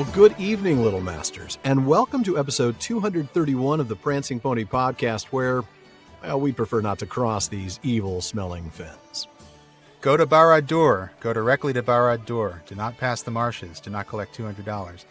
Well, good evening, Little Masters, and welcome to episode 231 of the Prancing Pony podcast, where, well, we prefer not to cross these evil-smelling fens. Go to Barad-dûr. Go directly to Barad-dûr. Do not pass the marshes. Do not collect $200.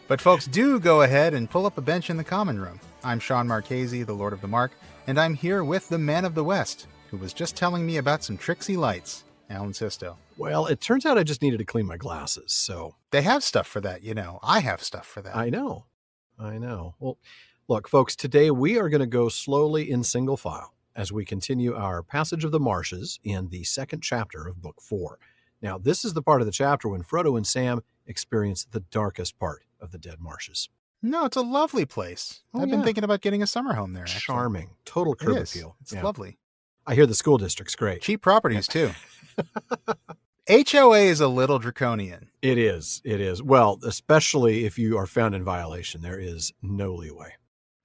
But folks, do go ahead and pull up a bench in the common room. I'm Sean Marchese, the Lord of the Mark, and I'm here with the Man of the West, who was just telling me about some tricksy lights, Alan Sisto. Well, it turns out I just needed to clean my glasses, so... They have stuff for that, you know. I have stuff for that. I know. Well, look, folks, today we are going to go slowly in single file as we continue our Passage of the Marshes in the second chapter of Book 4. Now, this is the part of the chapter when Frodo and Sam experience the darkest part of the Dead Marshes. No, it's a lovely place. I've been thinking about getting a summer home there, actually. Charming. Total curb appeal. It's lovely. I hear the school district's great. Cheap properties, too. HOA is a little draconian. It is. Well, especially if you are found in violation, there is no leeway.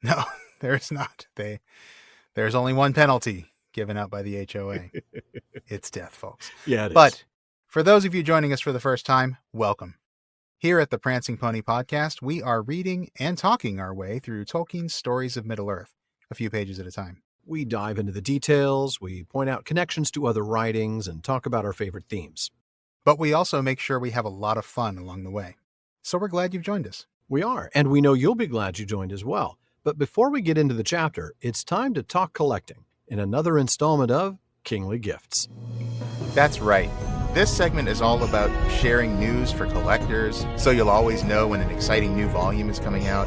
No, there's not. There's only one penalty given out by the HOA. It's death, folks. Yeah, it is. But for those of you joining us for the first time, welcome. Here at the Prancing Pony podcast, we are reading and talking our way through Tolkien's stories of Middle-earth, a few pages at a time. We dive into the details, we point out connections to other writings, and talk about our favorite themes. But we also make sure we have a lot of fun along the way. So we're glad you've joined us. We are, and we know you'll be glad you joined as well. But before we get into the chapter, it's time to talk collecting in another installment of Kingly Gifts. That's right. This segment is all about sharing news for collectors, so you'll always know when an exciting new volume is coming out,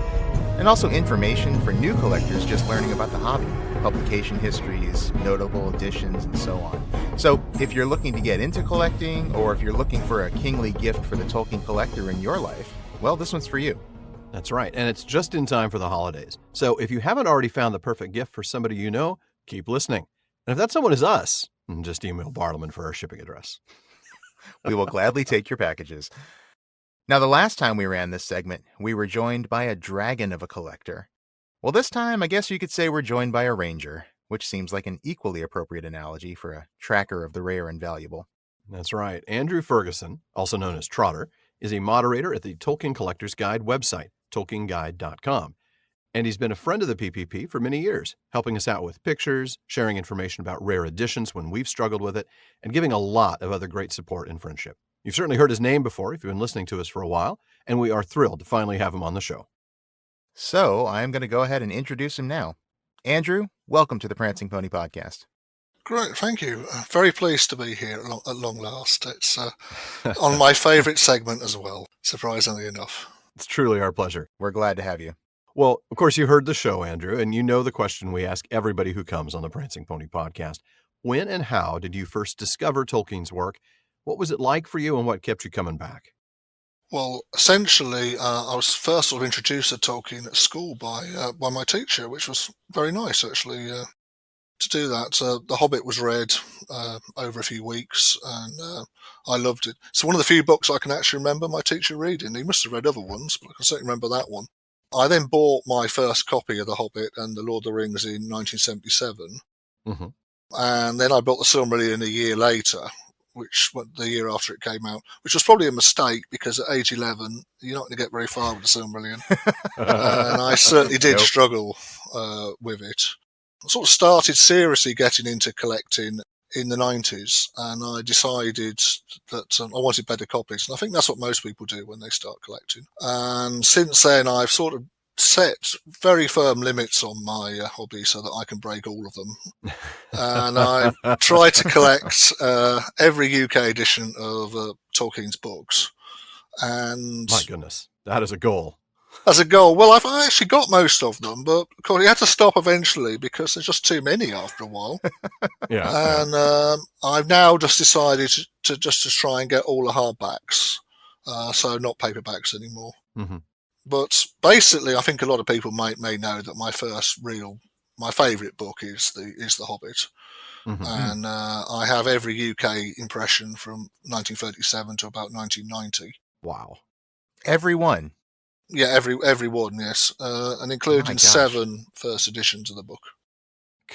and also information for new collectors just learning about the hobby, publication histories, notable editions, and so on. So if you're looking to get into collecting, or if you're looking for a kingly gift for the Tolkien Collector in your life, well, this one's for you. That's right, and it's just in time for the holidays. So if you haven't already found the perfect gift for somebody you know, keep listening. And if that someone is us, just email Bartleman for our shipping address. We will gladly take your packages. Now, the last time we ran this segment, we were joined by a dragon of a collector. Well, this time, I guess you could say we're joined by a ranger, which seems like an equally appropriate analogy for a tracker of the rare and valuable. That's right. Andrew Ferguson, also known as Trotter, is a moderator at the Tolkien Collector's Guide website, tolkienguide.com. And he's been a friend of the PPP for many years, helping us out with pictures, sharing information about rare editions when we've struggled with it, and giving a lot of other great support and friendship. You've certainly heard his name before if you've been listening to us for a while, and we are thrilled to finally have him on the show. So I'm going to go ahead and introduce him now. Andrew, welcome to the Prancing Pony podcast. Great, thank you. Very pleased to be here at long last. It's on my favourite segment as well, surprisingly enough. It's truly our pleasure. We're glad to have you. Well, of course, you heard the show, Andrew, and you know the question we ask everybody who comes on the Prancing Pony podcast. When and how did you first discover Tolkien's work? What was it like for you, and what kept you coming back? Well, essentially, I was first sort of introduced to Tolkien at school by my teacher, which was very nice, actually, to do that. The Hobbit was read over a few weeks, and I loved it. It's one of the few books I can actually remember my teacher reading. He must have read other ones, but I can certainly remember that one. I then bought my first copy of The Hobbit and The Lord of the Rings in 1977. Mm-hmm. And then I bought The Silmarillion a year later, the year after it came out, which was probably a mistake because at age 11, you're not going to get very far with The Silmarillion. And I certainly did struggle with it. I sort of started seriously getting into collecting in the 90s, and I decided that I wanted better copies. And I think that's what most people do when they start collecting. And since then, I've sort of set very firm limits on my hobby so that I can break all of them. And I try to collect every UK edition of Tolkien's books. And my goodness, that is a goal. As a goal, well, I've actually got most of them, but of course you had to stop eventually because there's just too many after a while. Yeah. And I've now just decided to try and get all the hardbacks, so not paperbacks anymore. Mm-hmm. But basically, I think a lot of people may know that my favourite book is the Hobbit, Mm-hmm. and I have every UK impression from 1937 to about 1990. Wow, every one. Yeah, every one, yes, and including 7 first editions of the book.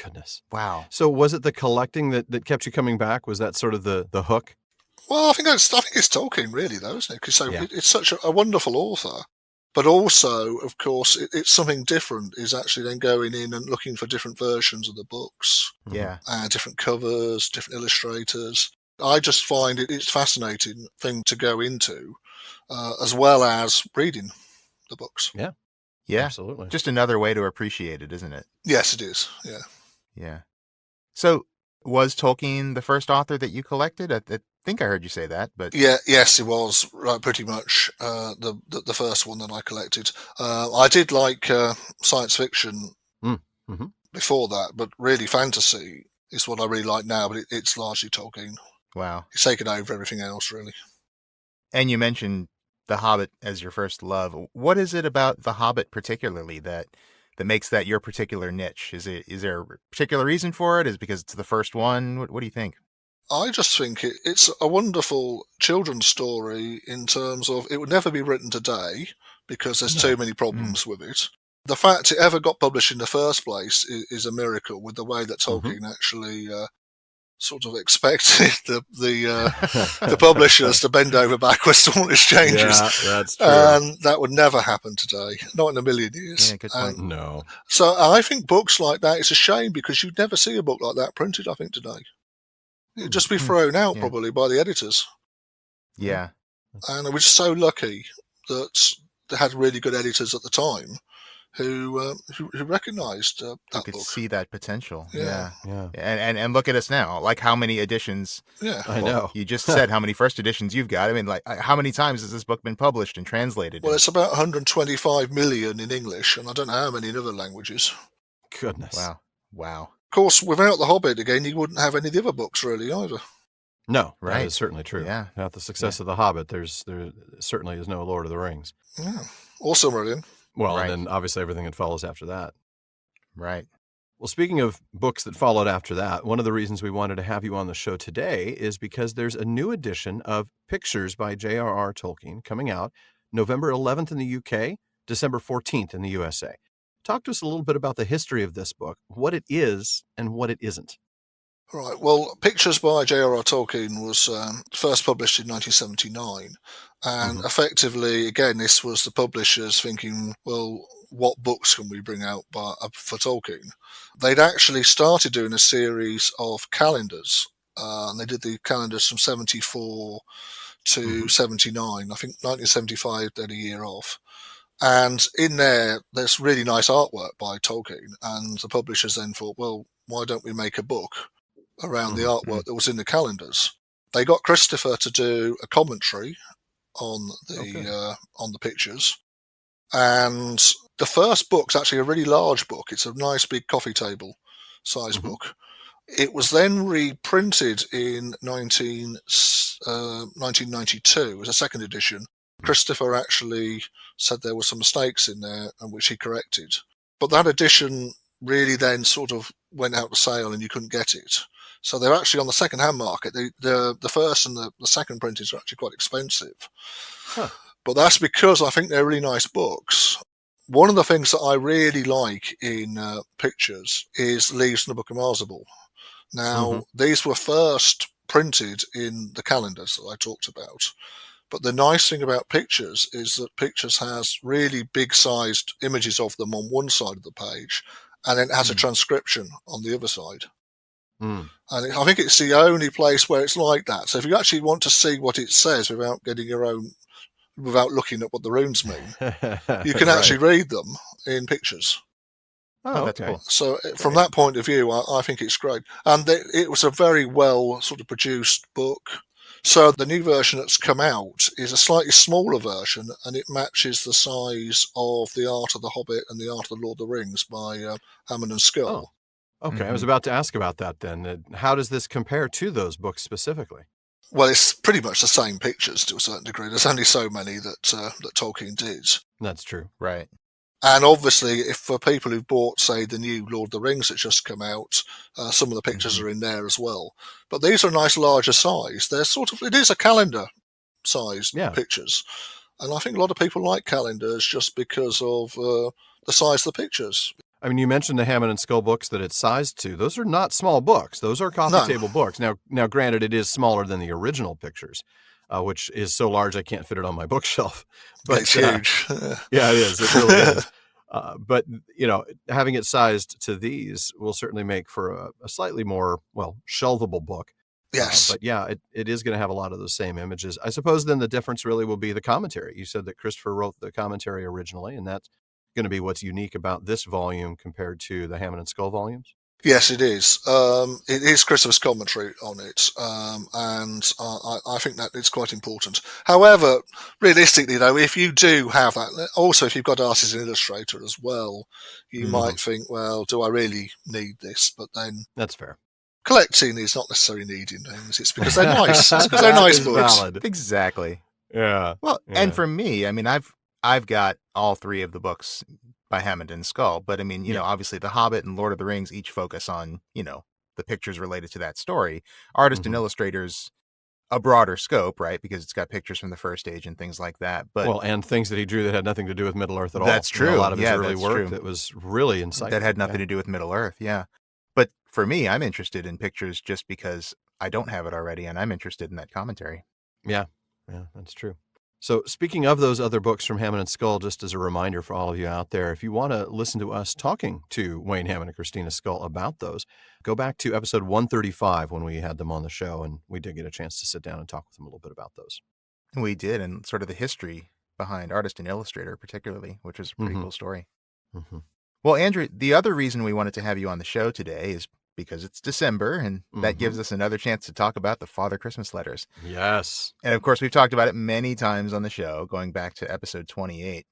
Goodness. Wow. So was it the collecting that kept you coming back? Was that sort of the hook? Well, I think it's Tolkien, really, though, isn't it? Because Yeah. it's such a wonderful author. But also, of course, it's something different, is actually then going in and looking for different versions of the books, Yeah. different covers, different illustrators. I just find it's a fascinating thing to go into, as well as reading the books. Yeah. Yeah. Absolutely. Just another way to appreciate it, isn't it? Yes, it is. Yeah. Yeah. So, was Tolkien the first author that you collected? I think I heard you say that, but Yeah, yes, it was pretty much the first one that I collected. I did like science fiction Mm-hmm. before that, but really fantasy is what I really like now. But it's largely Tolkien. wow. He's taken over everything else, really. And you mentioned The Hobbit as your first love. What is it about The Hobbit particularly that makes that your particular niche? Is there a particular reason for it? Is it because it's the first one? What do you think? I just think it's a wonderful children's story in terms of it would never be written today because there's too many problems with it. The fact it ever got published in the first place is a miracle, with the way that Tolkien actually sort of expected the publishers to bend over backwards to want exchanges. Yeah, that's true. And that would never happen today, not in a million years. Yeah, good point. No. So I think books like that, it's a shame because you'd never see a book like that printed, I think, today. It'd just be thrown out probably by the editors. Yeah. And we're just so lucky that they had really good editors at the time who recognised that You could book. see that potential. Yeah. Yeah. And look at us now. Like how many editions? Yeah. I know. You just said how many first editions you've got. I mean, like how many times has this book been published and translated? Well, it's about 125 million in English, and I don't know how many in other languages. Goodness. Wow. Of course, without The Hobbit, again, you wouldn't have any of the other books really either. No, Right. that is certainly true. Yeah. Without the success of The Hobbit, there certainly is no Lord of the Rings. Yeah. Also, Silmarillion. Well, Right. and then obviously everything that follows after that. Right. Well, speaking of books that followed after that, one of the reasons we wanted to have you on the show today is because there's a new edition of Pictures by J.R.R. Tolkien coming out November 11th in the UK, December 14th in the USA. Talk to us a little bit about the history of this book, what it is and what it isn't. Right. Well, Pictures by J.R.R. Tolkien was first published in 1979. And effectively, again, this was the publishers thinking, well, what books can we bring out for Tolkien? They'd actually started doing a series of calendars. And they did the calendars from 74 to 79. I think 1975, they had a year off. And in there's really nice artwork by Tolkien. And the publishers then thought, well, why don't we make a book around the artwork that was in the calendars? They got Christopher to do a commentary on the pictures. And the first book's actually a really large book. It's a nice big coffee table size book. It was then reprinted in 1992 as a second edition. Christopher actually said there were some mistakes in there, and which he corrected. But that edition really then sort of went out to sale and you couldn't get it. So they're actually on the second-hand market. The first and the second printings are actually quite expensive. But that's because I think they're really nice books. One of the things that I really like in Pictures is Leaves in the Book of Marzabal. Now, these were first printed in the calendars that I talked about. But the nice thing about Pictures is that Pictures has really big-sized images of them on one side of the page, and then it has a transcription on the other side. And I think it's the only place where it's like that. So if you actually want to see what it says without looking at what the runes mean, you can actually read them in Pictures. Oh, that's cool. So from that point of view, I think it's great. And it was a very well sort of produced book. So the new version that's come out is a slightly smaller version, and it matches the size of The Art of the Hobbit and The Art of the Lord of the Rings by Hammond and Skull. Okay, I was about to ask about that then. How does this compare to those books specifically? Well, it's pretty much the same pictures to a certain degree. There's only so many that Tolkien did. That's true. Right. And obviously, if for people who've bought, say, the new Lord of the Rings that's just come out, some of the pictures are in there as well. But these are a nice larger size. They're it is a calendar size pictures. And I think a lot of people like calendars just because of the size of the pictures. I mean, you mentioned the Hammond and Skull books that it's sized to. Those are not small books. Those are coffee No. table books. Now, granted, it is smaller than the original pictures, which is so large I can't fit it on my bookshelf. But It's huge. yeah, it is. It really is. But having it sized to these will certainly make for a slightly more, shelvable book. Yes. But yeah, it is going to have a lot of those same images. I suppose then the difference really will be the commentary. You said that Christopher wrote the commentary originally, and that's going to be what's unique about this volume compared to the Hammond and Skull volumes. Yes, it is. It is Christopher's commentary on it, and I think that it's quite important. However, realistically, though, if you do have that, also if you've got art as an illustrator as well, you might think, well, do I really need this? But then that's fair. Collecting is not necessarily needing things. It's because they're nice. It's because they're nice books. Valid. Exactly. Yeah. Well, and for me, I mean, I've got all three of the books by Hammond and Skull, but I mean, obviously The Hobbit and Lord of the Rings each focus on, the pictures related to that story. Artist and illustrators, a broader scope, right? Because it's got pictures from the first age and things like that. But and things that he drew that had nothing to do with Middle Earth at all. That's true. A lot of his early that's work true. that was really insightful. That had nothing to do with Middle Earth, yeah. But for me, I'm interested in pictures just because I don't have it already, and I'm interested in that commentary. Yeah, that's true. So speaking of those other books from Hammond and Skull, just as a reminder for all of you out there, if you want to listen to us talking to Wayne Hammond and Christina Skull about those, go back to episode 135 when we had them on the show, and we did get a chance to sit down and talk with them a little bit about those. We did, and sort of the history behind artist and illustrator particularly, which was a pretty cool story. Mm-hmm. Well, Andrew, the other reason we wanted to have you on the show today is because it's December, and that gives us another chance to talk about the Father Christmas letters. Yes. And of course, we've talked about it many times on the show, going back to episode 28.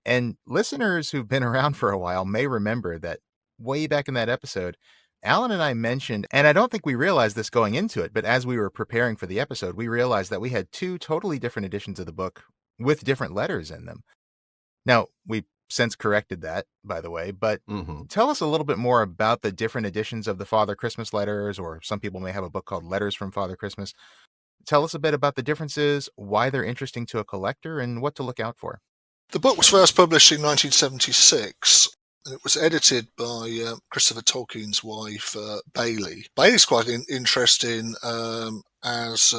And listeners who've been around for a while may remember that way back in that episode, Alan and I mentioned, and I don't think we realized this going into it, but as we were preparing for the episode, we realized that we had two totally different editions of the book with different letters in them. Now, we since corrected that, by the way, but tell us a little bit more about the different editions of the Father Christmas letters, or some people may have a book called Letters from Father Christmas. Tell us a bit about the differences, why they're interesting to a collector, and what to look out for. The book was first published in 1976. It was edited by Christopher Tolkien's wife, Bailey. Bailey's quite interesting as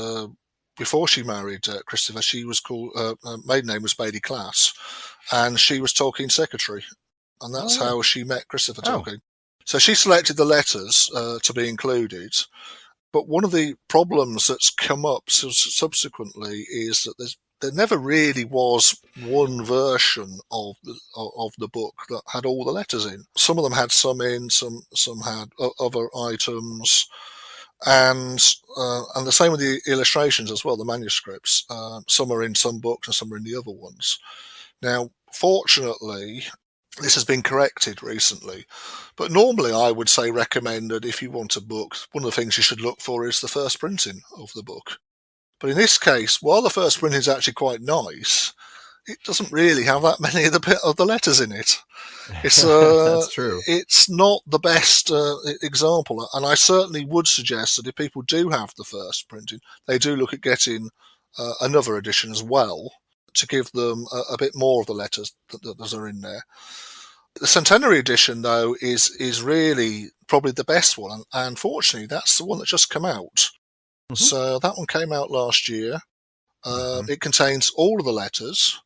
before she married Christopher, she was called, her maiden name was Bailey Class, and she was Tolkien's secretary. And that's how she met Christopher Tolkien. So she selected the letters to be included. But one of the problems that's come up subsequently is that there never really was one version of the book that had all the letters in. Some of them had some in, some had other items. And the same with the illustrations as well, the manuscripts. Some are in some books and some are in the other ones. Now, fortunately, this has been corrected recently. But normally I would say recommend that if you want a book, one of the things you should look for is the first printing of the book. But in this case, while the first printing is actually quite nice, it doesn't really have that many of the letters in it. It's That's true. It's not the best example, and I certainly would suggest that if people do have the first printing, they do look at getting another edition as well to give them a bit more of the letters that are in there. The Centenary edition, though, is really probably the best one, and fortunately, that's the one that just come out. So that one came out last year. It contains all of the letters.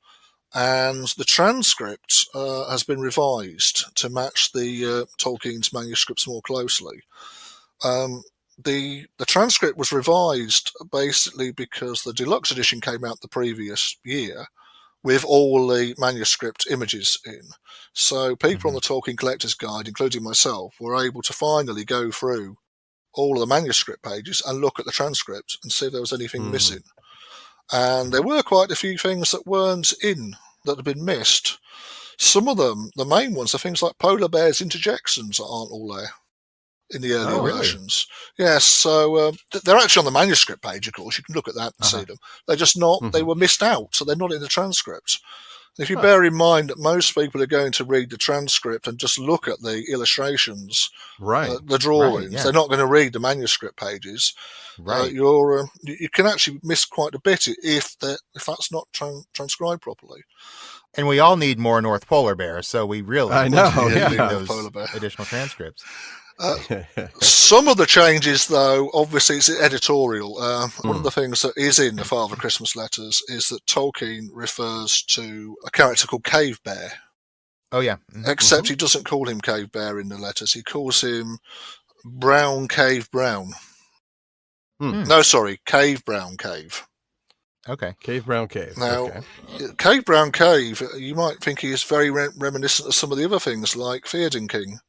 And the transcript has been revised to match the Tolkien's manuscripts more closely. The transcript was revised basically because the deluxe edition came out the previous year with all the manuscript images in. So people on the Tolkien Collector's Guide, including myself, were able to finally go through all of the manuscript pages and look at the transcript and see if there was anything missing. And there were quite a few things that weren't in, that had been missed. Some of them, the main ones, are things like polar bears' interjections that aren't all there in the earlier versions. Yes, so they're actually on the manuscript page, of course. You can look at that and see them. They're just not, they were missed out, so they're not in the transcript. If you bear in mind that most people are going to read the transcript and just look at the illustrations, Right. the drawings, Right, yeah. they're not going to read the manuscript pages. Right. You can actually miss quite a bit if that's not transcribed properly. And we all need more North Polar Bears, so we really I know, need yeah. those Polar bear. additional transcripts. Some of the changes, though, obviously it's editorial. One of the things that is in the Father Christmas letters is that Tolkien refers to a character called Cave Bear. Oh, yeah. Except he doesn't call him Cave Bear in the letters. He calls him Brown Cave Brown. No, sorry, Cave Brown Cave. Okay. Cave Brown Cave. Now, Okay. Cave Brown Cave, you might think he is very reminiscent of some of the other things like Theoden King,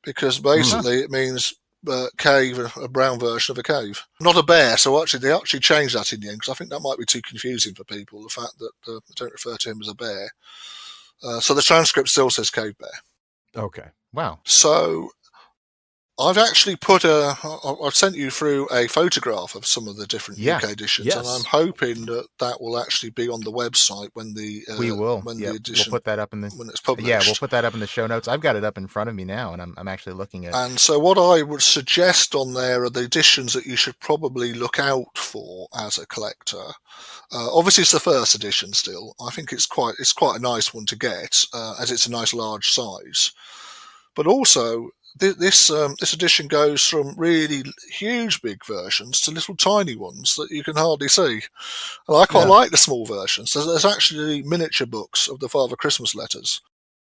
because basically it means cave, a brown version of a cave. Not a bear, so actually they actually changed that in the end, because I think that might be too confusing for people, the fact that they don't refer to him as a bear. So the transcript still says Cave Bear. Okay. Wow. So I've actually I've sent you through a photograph of some of the different UK editions, and I'm hoping that will actually be on the website when we will. When the edition, we'll put that up in the when it's published. Yeah, we'll put that up in the show notes. I've got it up in front of me now, and I'm actually looking at. And so what I would suggest on there are the editions that you should probably look out for as a collector. Obviously, it's the first edition still. I think it's quite a nice one to get, as it's a nice large size. But also, this edition goes from really huge big versions to little tiny ones that you can hardly see. And I quite like the small versions. There's actually miniature books of the Father Christmas letters.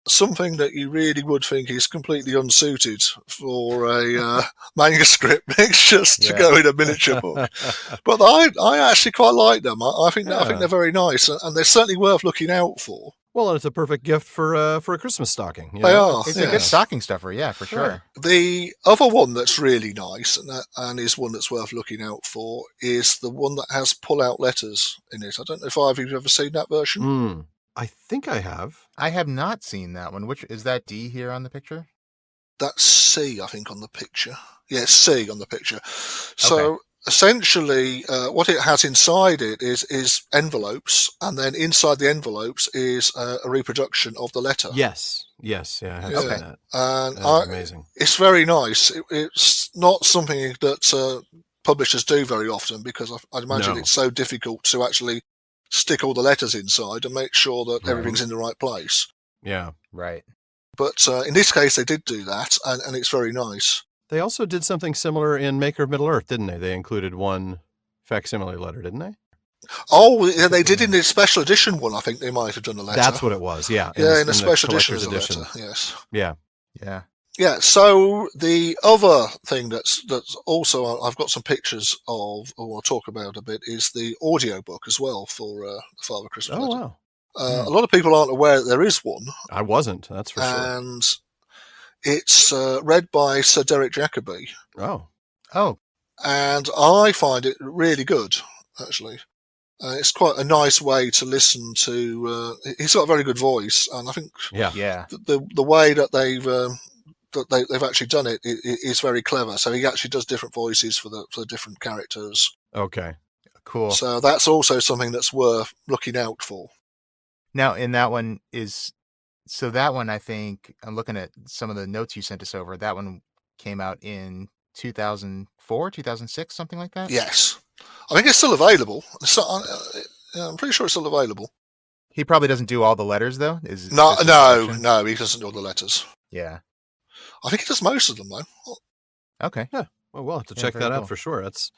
Something that you really would think is completely unsuited for a manuscript just to go in a miniature book. But I actually quite like them. I think they're very nice, and they're certainly worth looking out for. Well, and it's a perfect gift for a Christmas stocking. They are. It's a good stocking stuffer, yeah, for sure. The other one that's really nice and is one that's worth looking out for is the one that has pull-out letters in it. I don't know if either of you have ever seen that version. I think I have. I have not seen that one. Which is that D here on the picture? That's C, I think, on the picture. Yeah, it's C on the picture. So essentially, what it has inside it is envelopes, and then inside the envelopes is a reproduction of the letter. Yes, yeah, I have seen that. And that's amazing. It's very nice. It's not something that publishers do very often, because I'd imagine it's so difficult to actually stick all the letters inside and make sure that everything's in the right place. Yeah, right. But in this case, they did do that, and it's very nice. They also did something similar in Maker of Middle-earth, didn't they? They included one facsimile letter, didn't they? Oh, yeah, they did in the special edition one. I think they might have done a letter. That's what it was, yeah. In the special edition, letter, yes. Yeah. So the other thing that's also I've got some pictures of, or I'll talk about a bit, is the audio book as well for the Father Christmas letter. Wow. A lot of people aren't aware that there is one. I wasn't, that's for sure. And it's read by Sir Derek Jacobi. Oh. And I find it really good, actually. It's quite a nice way to listen to. He's got a very good voice, and I think the way that they've actually done it is very clever. So he actually does different voices for the different characters. Okay, cool. So that's also something that's worth looking out for. Now, in that one that one, I think, I'm looking at some of the notes you sent us over. That one came out in 2004, 2006, something like that? Yes. I think it's still available. I'm pretty sure it's still available. He probably doesn't do all the letters, though? No, he doesn't do all the letters. Yeah. I think he does most of them, though. Okay. Yeah. Well, we'll have to check that out for sure. That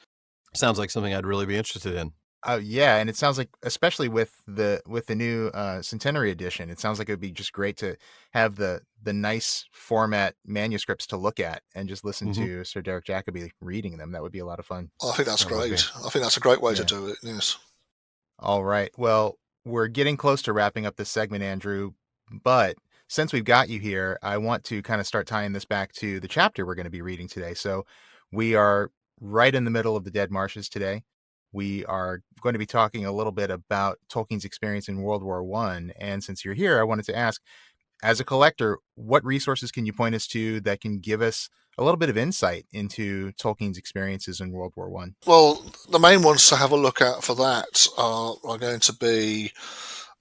sounds like something I'd really be interested in. Yeah, and it sounds like, especially with the new Centenary edition, it sounds like it would be just great to have the nice format manuscripts to look at and just listen to Sir Derek Jacobi reading them. That would be a lot of fun. I think that's great. I think that's a great way to do it, yes. All right. Well, we're getting close to wrapping up this segment, Andrew, but since we've got you here, I want to kind of start tying this back to the chapter we're going to be reading today. So we are right in the middle of the Dead Marshes today. We are going to be talking a little bit about Tolkien's experience in World War I. And since you're here, I wanted to ask, as a collector, what resources can you point us to that can give us a little bit of insight into Tolkien's experiences in World War I? Well, the main ones to have a look at for that are going to be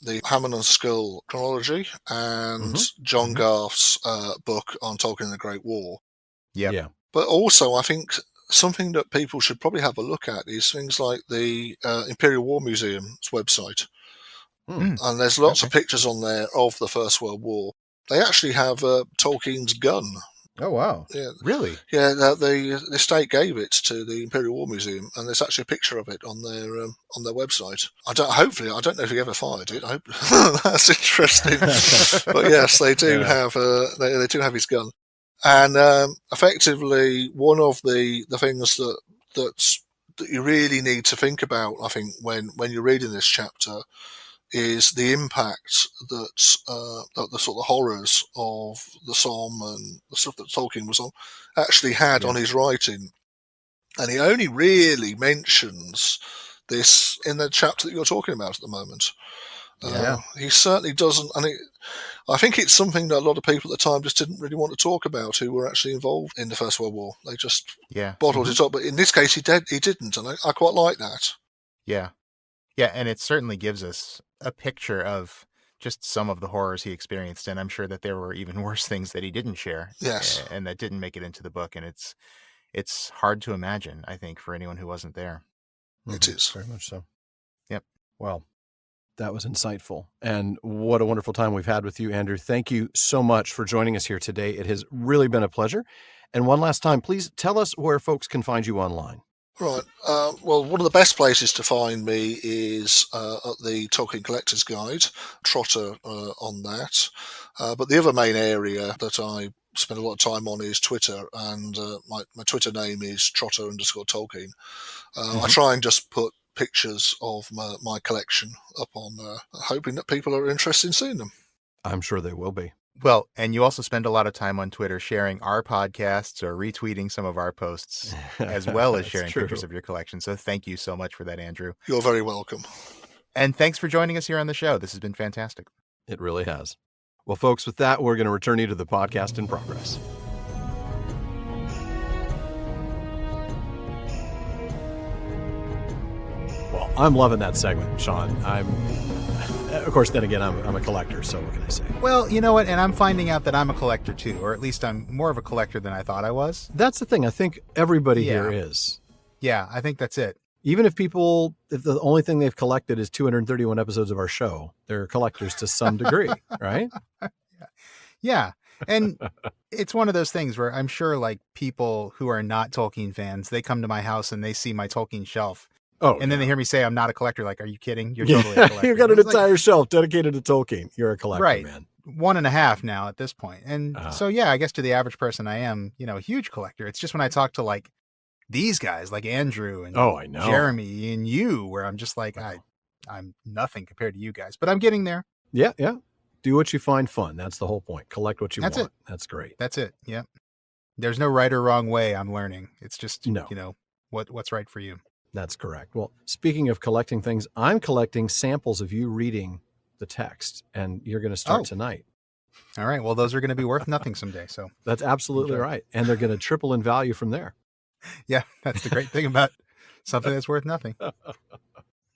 the Hammer and Skull chronology and John Garth's book on Tolkien and the Great War. Yep. Yeah. But also, I think something that people should probably have a look at is things like the Imperial War Museum's website. And there's lots of pictures on there of the First World War. They actually have Tolkien's gun. Oh, wow. Yeah, Really? Yeah, the estate gave it to the Imperial War Museum, and there's actually a picture of it on their website. I don't know if he ever fired it. I hope that's interesting. But yes, they do have they do have his gun, and effectively one of the things that you really need to think about, I think, when you're reading this chapter, is the impact that the sort of horrors of the Somme and the stuff that Tolkien was on actually had on his writing. And he only really mentions this in the chapter that you're talking about at the moment. He certainly doesn't, and I think it's something that a lot of people at the time just didn't really want to talk about who were actually involved in the First World War. They just bottled it up. But in this case, he didn't, and I quite like that. Yeah. Yeah, and it certainly gives us a picture of just some of the horrors he experienced, and I'm sure that there were even worse things that he didn't share. Yes. And that didn't make it into the book, and it's hard to imagine, I think, for anyone who wasn't there. It is. Very much so. Yep. Well, that was insightful, and what a wonderful time we've had with you, Andrew. Thank you so much for joining us here today. It has really been a pleasure. And one last time, please tell us where folks can find you online. Right. Well, one of the best places to find me is at the Tolkien Collector's Guide, Trotter on that. But the other main area that I spend a lot of time on is Twitter, and my Twitter name is Trotter_Tolkien. I try and just put pictures of my collection up on there, hoping that people are interested in seeing them. I'm sure they will be. Well, and you also spend a lot of time on Twitter sharing our podcasts or retweeting some of our posts, as well as sharing pictures of your collection. So thank you so much for that, Andrew. You're very welcome. And thanks for joining us here on the show. This has been fantastic. It really has. Well, folks, with that, we're going to return you to the podcast in progress. Well, I'm loving that segment, Sean. Of course, then again, I'm a collector, so what can I say? Well, you know what? And I'm finding out that I'm a collector too, or at least I'm more of a collector than I thought I was. That's the thing. I think everybody here is. Yeah, I think that's it. Even if the only thing they've collected is 231 episodes of our show, they're collectors to some degree, right? Yeah. And it's one of those things where I'm sure like people who are not Tolkien fans, they come to my house and they see my Tolkien shelf. Oh, and then they hear me say I'm not a collector. Like, are you kidding? You're totally a collector. You've got an entire shelf dedicated to Tolkien. You're a collector, right? Man. 1.5 now at this point. And so, yeah, I guess to the average person, I am, a huge collector. It's just when I talk to like these guys, like Andrew and I know. Jeremy and you, where I'm just like, I'm nothing compared to you guys, but I'm getting there. Yeah. Do what you find fun. That's the whole point. Collect what you want. It. That's great. That's it. Yeah. There's no right or wrong way. I'm learning. It's just, what's right for you. That's correct. Well, speaking of collecting things, I'm collecting samples of you reading the text, and you're going to start tonight. All right. Well, those are going to be worth nothing someday. So that's absolutely right. And they're going to triple in value from there. Yeah. That's the great thing about something that's worth nothing.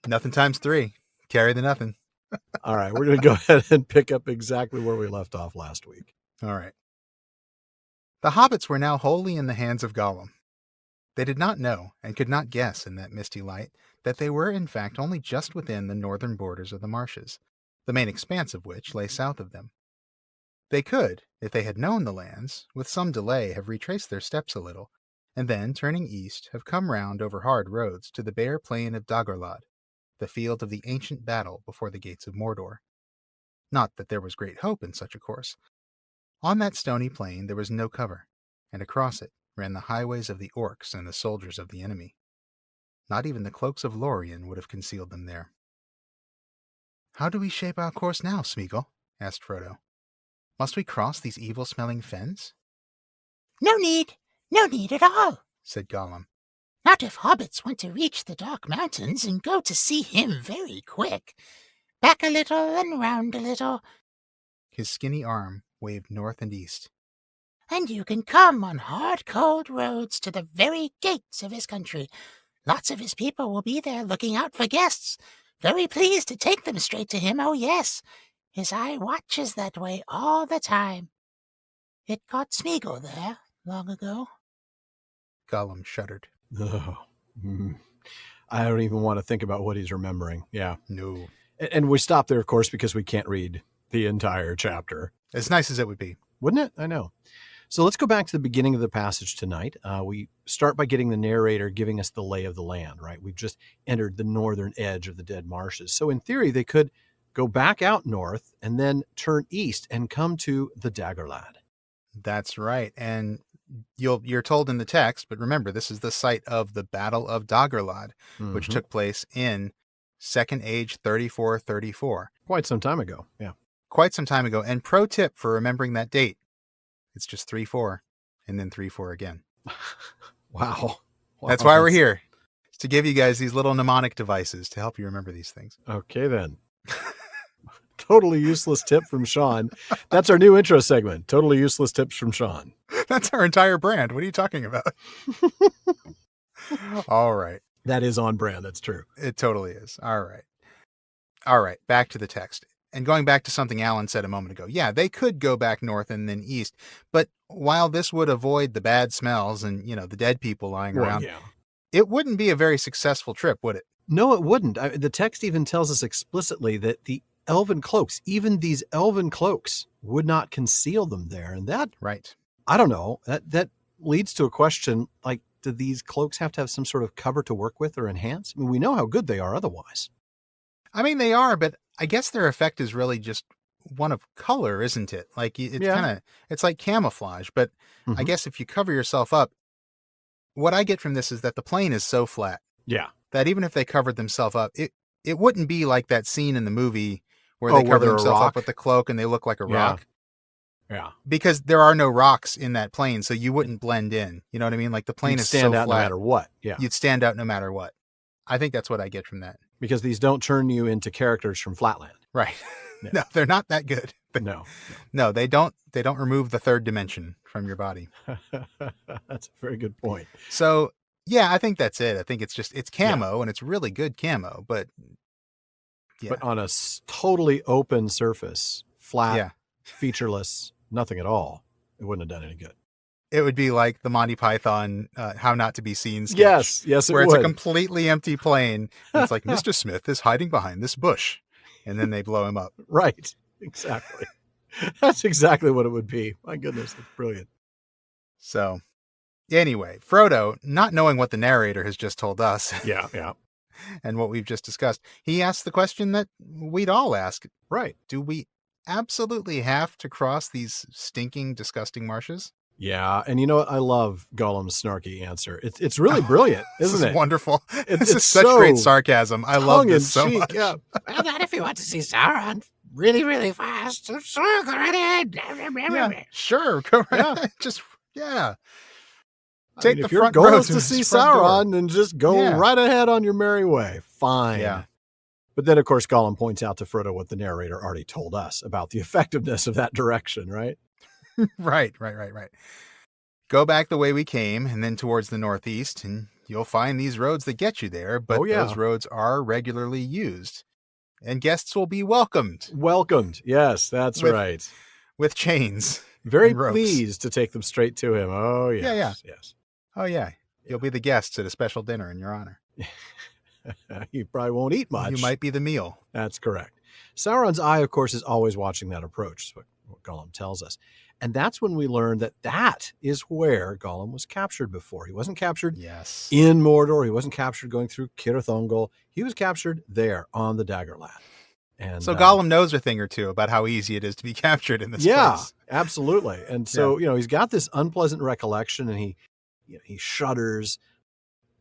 Nothing times 3. Carry the nothing. All right. We're going to go ahead and pick up exactly where we left off last week. All right. The hobbits were now wholly in the hands of Gollum. They did not know, and could not guess in that misty light, that they were in fact only just within the northern borders of the marshes, the main expanse of which lay south of them. They could, if they had known the lands, with some delay have retraced their steps a little, and then, turning east, have come round over hard roads to the bare plain of Dagorlad, the field of the ancient battle before the gates of Mordor. Not that there was great hope in such a course. On that stony plain there was no cover, and across it ran the highways of the orcs and the soldiers of the enemy. Not even the cloaks of Lorien would have concealed them there. "How do we shape our course now, Smeagol?" asked Frodo. "Must we cross these evil-smelling fens?" No need at all," said Gollum. "Not if hobbits want to reach the Dark Mountains and go to see him very quick. Back a little and round a little." His skinny arm waved north and east. "And you can come on hard, cold roads to the very gates of his country. Lots of his people will be there looking out for guests, Very pleased to take them straight to him, oh yes. His eye watches that way all the time. It caught Smeagol there long ago. Gollum shuddered. Oh, I don't even want to think about what he's remembering. Yeah. No. And we stop there, of course, because we can't read the entire chapter. As nice as it would be. Wouldn't it? I know. So let's go back to the beginning of the passage tonight. We start by getting the narrator giving us the lay of the land, right? We've just entered the northern edge of the Dead Marshes. So in theory, they could go back out north and then turn east and come to the Dagger Lad. That's right. And you're told in the text, but remember, this is the site of the Battle of Daggerlad, which took place in Second Age 3434. Quite some time ago. Yeah. Quite some time ago. And pro tip for remembering that date, it's just 3-4 and then 3-4 again. Wow. That's why we're here. It's to give you guys these little mnemonic devices to help you remember these things. Okay, then. Totally useless tip from Sean. That's our new intro segment. Totally useless tips from Sean. That's our entire brand. What are you talking about? All right. That is on brand. That's true. It totally is. All right. All right. Back to the text. And going back to something Alan said a moment ago. Yeah, they could go back north and then east. But while this would avoid the bad smells and, the dead people lying around, it wouldn't be a very successful trip, would it? No, it wouldn't. The text even tells us explicitly that the elven cloaks, even these elven cloaks, would not conceal them there. And that, right. I don't know, that leads to a question like, do these cloaks have to have some sort of cover to work with or enhance? I mean, we know how good they are otherwise. I mean, they are, but I guess their effect is really just one of color, isn't it? Like it's like camouflage, but I guess if you cover yourself up, what I get from this is that the plane is so flat. Yeah. That even if they covered themselves up, it wouldn't be like that scene in the movie where they cover themselves up with the cloak and they look like a rock. Yeah. Because there are no rocks in that plane, so you wouldn't blend in. You know what I mean? Like the plane is so stand out flat. No matter what. Yeah. You'd stand out no matter what. I think that's what I get from that. Because these don't turn you into characters from Flatland. Right. No, they're not that good. No, they don't remove the third dimension from your body. That's a very good point. So, yeah, I think that's it. I think it's camo and it's really good camo, but But on a totally open surface, flat, featureless, nothing at all, it wouldn't have done any good. It would be like the Monty Python How Not to Be Seen sketch. Yes, it where would. It's a completely empty plane. And it's like, Mr. Smith is hiding behind this bush. And then they blow him up. Right. Exactly. That's exactly what it would be. My goodness, that's brilliant. So, anyway, Frodo, not knowing what the narrator has just told us. Yeah. And what we've just discussed, he asks the question that we'd all ask. Right. Do we absolutely have to cross these stinking, disgusting marshes? Yeah, and you know what? I love Gollum's snarky answer. It's really brilliant, isn't it? Wonderful. This is such great sarcasm. I love this so much. Yeah. Well, not if you want to see Sauron really, really fast. So go right ahead. Yeah, sure. Go right ahead. Take the if your front goal road is to see Sauron, then just go right ahead on your merry way. Fine. Yeah. But then, of course, Gollum points out to Frodo what the narrator already told us about the effectiveness of that direction, right? Right. Go back the way we came and then towards the northeast, and you'll find these roads that get you there, but those roads are regularly used, and guests will be welcomed. Welcomed. Yes, that's right. With chains. Very pleased to take them straight to him. Oh, yes. Yes. Oh, yeah. You'll be the guests at a special dinner in your honor. You probably won't eat much. You might be the meal. That's correct. Sauron's eye, of course, is always watching that approach, is what Gollum tells us. And that's when we learn that is where Gollum was captured before. He wasn't captured in Mordor. He wasn't captured going through Cirith Ungol. He was captured there on the Daggerland. And so Gollum knows a thing or two about how easy it is to be captured in this place. Yeah, absolutely. And so, he's got this unpleasant recollection and he shudders.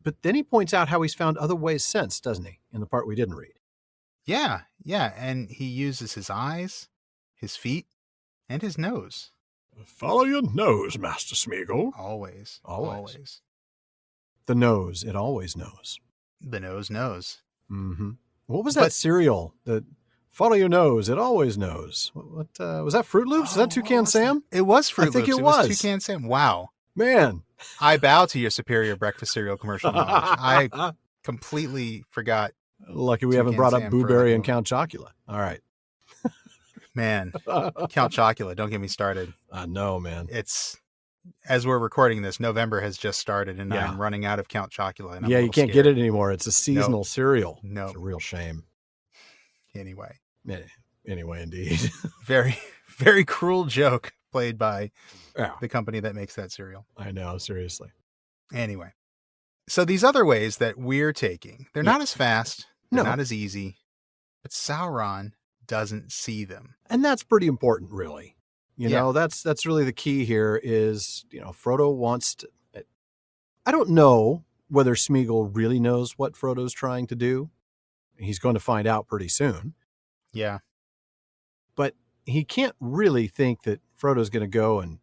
But then he points out how he's found other ways since, doesn't he? In the part we didn't read. Yeah. And he uses his eyes, his feet, and his nose. Follow your nose, Master Smeagol. Always. The nose, it always knows. The nose knows. Mm-hmm. What was that cereal? The follow your nose, it always knows. What was that? Fruit Loops? Is that Toucan Sam? It was Fruit Loops. I think it was Toucan Sam. Wow. Man. I bow to your superior breakfast cereal commercial knowledge. I completely forgot Lucky we haven't Toucan brought up Sam for Booberry like and Count Chocula. All right. Man, Count Chocula, don't get me started. I know, man. It's, as we're recording this, November has just started, and Yeah. I'm running out of Count Chocula. And I'm Yeah, a you little can't scared. get it anymore. It's a seasonal cereal. No. It's a real shame. Anyway, indeed. very, very cruel joke played by Yeah, the company that makes that cereal. I know, seriously. Anyway, so these other ways that we're taking, they're not as fast, they're No. not as easy, but Sauron doesn't see them. And that's pretty important, really. You Yeah. know, that's really the key here is, Frodo wants to... I don't know whether Smeagol really knows what Frodo's trying to do. He's going to find out pretty soon. Yeah. But he can't really think that Frodo's going to go and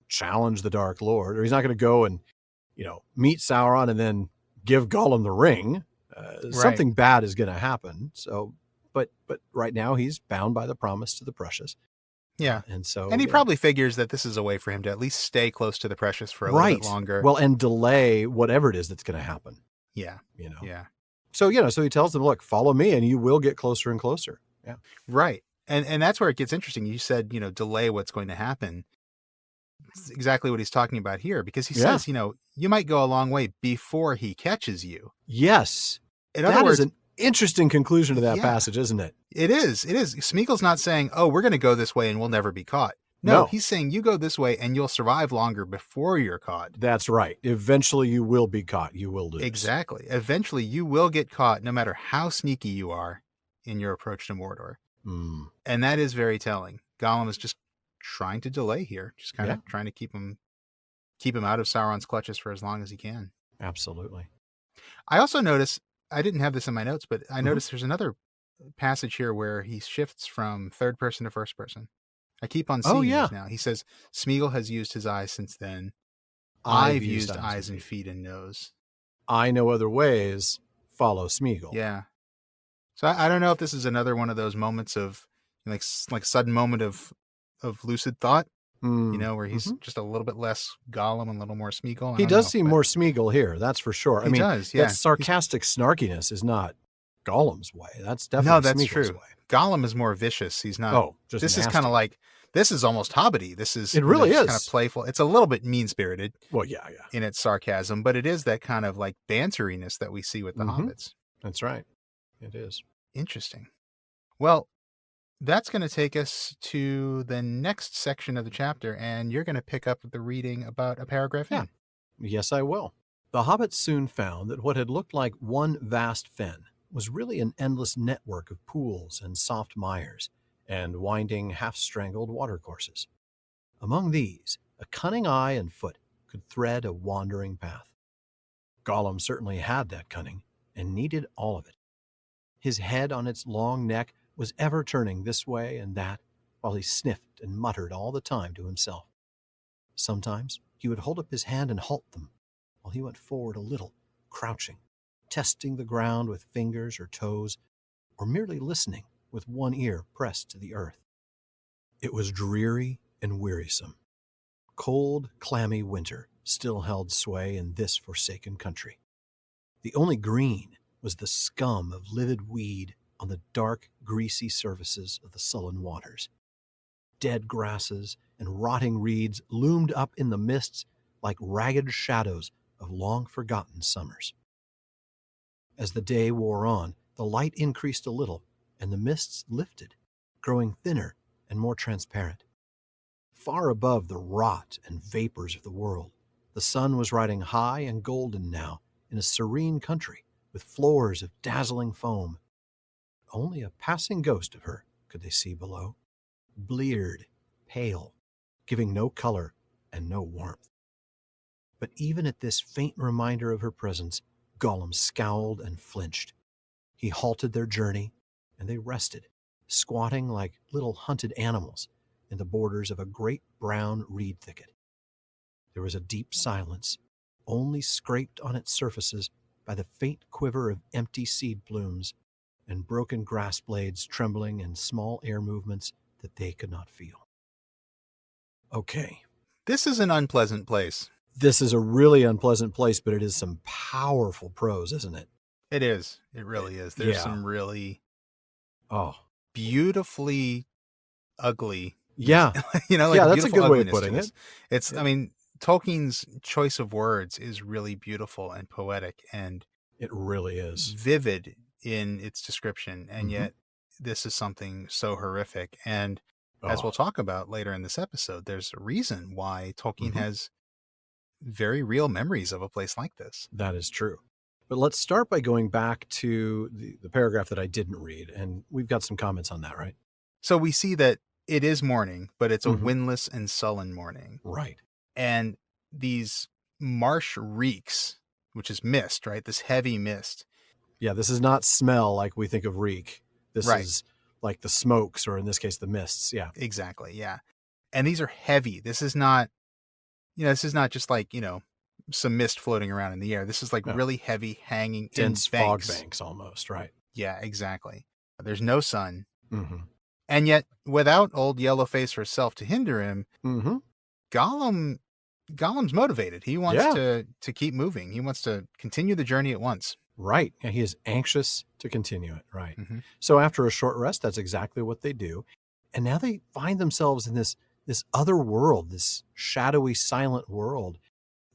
challenge the Dark Lord, or he's not going to go and, meet Sauron and then give Gollum the ring. Something bad is going to happen. So, but right now he's bound by the promise to the precious. Yeah. And he probably figures that this is a way for him to at least stay close to the precious for a little bit longer. Well, and delay whatever it is that's going to happen. Yeah. Yeah. So, so he tells them, look, follow me and you will get closer and closer. Yeah. Right. And that's where it gets interesting. You said, delay what's going to happen. It's exactly what he's talking about here, because he says, you might go a long way before he catches you. Yes. In other words, is an interesting conclusion to that passage, isn't it? It is. Smeagol's not saying, oh, we're going to go this way and we'll never be caught. No, he's saying you go this way and you'll survive longer before you're caught. That's right. Eventually you will be caught. You will lose. Exactly. Eventually you will get caught no matter how sneaky you are in your approach to Mordor. Mm. And that is very telling. Gollum is just trying to delay here, just kind of trying to keep him out of Sauron's clutches for as long as he can. Absolutely. I also notice, I didn't have this in my notes, but I noticed there's another passage here where he shifts from third person to first person. I keep on seeing this now. He says, Smeagol has used his eyes since then. I've used eyes and feet and nose. I know other ways. Follow Smeagol. Yeah. So I don't know if this is another one of those moments of like sudden moment of lucid thought, where he's just a little bit less Gollum and a little more Smeagol. He does seem more Smeagol here. That's for sure. He does, yeah. That sarcastic snarkiness is not Gollum's way. That's definitely Smeagol's way. Gollum is more vicious. He's not. Oh, just this nasty. is kind of like, this is almost Hobbity. This is, it really is kind of playful. It's a little bit mean spirited. Well, yeah. In its sarcasm, but it is that kind of like banteriness that we see with the hobbits. That's right. It is. Interesting. Well, that's going to take us to the next section of the chapter, and you're going to pick up the reading about a paragraph in. Yes, I will. The hobbits soon found that what had looked like one vast fen was really an endless network of pools and soft mires and winding, half-strangled watercourses. Among these, a cunning eye and foot could thread a wandering path. Gollum certainly had that cunning and needed all of it. His head on its long neck was ever turning this way and that, while he sniffed and muttered all the time to himself. Sometimes he would hold up his hand and halt them, while he went forward a little, crouching, testing the ground with fingers or toes, or merely listening with one ear pressed to the earth. It was dreary and wearisome. Cold, clammy winter still held sway in this forsaken country. The only green was the scum of livid weed on the dark, greasy surfaces of the sullen waters. Dead grasses and rotting reeds loomed up in the mists like ragged shadows of long-forgotten summers. As the day wore on, the light increased a little, and the mists lifted, growing thinner and more transparent. Far above the rot and vapors of the world, the sun was riding high and golden now in a serene country with floors of dazzling foam. Only a passing ghost of her could they see below, bleared, pale, giving no color and no warmth. But even at this faint reminder of her presence, Gollum scowled and flinched. He halted their journey, and they rested, squatting like little hunted animals in the borders of a great brown reed thicket. There was a deep silence, only scraped on its surfaces by the faint quiver of empty seed plumes and broken grass blades trembling in small air movements that they could not feel. Okay. This is an unpleasant place. This is a really unpleasant place, but it is some powerful prose, isn't it? It is. It really is. There's some really beautifully ugly. Yeah. Like that's a beautiful good way of ugliness putting to it. this. It's, I mean, Tolkien's choice of words is really beautiful and poetic and It really is. vivid in its description. And yet this is something so horrific. And as we'll talk about later in this episode, there's a reason why Tolkien has very real memories of a place like this. That is true. But let's start by going back to the paragraph that I didn't read. And we've got some comments on that, right? So we see that it is morning, but it's a windless and sullen morning. Right. And these marsh reeks, which is mist, right? This heavy mist. Yeah, this is not smell like we think of reek. This is like the smokes, or in this case, the mists. Yeah. Exactly. Yeah. And these are heavy. This is not, this is not just like, some mist floating around in the air. This is like really heavy, hanging, dense fog banks almost, right? Yeah, exactly. There's no sun. Mm-hmm. And yet, without old Yellowface herself to hinder him, Gollum's motivated. He wants to keep moving. He wants to continue the journey at once. Right. And he is anxious to continue it. Right. So after a short rest, that's exactly what they do. And now they find themselves in this other world, this shadowy, silent world.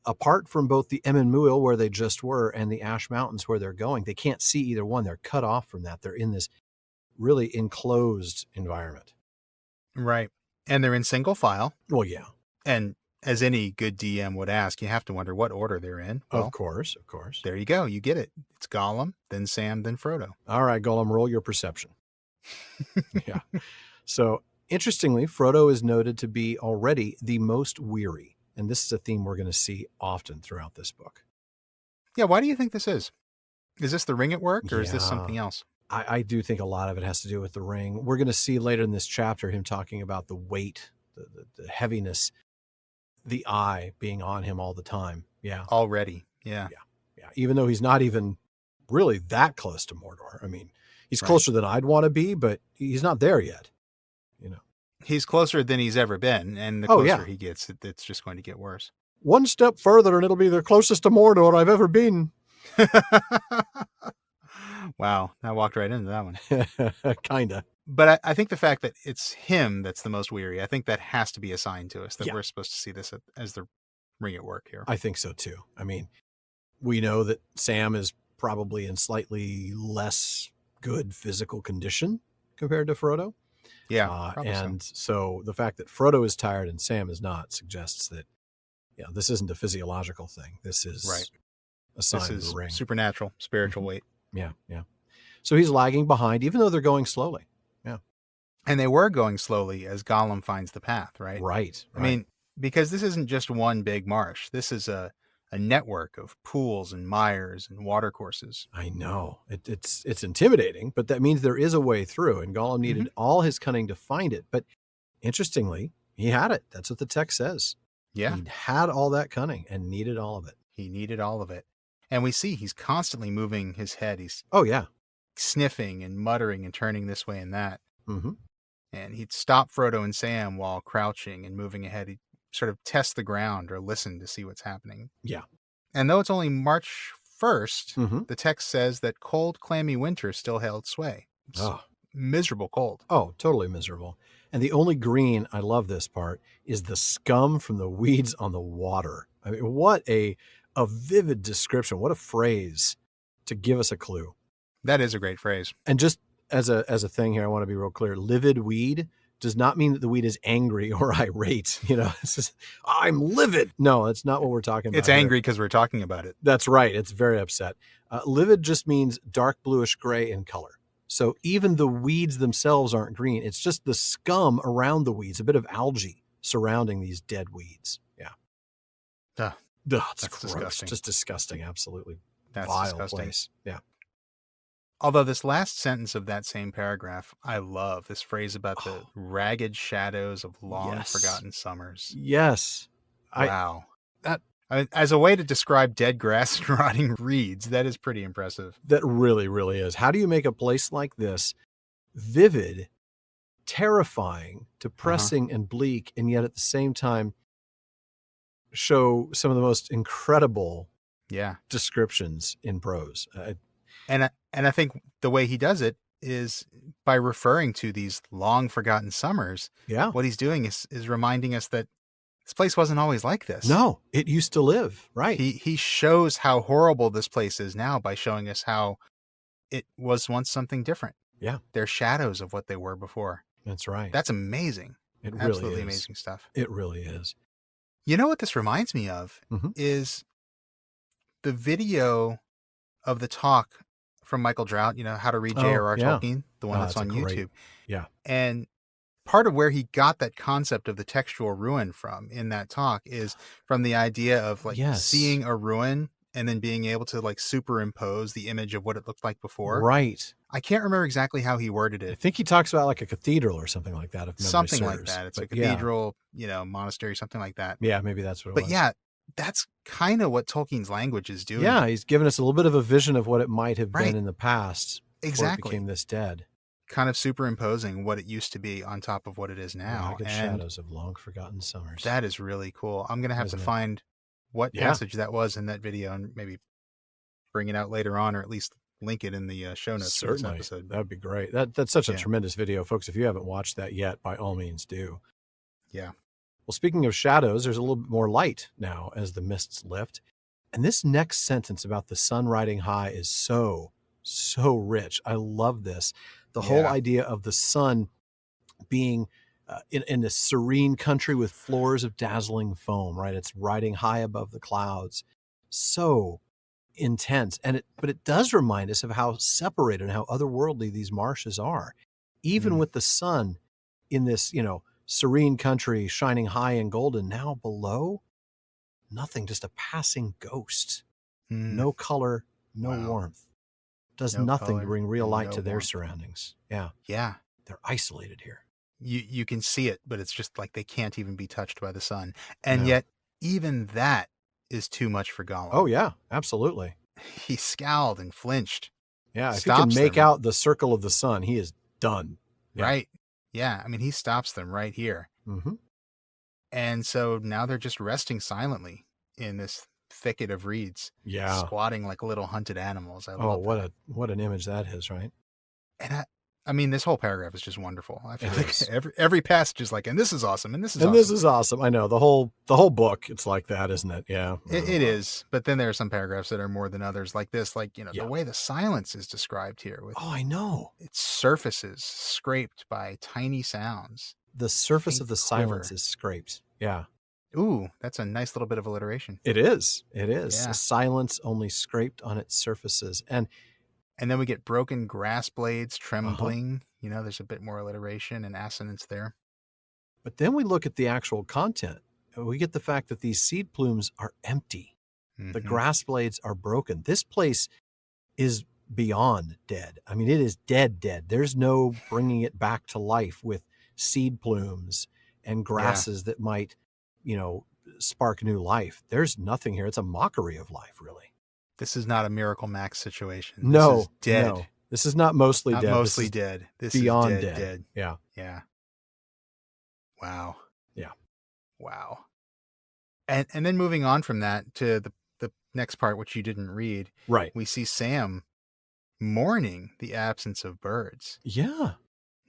Apart from both the Emyn Muil, where they just were, and the Ash Mountains, where they're going, they can't see either one. They're cut off from that. They're in this really enclosed environment. Right. And they're in single file. Well, yeah. And as any good DM would ask, you have to wonder what order they're in. Well, of course. There you go. You get it. It's Gollum, then Sam, then Frodo. All right, Gollum, roll your perception. Yeah. So, interestingly, Frodo is noted to be already the most weary. And this is a theme we're going to see often throughout this book. Yeah, why do you think this is? Is this the ring at work, or is this something else? I do think a lot of it has to do with the ring. We're going to see later in this chapter him talking about the weight, the heaviness, the eye being on him all the time. Yeah. Already. Yeah. Even though he's not even really that close to Mordor. I mean, he's closer than I'd want to be, but he's not there yet. He's closer than he's ever been, and the closer he gets, it's just going to get worse. One step further, and it'll be the closest to Mordor I've ever been. Wow, I walked right into that one. Kinda. But I think the fact that it's him that's the most weary, I think that has to be a sign to us that we're supposed to see this as the ring at work here. I think so, too. I mean, we know that Sam is probably in slightly less good physical condition compared to Frodo. Yeah. And so the fact that Frodo is tired and Sam is not suggests that, this isn't a physiological thing. This is a sign of the ring. Supernatural, spiritual weight. Yeah. So he's lagging behind, even though they're going slowly. Yeah. And they were going slowly as Gollum finds the path, right? Right. I mean, because this isn't just one big marsh. This is a network of pools and mires and watercourses. I know. It's intimidating, but that means there is a way through, and Gollum needed all his cunning to find it. But interestingly, he had it. That's what the text says. Yeah. He had all that cunning and needed all of it. He needed all of it. And we see he's constantly moving his head. He's sniffing and muttering and turning this way and that. Mm-hmm. And he'd stop Frodo and Sam while crouching and moving ahead. He'd sort of test the ground or listen to see what's happening. Yeah. And though it's only March 1st, the text says that cold, clammy winter still held sway. It's miserable cold. Oh, totally miserable. And the only green, I love this part, is the scum from the weeds on the water. I mean, what a vivid description. What a phrase to give us a clue. That is a great phrase. And just as a thing here, I want to be real clear. Livid weed does not mean that the weed is angry or irate. It's just, I'm livid. No, that's not what we're talking about. It's angry because we're talking about it. That's right. It's very upset. Livid just means dark bluish gray in color. So even the weeds themselves aren't green. It's just the scum around the weeds, a bit of algae surrounding these dead weeds. Yeah. It's gross. Disgusting. Just disgusting. Absolutely. That's vile disgusting. Place. Yeah. Although this last sentence of that same paragraph, I love this phrase about the ragged shadows of long forgotten summers. Yes. Wow. As a way to describe dead grass and rotting reeds, that is pretty impressive. That really, really is. How do you make a place like this vivid, terrifying, depressing, and bleak, and yet at the same time show some of the most incredible descriptions in prose? And I think the way he does it is by referring to these long forgotten summers. Yeah. What he's doing is reminding us that this place wasn't always like this. No, it used to live. Right. He shows how horrible this place is now by showing us how it was once something different. Yeah. They're shadows of what they were before. That's right. That's amazing. It really Absolutely is. amazing stuff. It really is. You know what this reminds me of is the video of the talk from Michael Drout, How to Read J.R.R. Tolkien, the one that's on YouTube. Yeah. And part of where he got that concept of the textual ruin from in that talk is from the idea of seeing a ruin and then being able to superimpose the image of what it looked like before. Right. I can't remember exactly how he worded it. I think he talks about a cathedral or something like that. If memory Something serves. like that. It's a cathedral, monastery, something like that. Yeah, maybe that's what it was. But yeah, that's kind of what Tolkien's language is doing. Yeah, he's given us a little bit of a vision of what it might have been in the past. Exactly. Before it became this dead. Kind of superimposing what it used to be on top of what it is now. Ragged shadows of long forgotten summers. That is really cool. I'm going to have to find what passage that was in that video and maybe bring it out later on, or at least link it in the show notes for this episode. That would be great. That's such a tremendous video, folks. If you haven't watched that yet, by all means do. Yeah. Well, speaking of shadows, there's a little bit more light now as the mists lift. And this next sentence about the sun riding high is so rich. I love this. The whole idea of the sun being in this serene country with floors of dazzling foam, right? It's riding high above the clouds. So intense. But it does remind us of how separated and how otherworldly these marshes are. Even with the sun in this, serene country shining high and golden, now below, nothing, just a passing ghost. No color, no warmth. Does nothing to bring real light to their surroundings. Yeah. Yeah. They're isolated here. You can see it, but it's just like they can't even be touched by the sun. And yet, even that is too much for Gollum. Oh, yeah, absolutely. He scowled and flinched. Yeah, if he can make out the circle of the sun, he is done. Yeah. Right. Yeah, I mean, he stops them right here. Mm-hmm. And so now they're just resting silently in this thicket of reeds. Yeah. Squatting like little hunted animals. I love what an image that is, right? And I mean, this whole paragraph is just wonderful. I feel like every passage is like, and this is awesome, and this is awesome. This is awesome. I know the whole book. It's like that, isn't it? Yeah, it is. But then there are some paragraphs that are more than others, like this. Like the way the silence is described here. With I know its surfaces scraped by tiny sounds. The surface of the silence is scraped. Yeah. Ooh, that's a nice little bit of alliteration. It is. It is. Yeah. Silence only scraped on its surfaces, and then we get broken grass blades trembling. There's a bit more alliteration and assonance there. But then we look at the actual content. We get the fact that these seed plumes are empty. The grass blades are broken. This place is beyond dead. I mean, it is dead. There's no bringing it back to life with seed plumes and grasses that might, spark new life. There's nothing here. It's a mockery of life, really. This is not a Miracle Max situation. No, this is dead. No. This is not mostly dead. Mostly dead. This beyond is dead. Yeah. Yeah. Wow. Yeah. Wow. And then moving on from that to the next part, which you didn't read. Right. We see Sam mourning the absence of birds. Yeah.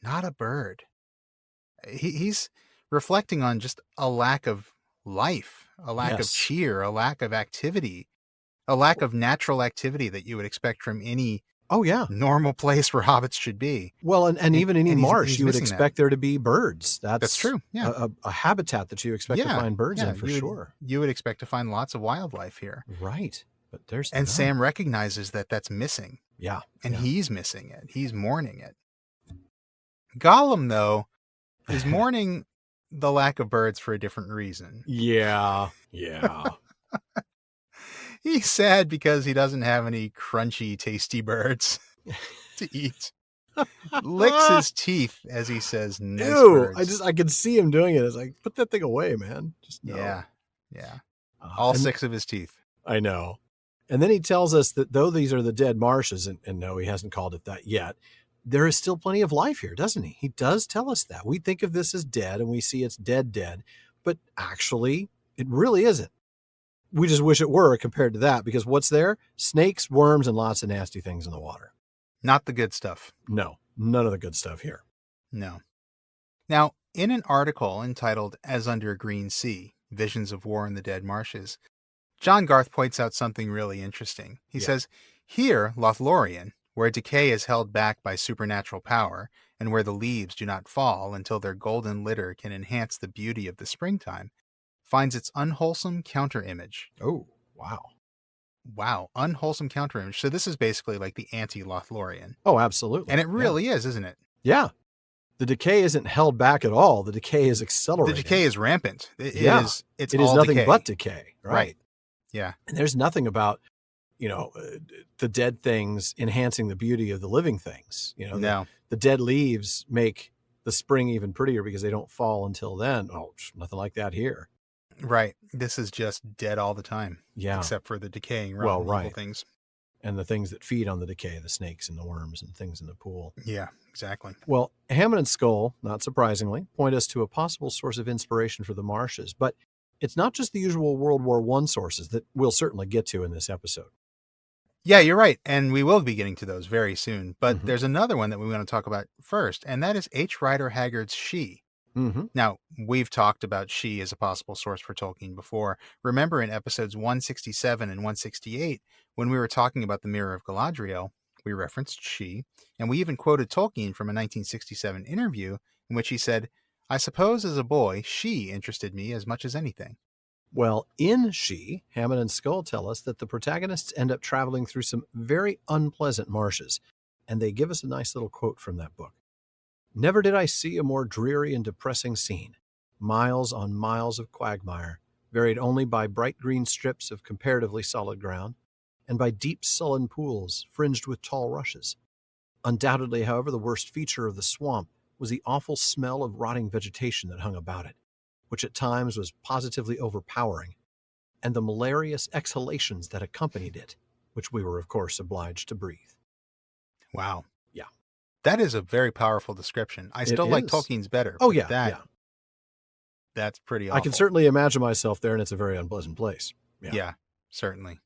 Not a bird. He's reflecting on just a lack of life, a lack of cheer, a lack of activity, a lack of natural activity that you would expect from any normal place where hobbits should be. Well, and even any marsh, you would expect there to be birds. That's true. Yeah. A habitat that you expect to find birds in for sure. You would expect to find lots of wildlife here. Right. But there's And Sam recognizes that that's missing. Yeah. And he's missing it. He's mourning it. Gollum, though, is mourning the lack of birds for a different reason. Yeah. Yeah. He's sad because he doesn't have any crunchy, tasty birds to eat. Licks his teeth as he says, nice birds. I can see him doing it. It's like, put that thing away, man. Just no. Yeah. All 6 of his teeth. I know. And then he tells us that though these are the Dead Marshes, and no, he hasn't called it that yet, there is still plenty of life here, doesn't he? He does tell us that. We think of this as dead, and we see it's dead, but actually, it really isn't. we just wish it were compared to that, because what's there? Snakes, worms, and lots of nasty things in the water. Not the good stuff. No, none of the good stuff here. No. Now, in an article entitled As Under a Green Sea, Visions of War in the Dead Marshes, John Garth points out something really interesting. He says, here, Lothlorien, where decay is held back by supernatural power, and where the leaves do not fall until their golden litter can enhance the beauty of the springtime, finds its unwholesome counter-image. Oh, wow. Wow, unwholesome counter-image. So this is basically like the anti-Lothlorien. Oh, absolutely. And it really is, isn't it? Yeah. The decay isn't held back at all. The decay is accelerated. The decay is rampant. It is all nothing decay. But decay. Right. Yeah. And there's nothing about, the dead things enhancing the beauty of the living things. No. The dead leaves make the spring even prettier because they don't fall until then. Oh, nothing like that here. Right. This is just dead all the time. Yeah. Except for the decaying evil things. And the things that feed on the decay, the snakes and the worms and things in the pool. Yeah, exactly. Well, Hammond and Skull, not surprisingly, point us to a possible source of inspiration for the marshes. But it's not just the usual World War I sources that we'll certainly get to in this episode. Yeah, you're right. And we will be getting to those very soon. But there's another one that we want to talk about first, and that is H. Rider Haggard's She. Now, we've talked about She as a possible source for Tolkien before. Remember in episodes 167 and 168, when we were talking about the Mirror of Galadriel, we referenced She, and we even quoted Tolkien from a 1967 interview in which he said, "I suppose as a boy, She interested me as much as anything." Well, in She, Hammond and Skull tell us that the protagonists end up traveling through some very unpleasant marshes, and they give us a nice little quote from that book. "Never did I see a more dreary and depressing scene. Miles on miles of quagmire, varied only by bright green strips of comparatively solid ground, and by deep sullen pools fringed with tall rushes. Undoubtedly, however, the worst feature of the swamp was the awful smell of rotting vegetation that hung about it, which at times was positively overpowering, and the malarious exhalations that accompanied it, which we were, of course, obliged to breathe." Wow. Yeah. That is a very powerful description. I still like Tolkien's better. Oh, yeah. That's pretty awful. I can certainly imagine myself there, and it's a very unpleasant place. Yeah, certainly.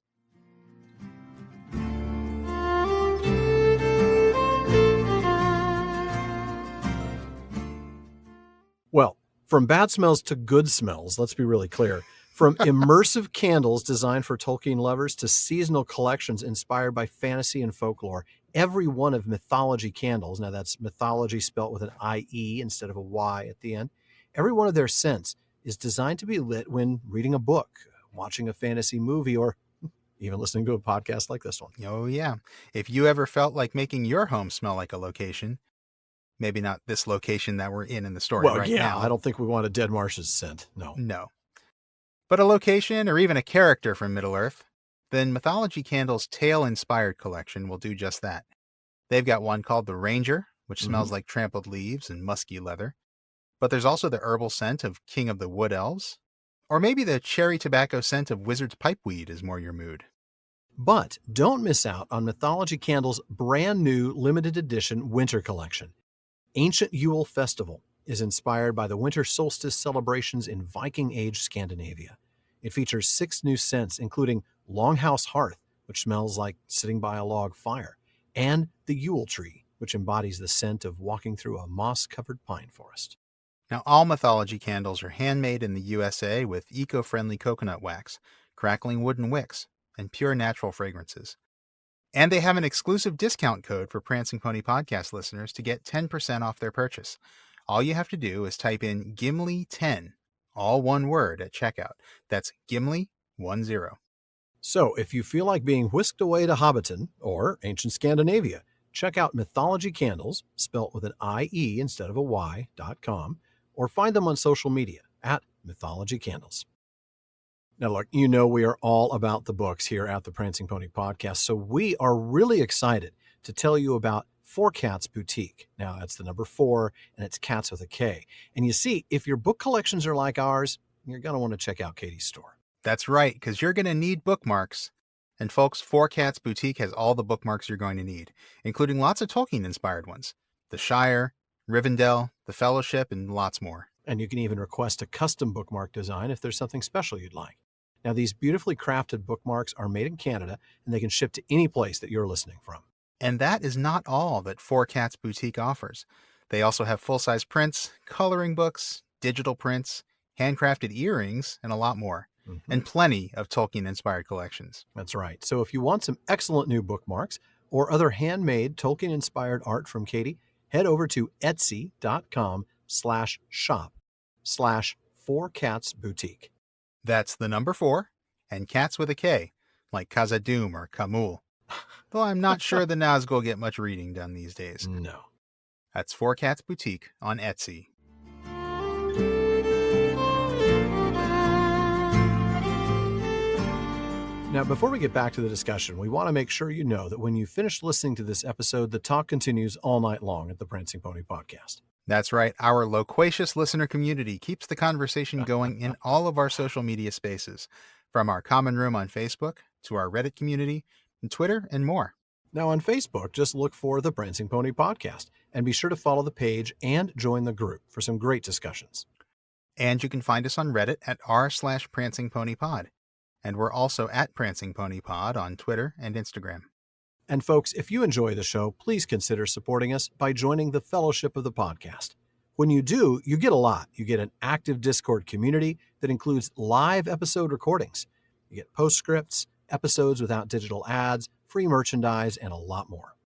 Well, from bad smells to good smells, let's be really clear. From immersive candles designed for Tolkien lovers to seasonal collections inspired by fantasy and folklore, every one of Mythology Candles, now that's mythology spelt with an I-E instead of a Y at the end, every one of their scents is designed to be lit when reading a book, watching a fantasy movie, or even listening to a podcast like this one. Oh, yeah. If you ever felt like making your home smell like a location, maybe not this location that we're in the story right now. I don't think we want a Dead Marshes scent. No. But a location or even a character from Middle-earth, then Mythology Candle's Tale-inspired collection will do just that. They've got one called the Ranger, which smells like trampled leaves and musky leather. But there's also the herbal scent of King of the Wood Elves. Or maybe the cherry tobacco scent of Wizard's Pipeweed is more your mood. But don't miss out on Mythology Candle's brand new limited edition winter collection. Ancient Yule Festival is inspired by the winter solstice celebrations in Viking Age Scandinavia. It features 6 new scents, including Longhouse Hearth, which smells like sitting by a log fire, and the Yule Tree, which embodies the scent of walking through a moss-covered pine forest. Now, all Mythology Candles are handmade in the USA with eco-friendly coconut wax, crackling wooden wicks, and pure natural fragrances. And they have an exclusive discount code for Prancing Pony podcast listeners to get 10% off their purchase. All you have to do is type in Gimli10, all one word, at checkout. That's Gimli10. So if you feel like being whisked away to Hobbiton or ancient Scandinavia, check out Mythology Candles, spelt with an I-E instead of a Y.com, or find them on social media at Mythology Candles. Now, look, we are all about the books here at the Prancing Pony Podcast, so we are really excited to tell you about 4 Cats Boutique. Now, that's the number 4, and it's Cats with a K. And you see, if your book collections are like ours, you're going to want to check out Katie's store. That's right, because you're going to need bookmarks. And folks, 4 Cats Boutique has all the bookmarks you're going to need, including lots of Tolkien-inspired ones. The Shire, Rivendell, The Fellowship, and lots more. And you can even request a custom bookmark design if there's something special you'd like. Now, these beautifully crafted bookmarks are made in Canada, and they can ship to any place that you're listening from. And that is not all that Four Cats Boutique offers. They also have full-size prints, coloring books, digital prints, handcrafted earrings, and a lot more. And plenty of Tolkien-inspired collections. That's right. So if you want some excellent new bookmarks or other handmade Tolkien-inspired art from Katie, head over to etsy.com/shop/4catsboutique. That's the number 4, and cats with a K, like Khazad-dûm or Kamul. Though I'm not sure the Nazgul get much reading done these days. No. That's Four Cats Boutique on Etsy. Now, before we get back to the discussion, we want to make sure you know that when you finish listening to this episode, the talk continues all night long at the Prancing Pony Podcast. That's right. Our loquacious listener community keeps the conversation going in all of our social media spaces, from our common room on Facebook to our Reddit community and Twitter and more. Now, on Facebook, just look for the Prancing Pony Podcast and be sure to follow the page and join the group for some great discussions. And you can find us on Reddit at r/prancingponypod. And we're also at Prancing Pony Pod on Twitter and Instagram. And folks, if you enjoy the show, please consider supporting us by joining the Fellowship of the Podcast. When you do, you get a lot. You get an active Discord community that includes live episode recordings. You get postscripts, episodes without digital ads, free merchandise, and a lot more.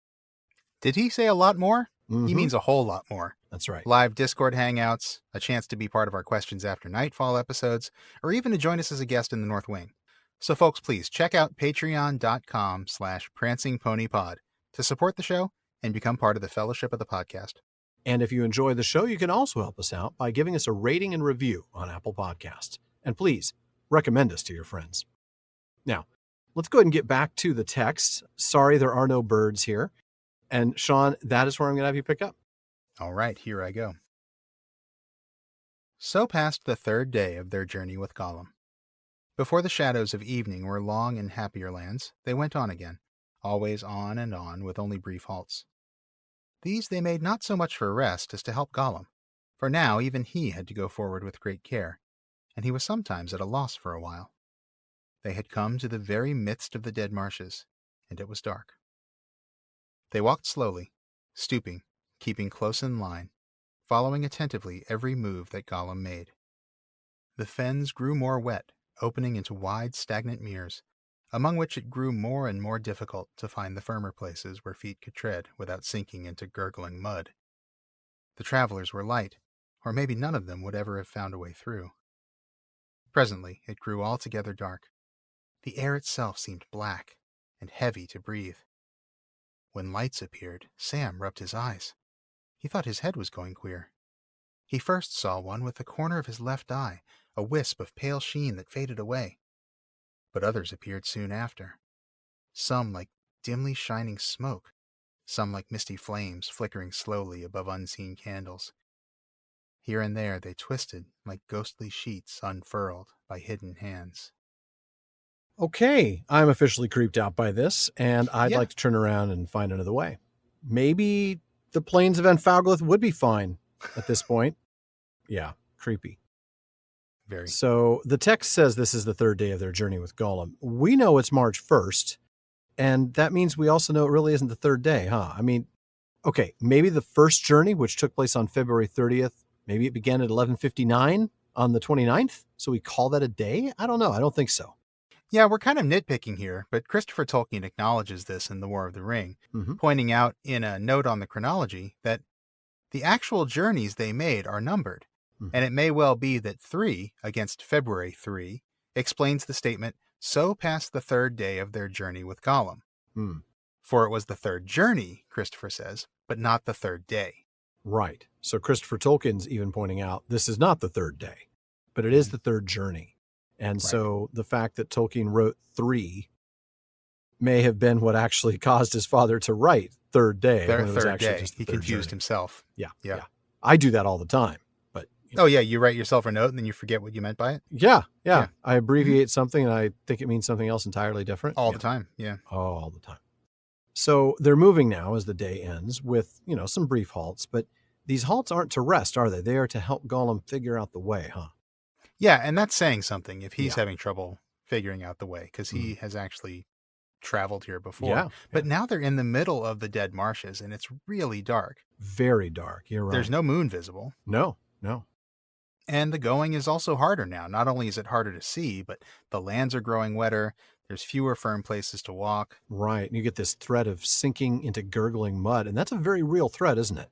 Did he say a lot more? He means a whole lot more. That's right. Live Discord hangouts, a chance to be part of our Questions After Nightfall episodes, or even to join us as a guest in the North Wing. So folks, please check out patreon.com/prancingponypod to support the show and become part of the Fellowship of the Podcast. And if you enjoy the show, you can also help us out by giving us a rating and review on Apple Podcasts. And please, recommend us to your friends. Now, let's go ahead and get back to the text. Sorry, there are no birds here. And Sean, that is where I'm going to have you pick up. All right, here I go. So passed the 3rd day of their journey with Gollum. Before the shadows of evening were long in happier lands, they went on again, always on and on with only brief halts. These they made not so much for rest as to help Gollum, for now even he had to go forward with great care, and he was sometimes at a loss for a while. They had come to the very midst of the Dead Marshes, and it was dark. They walked slowly, stooping, keeping close in line, following attentively every move that Gollum made. The fens grew more wet, opening into wide, stagnant meres, among which it grew more and more difficult to find the firmer places where feet could tread without sinking into gurgling mud. The travelers were light, or maybe none of them would ever have found a way through. Presently, it grew altogether dark. The air itself seemed black and heavy to breathe. When lights appeared, Sam rubbed his eyes. He thought his head was going queer. He first saw one with the corner of his left eye, a wisp of pale sheen that faded away. But others appeared soon after. Some like dimly shining smoke, some like misty flames flickering slowly above unseen candles. Here and there they twisted like ghostly sheets unfurled by hidden hands. Okay, I'm officially creeped out by this, and I'd like to turn around and find another way. Maybe the plains of Anfauglith would be fine at this point. Yeah, creepy. Very. So the text says this is the 3rd day of their journey with Gollum. We know it's March 1st, and that means we also know it really isn't the 3rd day, huh? I mean, okay, maybe the first journey, which took place on February 30th, maybe it began at 11:59 on the 29th, so we call that a day? I don't know. I don't think so. Yeah, we're kind of nitpicking here, but Christopher Tolkien acknowledges this in The War of the Ring, pointing out in a note on the chronology that the actual journeys they made are numbered, and it may well be that 3 against February 3 explains the statement, so passed the 3rd day of their journey with Gollum. For it was the 3rd journey, Christopher says, but not the 3rd day. Right. So Christopher Tolkien's even pointing out this is not the 3rd day, but it is the 3rd journey. And so the fact that Tolkien wrote 3 may have been what actually caused his father to write 3rd day. Their when it was 3rd actually day. just the He 3rd confused journey. himself. Yeah. I do that all the time. But Oh, yeah, you write yourself a note and then you forget what you meant by it? Yeah. I abbreviate something and I think it means something else entirely different. All the time, yeah. All the time. So they're moving now as the day ends with, some brief halts, but these halts aren't to rest, are they? They are to help Gollum figure out the way, huh? Yeah, and that's saying something if he's having trouble figuring out the way because he has actually traveled here before. Yeah. But now they're in the middle of the Dead Marshes, and it's really dark. Very dark. You're right. There's no moon visible. No. And the going is also harder now. Not only is it harder to see, but the lands are growing wetter. There's fewer firm places to walk. Right. And you get this threat of sinking into gurgling mud. And that's a very real threat, isn't it?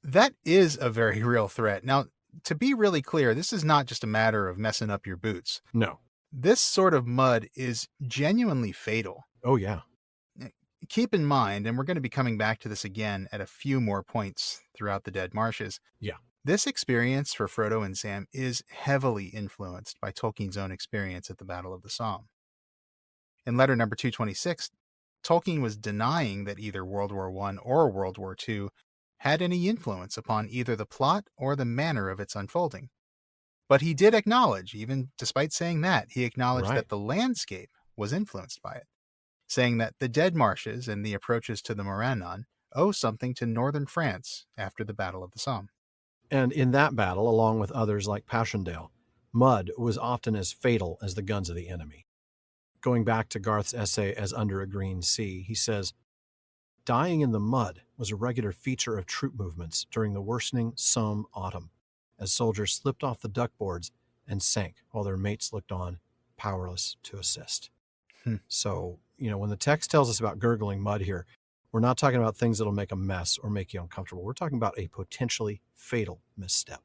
That is a very real threat. Now, to be really clear, this is not just a matter of messing up your boots. No. This sort of mud is genuinely fatal. Oh, yeah. Keep in mind, and we're going to be coming back to this again at a few more points throughout the Dead Marshes. Yeah. This experience for Frodo and Sam is heavily influenced by Tolkien's own experience at the Battle of the Somme. In letter number 226, Tolkien was denying that either World War I or World War II had any influence upon either the plot or the manner of its unfolding. But he did acknowledge, even despite saying that, he acknowledged that the landscape was influenced by it, saying that the Dead Marshes and the approaches to the Morannon owe something to northern France after the Battle of the Somme. And in that battle, along with others like Passchendaele, mud was often as fatal as the guns of the enemy. Going back to Garth's essay, As Under a Green Sea, he says, dying in the mud was a regular feature of troop movements during the worsening Somme autumn, as soldiers slipped off the duckboards and sank while their mates looked on, powerless to assist. So, when the text tells us about gurgling mud here, we're not talking about things that'll make a mess or make you uncomfortable. We're talking about a potentially fatal misstep.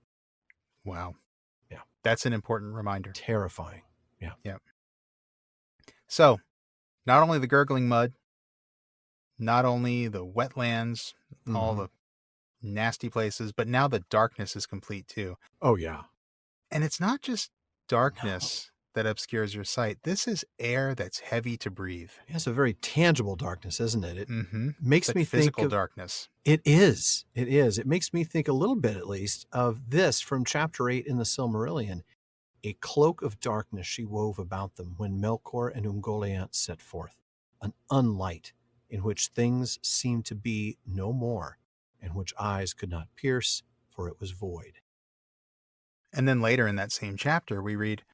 Wow. Yeah. That's an important reminder. Terrifying. Yeah. Yeah. So, not only the gurgling mud, not only the wetlands, all the nasty places, but now the darkness is complete too. Oh, yeah. And it's not just darkness that obscures your sight. This is air that's heavy to breathe. It's a very tangible darkness, isn't it? It it's makes like me physical think of darkness. It is. It makes me think a little bit, at least, of this from chapter 8 in the Silmarillion. A cloak of darkness she wove about them when Melkor and Ungoliant set forth, an unlight in which things seemed to be no more, and which eyes could not pierce, for it was void. And then later in that same chapter, we read,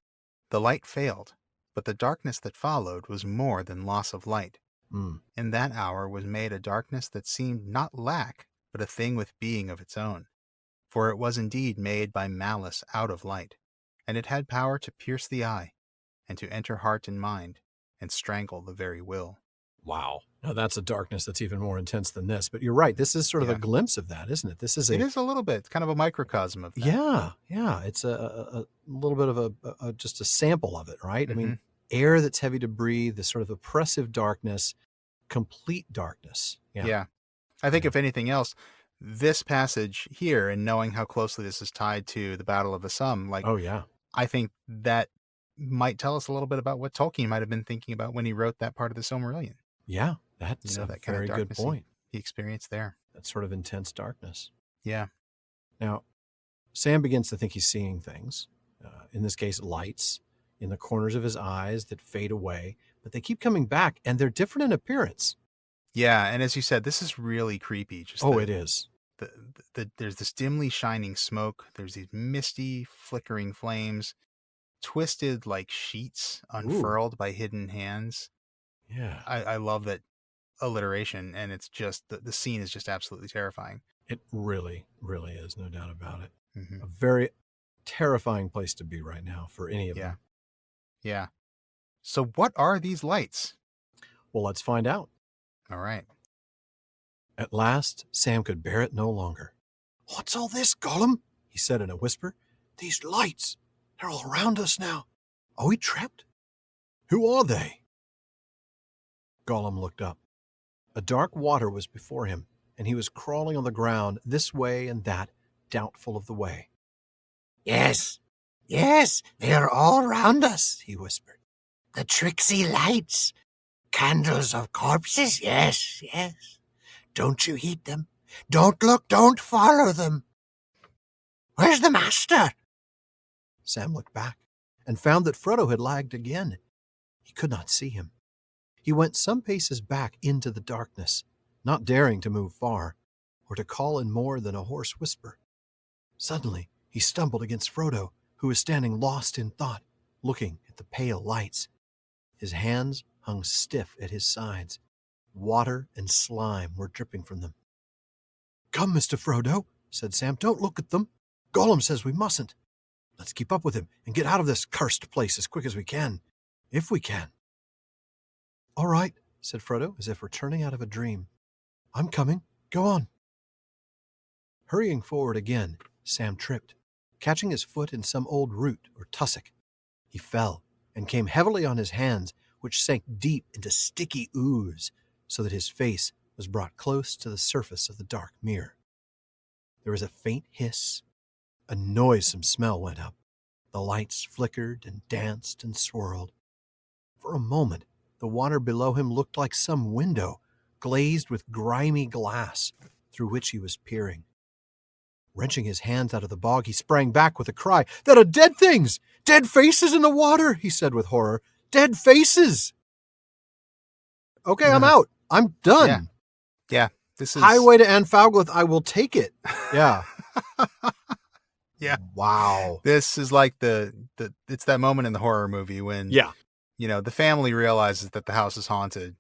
the light failed, but the darkness that followed was more than loss of light. In that hour was made a darkness that seemed not lack, but a thing with being of its own. For it was indeed made by malice out of light, and it had power to pierce the eye, and to enter heart and mind, and strangle the very will. Wow. Now that's a darkness that's even more intense than this. But you're right. This is sort of a glimpse of that, isn't it? It is a little bit. It's kind of a microcosm of that. Yeah. It's a little bit of just a sample of it, right? I mean, air that's heavy to breathe, this sort of oppressive darkness, complete darkness. Yeah. I think if anything else, this passage here and knowing how closely this is tied to the Battle of the Somme, I think that might tell us a little bit about what Tolkien might have been thinking about when he wrote that part of the Silmarillion. Yeah, that's a that very good point. He experienced there. That sort of intense darkness. Yeah. Now, Sam begins to think he's seeing things, in this case, lights, in the corners of his eyes that fade away, but they keep coming back, and they're different in appearance. Yeah, and as you said, this is really creepy. It is. There's this dimly shining smoke. There's these misty, flickering flames, twisted like sheets unfurled by hidden hands. Yeah. I love that alliteration, and it's just, the scene is just absolutely terrifying. It really, really is, no doubt about it. A very terrifying place to be right now for any of them. Yeah. So what are these lights? Well, let's find out. All right. At last, Sam could bear it no longer. "What's all this, Gollum?" he said in a whisper. "These lights, they're all around us now. Are we trapped? Who are they?" Gollum looked up. A dark water was before him, and he was crawling on the ground this way and that, doubtful of the way. Yes, they are all round us, he whispered. The tricksy lights, candles of corpses, yes. Don't you heed them. Don't look, don't follow them. Where's the master? Sam looked back and found that Frodo had lagged again. He could not see him. He went some paces back into the darkness, not daring to move far, or to call in more than a hoarse whisper. Suddenly, he stumbled against Frodo, who was standing lost in thought. looking at the pale lights. His hands hung stiff at his sides. Water and slime were dripping from them. "Come, Mr. Frodo," said Sam. "Don't look at them. Gollum says we mustn't. Let's keep up with him and get out of this cursed place as quick as we can, if we can." "All right," said Frodo, as if returning out of a dream. "I'm coming. Go on." Hurrying forward again, Sam tripped, catching his foot in some old root or tussock. He fell and came heavily on his hands, which sank deep into sticky ooze, so that his face was brought close to the surface of the dark mirror. There was a faint hiss. A noisome smell went up. The lights flickered and danced and swirled. For a moment, the water below him looked like some window, glazed with grimy glass, through which he was peering. Wrenching his hands out of the bog, he sprang back with a cry. "There are dead things! Dead faces in the water!" he said with horror. "Dead faces!" "Okay, I'm out. I'm done." Yeah. This is Highway to Anfauglith, I will take it. Yeah. Yeah. Wow. This is like it's that moment in the horror movie when the family realizes that the house is haunted.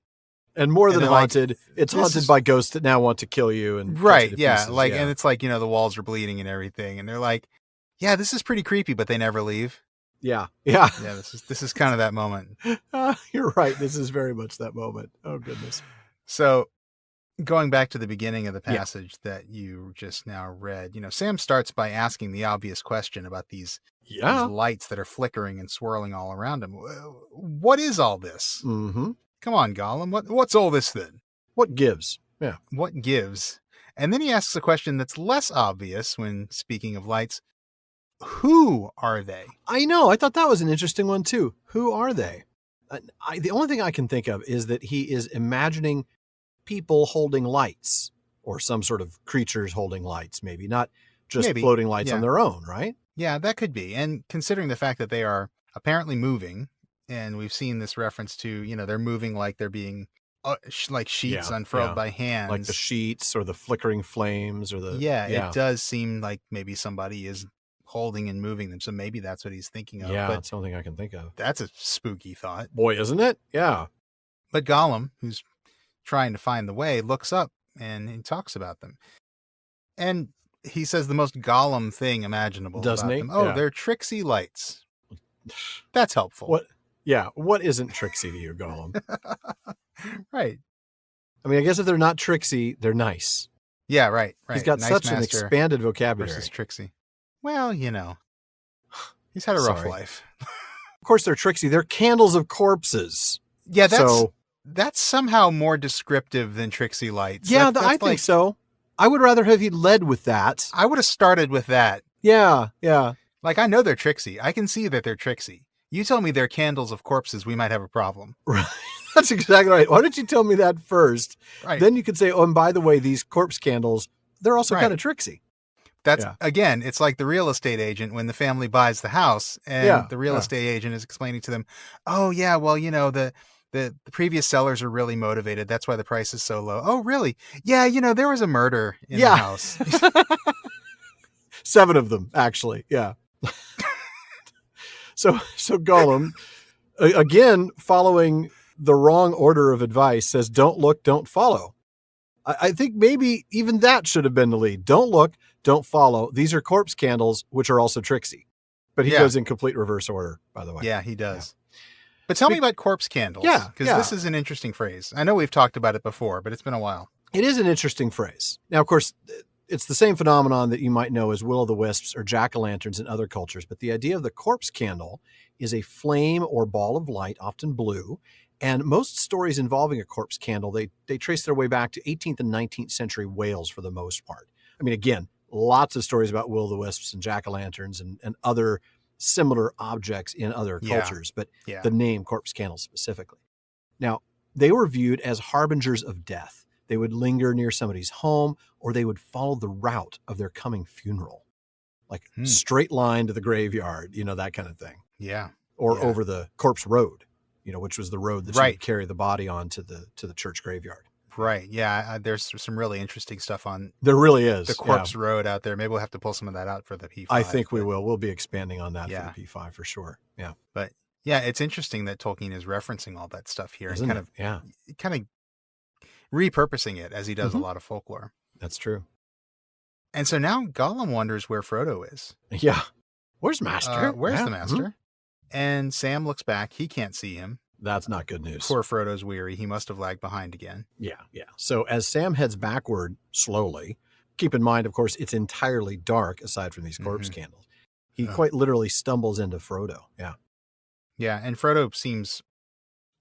And more than they're like, haunted, it's haunted by ghosts that now want to kill you and right, cut you to yeah. pieces, Like and it's like, the walls are bleeding and everything, and they're like, "Yeah, this is pretty creepy," but they never leave. Yeah. Yeah, this is kind of that moment. You're right. This is very much that moment. Oh goodness. So going back to the beginning of the passage that you just now read, Sam starts by asking the obvious question about these lights that are flickering and swirling all around him. What is all this? Mm-hmm. Come on, Gollum. What's all this then? What gives? Yeah. What gives? And then he asks a question that's less obvious when speaking of lights. Who are they? I know. I thought that was an interesting one too. Who are they? The only thing I can think of is that he is imagining people holding lights or some sort of creatures holding lights, maybe not just floating lights on their own, right? Yeah, that could be. And considering the fact that they are apparently moving, and we've seen this reference to, they're moving like they're being like sheets unfurled by hands. Like the sheets or the flickering flames or the... It does seem like maybe somebody is holding and moving them. So maybe that's what he's thinking of. Yeah, but that's something I can think of. That's a spooky thought. Boy, isn't it? Yeah. But Gollum, who's trying to find the way, looks up and he talks about them. And he says the most Gollum thing imaginable. Doesn't he? Them. Oh, they're tricksy lights. That's helpful. What? Yeah. What isn't tricksy to you, Gollum? Right. I mean, I guess if they're not tricksy, they're nice. Yeah, right. He's got nice such an expanded vocabulary. Versus tricksy. Well, he's had a rough life. Of course, they're tricksy. They're candles of corpses. Yeah, that's somehow more descriptive than tricksy lights. Yeah, I think so. I would rather have he led with that. I would have started with that. Yeah. Like, I know they're tricksy. I can see that they're tricksy. You tell me they're candles of corpses, we might have a problem. Right. That's exactly right. Why don't you tell me that first? Right. Then you could say, oh, and by the way, these corpse candles, they're also kind of tricksy. That's, again, it's like the real estate agent when the family buys the house and the real estate agent is explaining to them, oh, yeah, well, the previous sellers are really motivated. That's why the price is so low. Oh, really? Yeah, there was a murder in the house. 7 of them, actually. Yeah. So Gollum, again, following the wrong order of advice, says, don't look, don't follow. I think maybe even that should have been the lead. Don't look, don't follow. These are corpse candles, which are also tricksy. But he goes in complete reverse order, by the way. Yeah, he does. Yeah. But tell me about corpse candles. Yeah. Because this is an interesting phrase. I know we've talked about it before, but it's been a while. It is an interesting phrase. Now, of course, it's the same phenomenon that you might know as will-o'-the-wisps or jack-o'-lanterns in other cultures. But the idea of the corpse candle is a flame or ball of light, often blue. And most stories involving a corpse candle, they trace their way back to 18th and 19th century Wales for the most part. I mean, again, lots of stories about will-o'-the-wisps and jack-o'-lanterns and other similar objects in other cultures, but the name corpse candle specifically. Now, they were viewed as harbingers of death. They would linger near somebody's home, or they would follow the route of their coming funeral, like straight line to the graveyard, that kind of thing. Yeah. Or over the corpse road, which was the road that you would carry the body on to the church graveyard. Right. Yeah. There's some really interesting stuff on There really is. the Corpse Road out there. Maybe we'll have to pull some of that out for the P5. I think we will. We'll be expanding on that Yeah. for the P5 for sure. Yeah. But yeah, it's interesting that Tolkien is referencing all that stuff here Isn't and kind of repurposing it as he does a lot of folklore. That's true. And so now Gollum wonders where Frodo is. Yeah. Where's Master? Where's the Master? And Sam looks back. He can't see him. That's not good news. Poor Frodo's weary. He must have lagged behind again. Yeah. So as Sam heads backward slowly, keep in mind, of course, it's entirely dark aside from these corpse candles. He quite literally stumbles into Frodo. Yeah. Yeah. And Frodo seems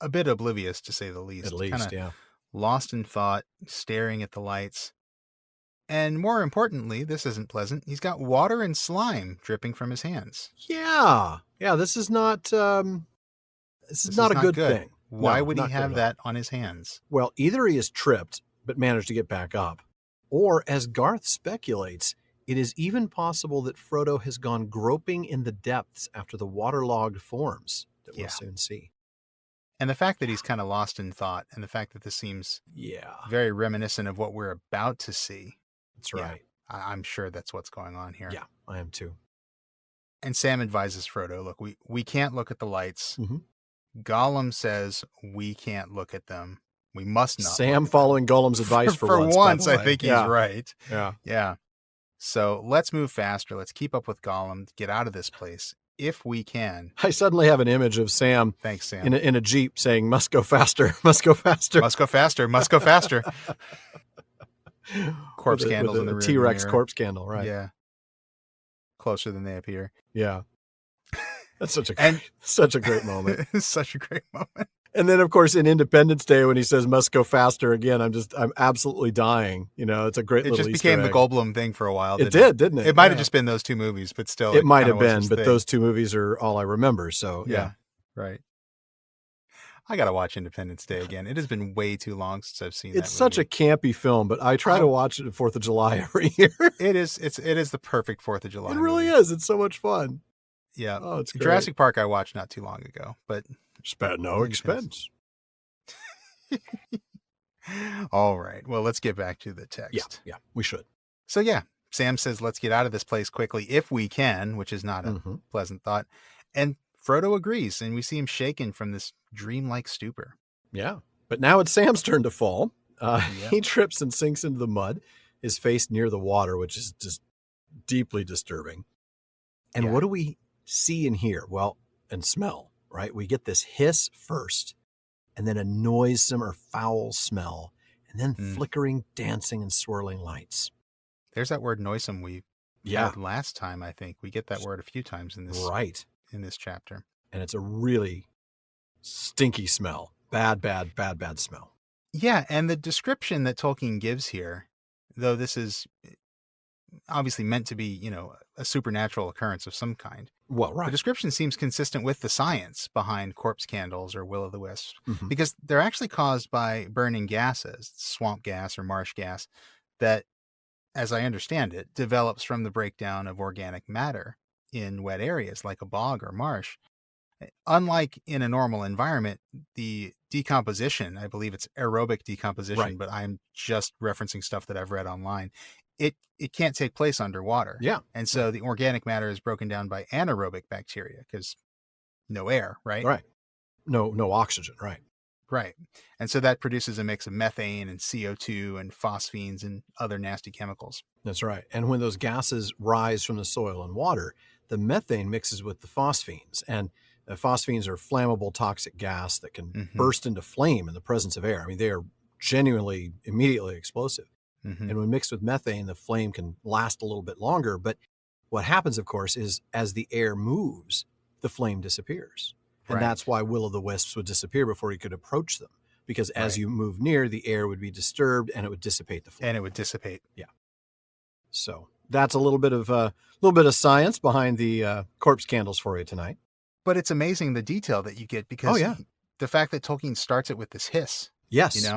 a bit oblivious, to say the least. At least, yeah. Lost in thought, staring at the lights. And more importantly, this isn't pleasant. He's got water and slime dripping from his hands. Yeah. This is not this is not a good thing. Why No, would he not good have at all. that on his hands? Well, either he is tripped but managed to get back up, or as Garth speculates, it is even possible that Frodo has gone groping in the depths after the waterlogged forms that we'll soon see. And the fact that he's kind of lost in thought, and the fact that this seems very reminiscent of what we're about to see. That's right. I'm sure that's what's going on here. Yeah, I am too. And Sam advises Frodo, look, we can't look at the lights. Mm-hmm. Gollum says we can't look at them. We must not. Sam following Gollum's advice for once. I think he's right. Yeah. So let's move faster. Let's keep up with Gollum. Get out of this place if we can. I suddenly have an image of Sam. Thanks, Sam. In a Jeep saying, "Must go faster, must go faster, must go faster, must go faster." Corpse candles in the T-Rex mirror. corpse candle, right? Yeah. Closer than they appear. Yeah. That's such a great moment. Such a great moment. And then, of course, in Independence Day, when he says "must go faster" again, I'm absolutely dying. It's a great little Easter egg. It just became the Goldblum thing for a while. It did, didn't it? It might have just been those two movies, but still. It might have been, but those two movies are all I remember. So, yeah. Right. I got to watch Independence Day again. It has been way too long since I've seen that movie. It's such a campy film, but I try to watch it at 4th of July every year. It is the perfect 4th of July It really is. It's so much fun. Yeah. Oh, it's great. Jurassic Park I watched not too long ago, but spare no expense. All right. Well, let's get back to the text. Yeah, we should. So Sam says, let's get out of this place quickly if we can, which is not a pleasant thought. And Frodo agrees, and we see him shaken from this dreamlike stupor. Yeah. But now it's Sam's turn to fall. He trips and sinks into the mud, his face near the water, which is just deeply disturbing. And what do we see and hear? Well, and smell, right? We get this hiss first, and then a noisome or foul smell, and then flickering, dancing, and swirling lights. There's that word noisome we had last time, I think. We get that word a few times in this chapter. And it's a really stinky smell. Bad smell. Yeah, and the description that Tolkien gives here, though this is obviously meant to be, a supernatural occurrence of some kind. Well, right. The description seems consistent with the science behind corpse candles or will-o'-the-wisps, because they're actually caused by burning gases, swamp gas or marsh gas, that, as I understand it, develops from the breakdown of organic matter in wet areas like a bog or marsh. Unlike in a normal environment, the decomposition, I believe it's aerobic decomposition, but I'm just referencing stuff that I've read online. It can't take place underwater. Yeah. And so the organic matter is broken down by anaerobic bacteria because no air, right? Right. No oxygen, right. Right. And so that produces a mix of methane and CO2 and phosphenes and other nasty chemicals. That's right. And when those gases rise from the soil and water, the methane mixes with the phosphenes. And the phosphenes are flammable toxic gas that can burst into flame in the presence of air. I mean, they are genuinely immediately explosive. And when mixed with methane, the flame can last a little bit longer. But what happens, of course, is as the air moves, the flame disappears. And that's why will-o'-the-wisps would disappear before you could approach them. Because as you move near, the air would be disturbed and it would dissipate the flame. Yeah. So that's a little bit of science behind the corpse candles for you tonight. But it's amazing the detail that you get because the fact that Tolkien starts it with this hiss. Yes.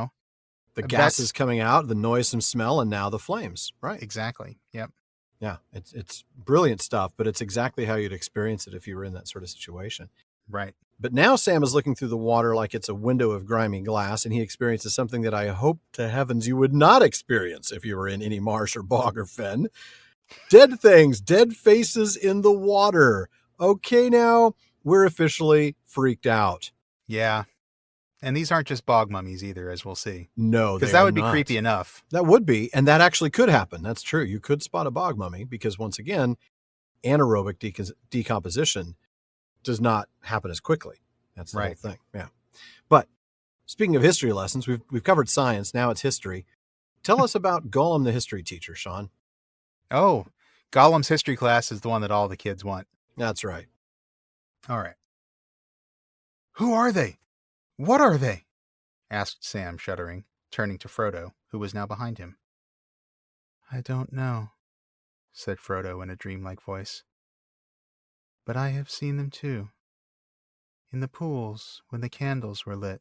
The gases coming out, the noisome smell, and now the flames. Right. Exactly. Yep. Yeah. It's brilliant stuff, but it's exactly how you'd experience it if you were in that sort of situation. Right. But now Sam is looking through the water like it's a window of grimy glass, and he experiences something that I hope to heavens you would not experience if you were in any marsh or bog or fen. Dead things, dead faces in the water. Okay, now we're officially freaked out. Yeah. And these aren't just bog mummies either, as we'll see. No, because that would be creepy enough. That would be, and that actually could happen. That's true. You could spot a bog mummy because, once again, anaerobic decomposition does not happen as quickly. That's the whole thing. Yeah. But speaking of history lessons, we've covered science. Now it's history. Tell us about Gollum the history teacher, Sean. Oh, Gollum's history class is the one that all the kids want. That's right. All right. Who are they? What are they? Asked Sam, shuddering, turning to Frodo, who was now behind him. I don't know, said Frodo in a dreamlike voice. But I have seen them too. In the pools when the candles were lit.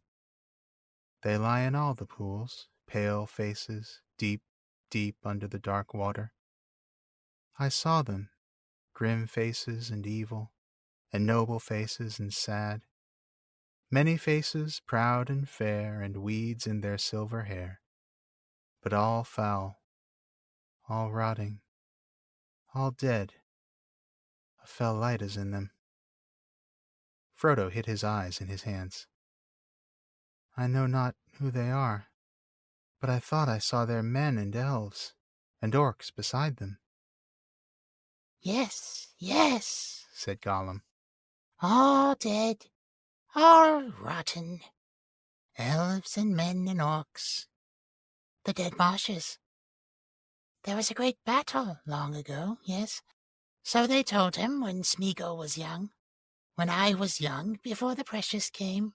They lie in all the pools, pale faces, deep, deep under the dark water. I saw them, grim faces and evil, and noble faces and sad. Many faces proud and fair, and weeds in their silver hair, but all foul, all rotting, all dead. A fell light is in them. Frodo hid his eyes in his hands. I know not who they are, but I thought I saw their men and elves, and orcs beside them. Yes, yes, said Gollum. all dead, all rotten. Elves and men and orcs. The Dead Marshes. There was a great battle long ago, yes. So they told him when Smeagol was young, when I was young, before the Precious came.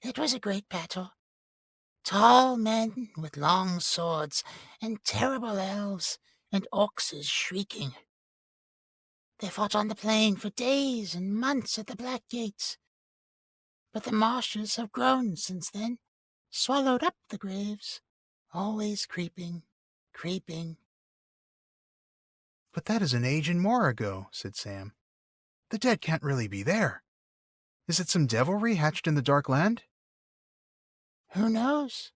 It was a great battle. Tall men with long swords, and terrible elves, and orcs shrieking. They fought on the plain for days and months at the Black Gates. But the marshes have grown since then, swallowed up the graves, always creeping, creeping. But that is an age and more ago, said Sam. The dead can't really be there. Is it some devilry hatched in the dark land? Who knows?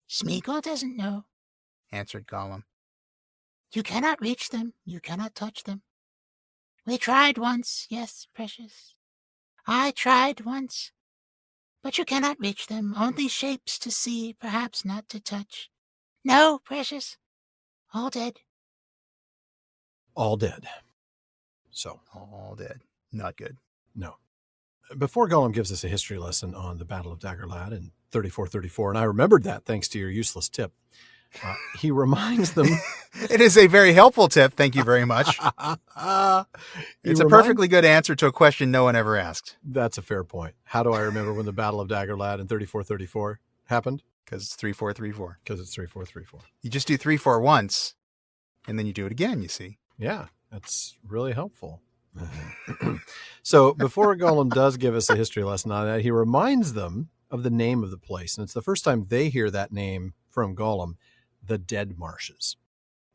Smeagol doesn't know, answered Gollum. You cannot reach them, you cannot touch them. We tried once, yes, Precious. I tried once. But you cannot reach them, only shapes to see, perhaps not to touch. No, Precious. All dead. All dead. So. All dead. Not good. No. Before Gollum gives us a history lesson on the Battle of Dagorlad in 3434, and I remembered that thanks to your useless tip, he reminds them... It is a very helpful tip. Thank you very much. It's a perfectly good answer to a question no one ever asked. That's a fair point. How do I remember when the Battle of Dagorlad in 3434 happened? Because it's 3434. Because it's 3434. You just do 34 once, and then you do it again, you see. Yeah, that's really helpful. So before Gollum does give us a history lesson on that, he reminds them of the name of the place. And it's the first time they hear that name from Gollum, the Dead Marshes.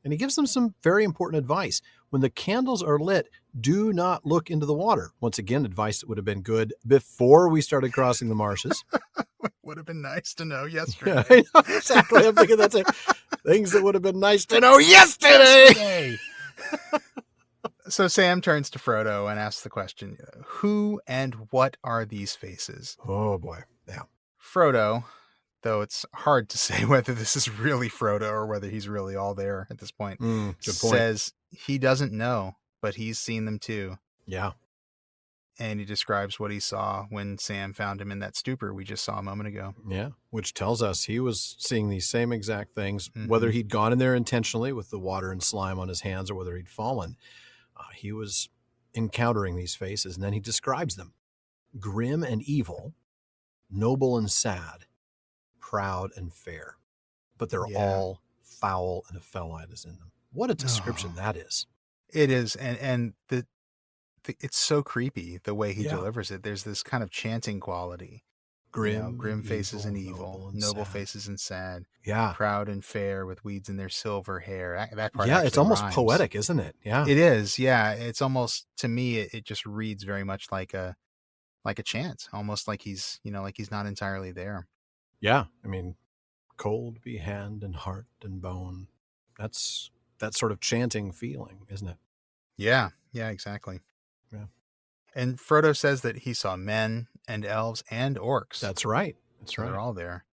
And he gives them some very important advice. When the candles are lit, do not look into the water. Once again, advice that would have been good before we started crossing the marshes. Would have been nice to know yesterday. Yeah, I know, exactly. I'm thinking that's it. Things that would have been nice to know yesterday. So Sam turns to Frodo and asks the question, who and what are these faces? Oh, boy. Yeah. Frodo, though it's hard to say whether this is really Frodo or whether he's really all there at this point, says he doesn't know, but he's seen them too. Yeah. And he describes what he saw when Sam found him in that stupor we just saw a moment ago. Yeah, which tells us he was seeing these same exact things, whether he'd gone in there intentionally with the water and slime on his hands or whether he'd fallen. He was encountering these faces, and then he describes them. Grim and evil, noble and sad, proud and fair. But they're all foul, and a fell light is in them. What a description that is. It is, and it's so creepy the way he delivers it. There's this kind of chanting quality. Grim faces and evil, noble faces and sad. Yeah. Proud and fair with weeds in their silver hair. That part it's almost rhymes. Poetic, isn't it? Yeah. It is, yeah. It's almost, to me, it just reads very much like a like a chant, almost like he's, like he's not entirely there. Yeah. I mean, cold be hand and heart and bone. That's that sort of chanting feeling, isn't it? Yeah, exactly. Yeah. And Frodo says that he saw men and elves and orcs. That's right. So they're all there.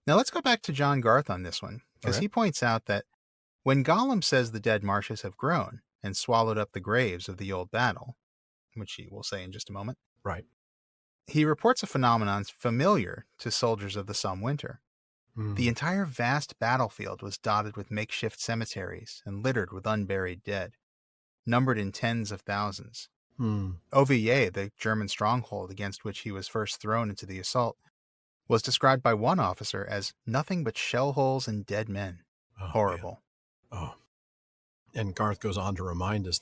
Now let's go back to John Garth on this one, because he points out that when Gollum says the Dead Marshes have grown and swallowed up the graves of the old battle, which he will say in just a moment, right, he reports a phenomenon familiar to soldiers of the Sommewinter. The entire vast battlefield was dotted with makeshift cemeteries and littered with unburied dead, numbered in tens of thousands. Ovillers, the German stronghold against which he was first thrown into the assault, was described by one officer as nothing but shell holes and dead men. Horrible. Man. Oh. And Garth goes on to remind us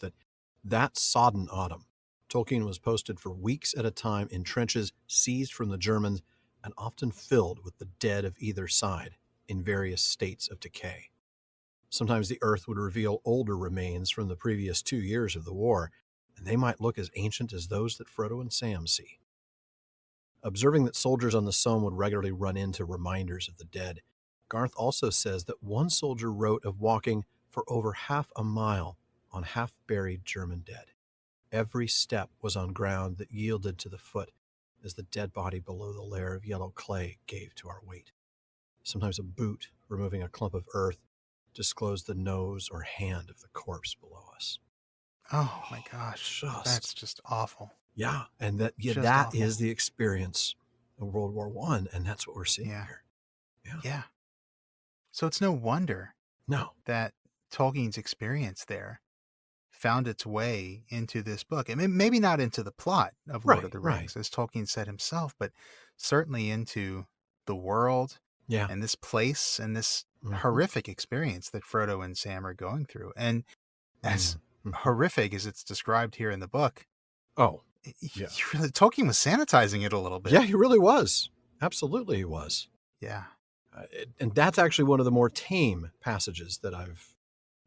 that sodden autumn, Tolkien was posted for weeks at a time in trenches seized from the Germans and often filled with the dead of either side in various states of decay. Sometimes the earth would reveal older remains from the previous 2 years of the war, and they might look as ancient as those that Frodo and Sam see. Observing that soldiers on the Somme would regularly run into reminders of the dead, Garth also says that one soldier wrote of walking for over half a mile on half-buried German dead. Every step was on ground that yielded to the foot as the dead body below the layer of yellow clay gave to our weight. Sometimes a boot, removing a clump of earth, disclosed the nose or hand of the corpse below us. Oh my gosh, that's just awful. Yeah, and that is the experience of World War I, and that's what we're seeing here. Yeah. So it's no wonder that Tolkien's experience there found its way into this book. I mean, maybe not into the plot of Lord of the Rings, as Tolkien said himself, but certainly into the world and this place and this horrific experience that Frodo and Sam are going through. And as horrific as it's described here in the book, Tolkien was sanitizing it a little bit. Yeah, he really was. Absolutely, he was. Yeah. And that's actually one of the more tame passages that I've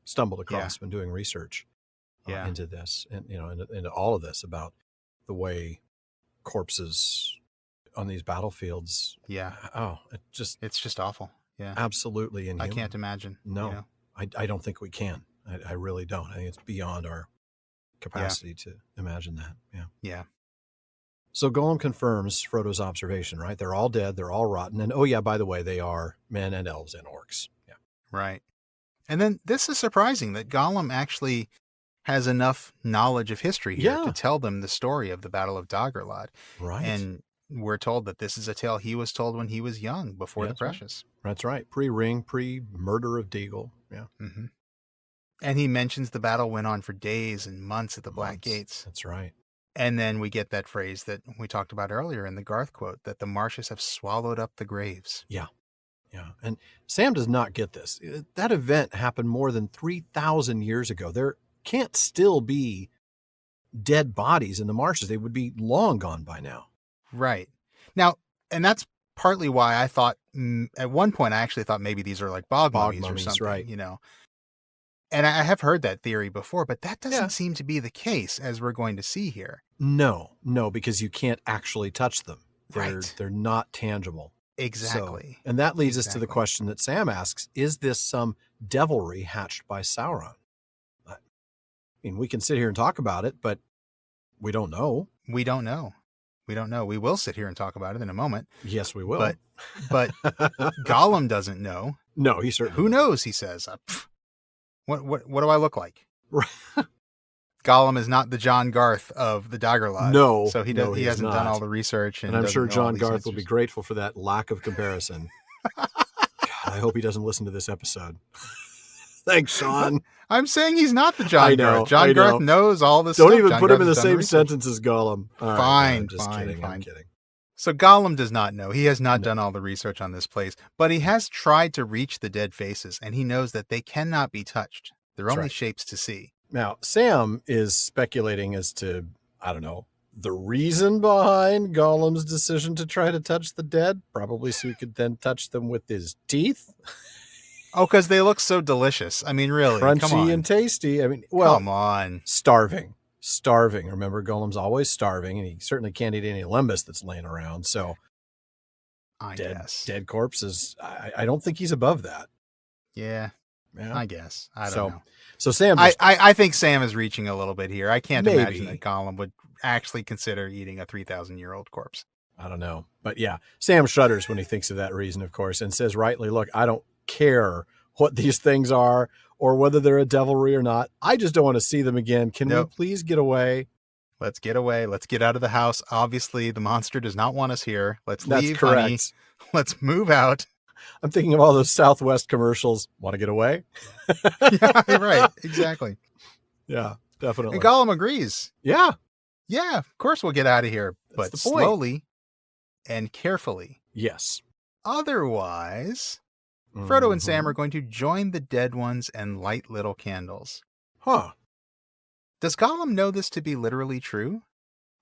stumbled across when doing research into this, and into all of this about the way corpses on these battlefields. Yeah. Oh, it's just awful. Yeah. Absolutely inhuman. I can't imagine. No, I don't think we can. I really don't. I think it's beyond our capacity to imagine that. Yeah. Yeah. So Gollum confirms Frodo's observation, right? They're all dead. They're all rotten. And by the way, they are men and elves and orcs. Yeah. Right. And then this is surprising that Gollum actually has enough knowledge of history here to tell them the story of the Battle of Dagorlad. Right. And we're told that this is a tale he was told when he was young, before the Precious. Right. That's right. Pre-Ring, pre-murder of Deagle. Yeah. Mm-hmm. And he mentions the battle went on for days and months at the Black Gates. That's right. And then we get that phrase that we talked about earlier in the Garth quote, that the marshes have swallowed up the graves. Yeah. Yeah. And Sam does not get this. That event happened more than 3,000 years ago. There can't still be dead bodies in the marshes. They would be long gone by now. Right. Now, and that's partly why I thought, at one point, I actually thought maybe these are like bog mummies or something, right. And I have heard that theory before, but that doesn't seem to be the case, as we're going to see here. No, because you can't actually touch them. They're not tangible. Exactly. So, and that leads us to the question that Sam asks, is this some devilry hatched by Sauron? I mean, we can sit here and talk about it, but we don't know. We don't know. We will sit here and talk about it in a moment. Yes, we will. But Gollum doesn't know. No, he certainly Who knows, he says. What do I look like? Gollum is not the John Garth of the Dagorlad. No. So he hasn't done all the research. And I'm sure John Garth will be grateful for that lack of comparison. God, I hope he doesn't listen to this episode. Thanks, Sean. I'm saying he's not the John Garth. John Garth knows all this stuff. Don't even put him in the same sentence as Gollum. Fine, I'm kidding. So Gollum does not know. He has not done all the research on this place, but he has tried to reach the dead faces, and he knows that they cannot be touched. They're only shapes to see. Now, Sam is speculating as to, I don't know, the reason behind Gollum's decision to try to touch the dead, probably so he could then touch them with his teeth. Oh, because they look so delicious. I mean, really. Crunchy and tasty. I mean, well, come on. Starving starving. Remember, Gollum's always starving, and he certainly can't eat any limbus that's laying around. So I guess. Dead corpses, I don't think he's above that. Yeah. Yeah. I guess. I don't know. So Sam, I think Sam is reaching a little bit here. I can't Maybe. imagine that Gollum would actually consider eating a 3,000-year-old corpse. I don't know. But yeah, Sam shudders when he thinks of that reason, of course, and says rightly, look, I don't care what these things are or whether they're a devilry or not. I just don't want to see them again. Can we please get away? Let's get away. Let's get out of the house. Obviously, the monster does not want us here. Let's That's leave, correct. honey. Let's move out. I'm thinking of all those Southwest commercials. Want to get away? Yeah, right. Exactly. Yeah, definitely. And Gollum agrees. Yeah. Yeah, of course we'll get out of here. That's but the point. slowly and carefully. Yes. Otherwise, Frodo and Sam are going to join the dead ones and light little candles. Huh. Does Gollum know this to be literally true?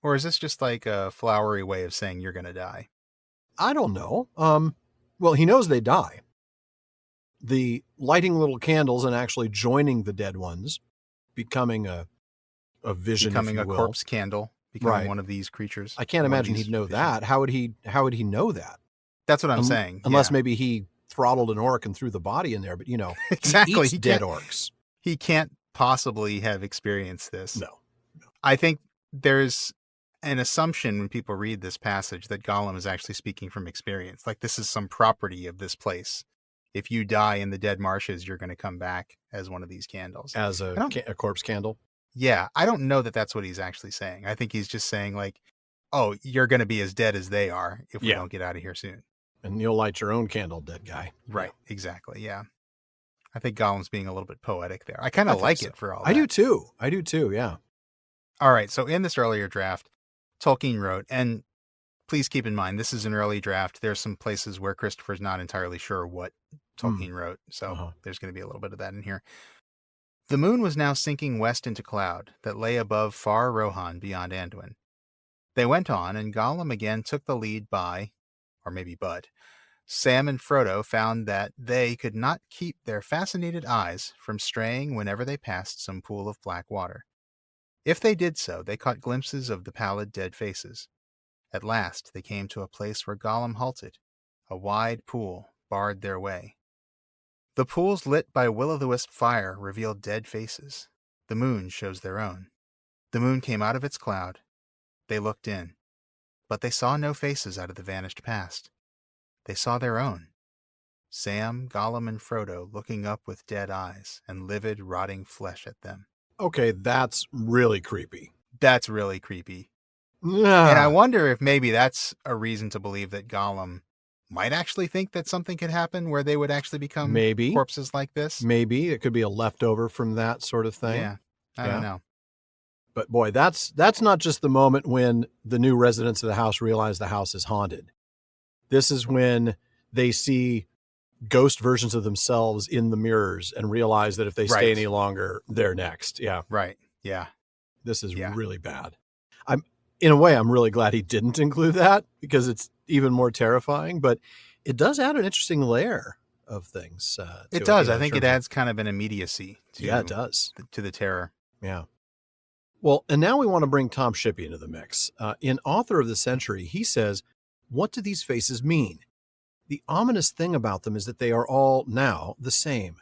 Or is this just like a flowery way of saying you're going to die? I don't know. Well, he knows they die. The lighting little candles and actually joining the dead ones, becoming a vision, becoming if a you will. corpse candle, becoming Right. one of these creatures. I can't imagine he'd know that. How would he know that? That's what I'm saying. Unless yeah. maybe he throttled an orc and threw the body in there, but Exactly. he eats dead orcs. He can't possibly have experienced this. No. I think there's an assumption when people read this passage that Gollum is actually speaking from experience. Like this is some property of this place. If you die in the Dead Marshes, you're going to come back as one of these candles. As a corpse candle? Yeah. I don't know that that's what he's actually saying. I think he's just saying like, oh, you're going to be as dead as they are if we don't get out of here soon. And you'll light your own candle, dead guy. Right. Yeah. Exactly. Yeah. I think Gollum's being a little bit poetic there. I kind of like it for all that. I do too. Yeah. All right. So in this earlier draft, Tolkien wrote, and please keep in mind, this is an early draft. There's some places where Christopher's not entirely sure what Tolkien wrote. So there's going to be a little bit of that in here. The moon was now sinking west into cloud that lay above far Rohan beyond Anduin. They went on, and Gollum again took the lead by, or maybe but, Sam and Frodo found that they could not keep their fascinated eyes from straying whenever they passed some pool of black water. If they did so, they caught glimpses of the pallid dead faces. At last they came to a place where Gollum halted. A wide pool barred their way. The pools lit by will-o'-the-wisp fire revealed dead faces. The moon shows their own. The moon came out of its cloud. They looked in, but they saw no faces out of the vanished past. They saw their own. Sam, Gollum, and Frodo looking up with dead eyes and livid, rotting flesh at them. Okay, that's really creepy. That's really creepy. Yeah. And I wonder if maybe that's a reason to believe that Gollum might actually think that something could happen where they would actually become corpses like this. Maybe it could be a leftover from that sort of thing. Yeah, I don't know. But boy, that's not just the moment when the new residents of the house realize the house is haunted. This is when they see ghost versions of themselves in the mirrors and realize that if they stay any longer, they're next. Yeah. Right. Yeah. This is really bad. In a way, I'm really glad he didn't include that because it's even more terrifying, but it does add an interesting layer of things. It does. I think it adds kind of an immediacy to, it does. To the terror. Yeah. Well, and now we want to bring Tom Shippey into the mix. In Author of the Century, he says, what do these faces mean? The ominous thing about them is that they are all now the same.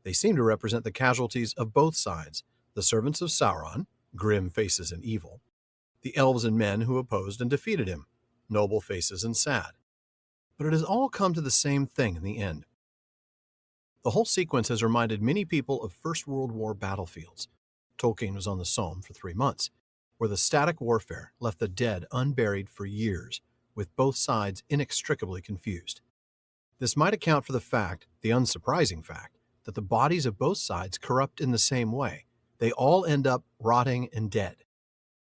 They seem to represent the casualties of both sides, the servants of Sauron, grim faces and evil, the elves and men who opposed and defeated him, noble faces and sad. But it has all come to the same thing in the end. The whole sequence has reminded many people of First World War battlefields. Tolkien was on the Somme for 3 months, where the static warfare left the dead unburied for years, with both sides inextricably confused. This might account for the unsurprising fact, that the bodies of both sides corrupt in the same way. They all end up rotting and dead.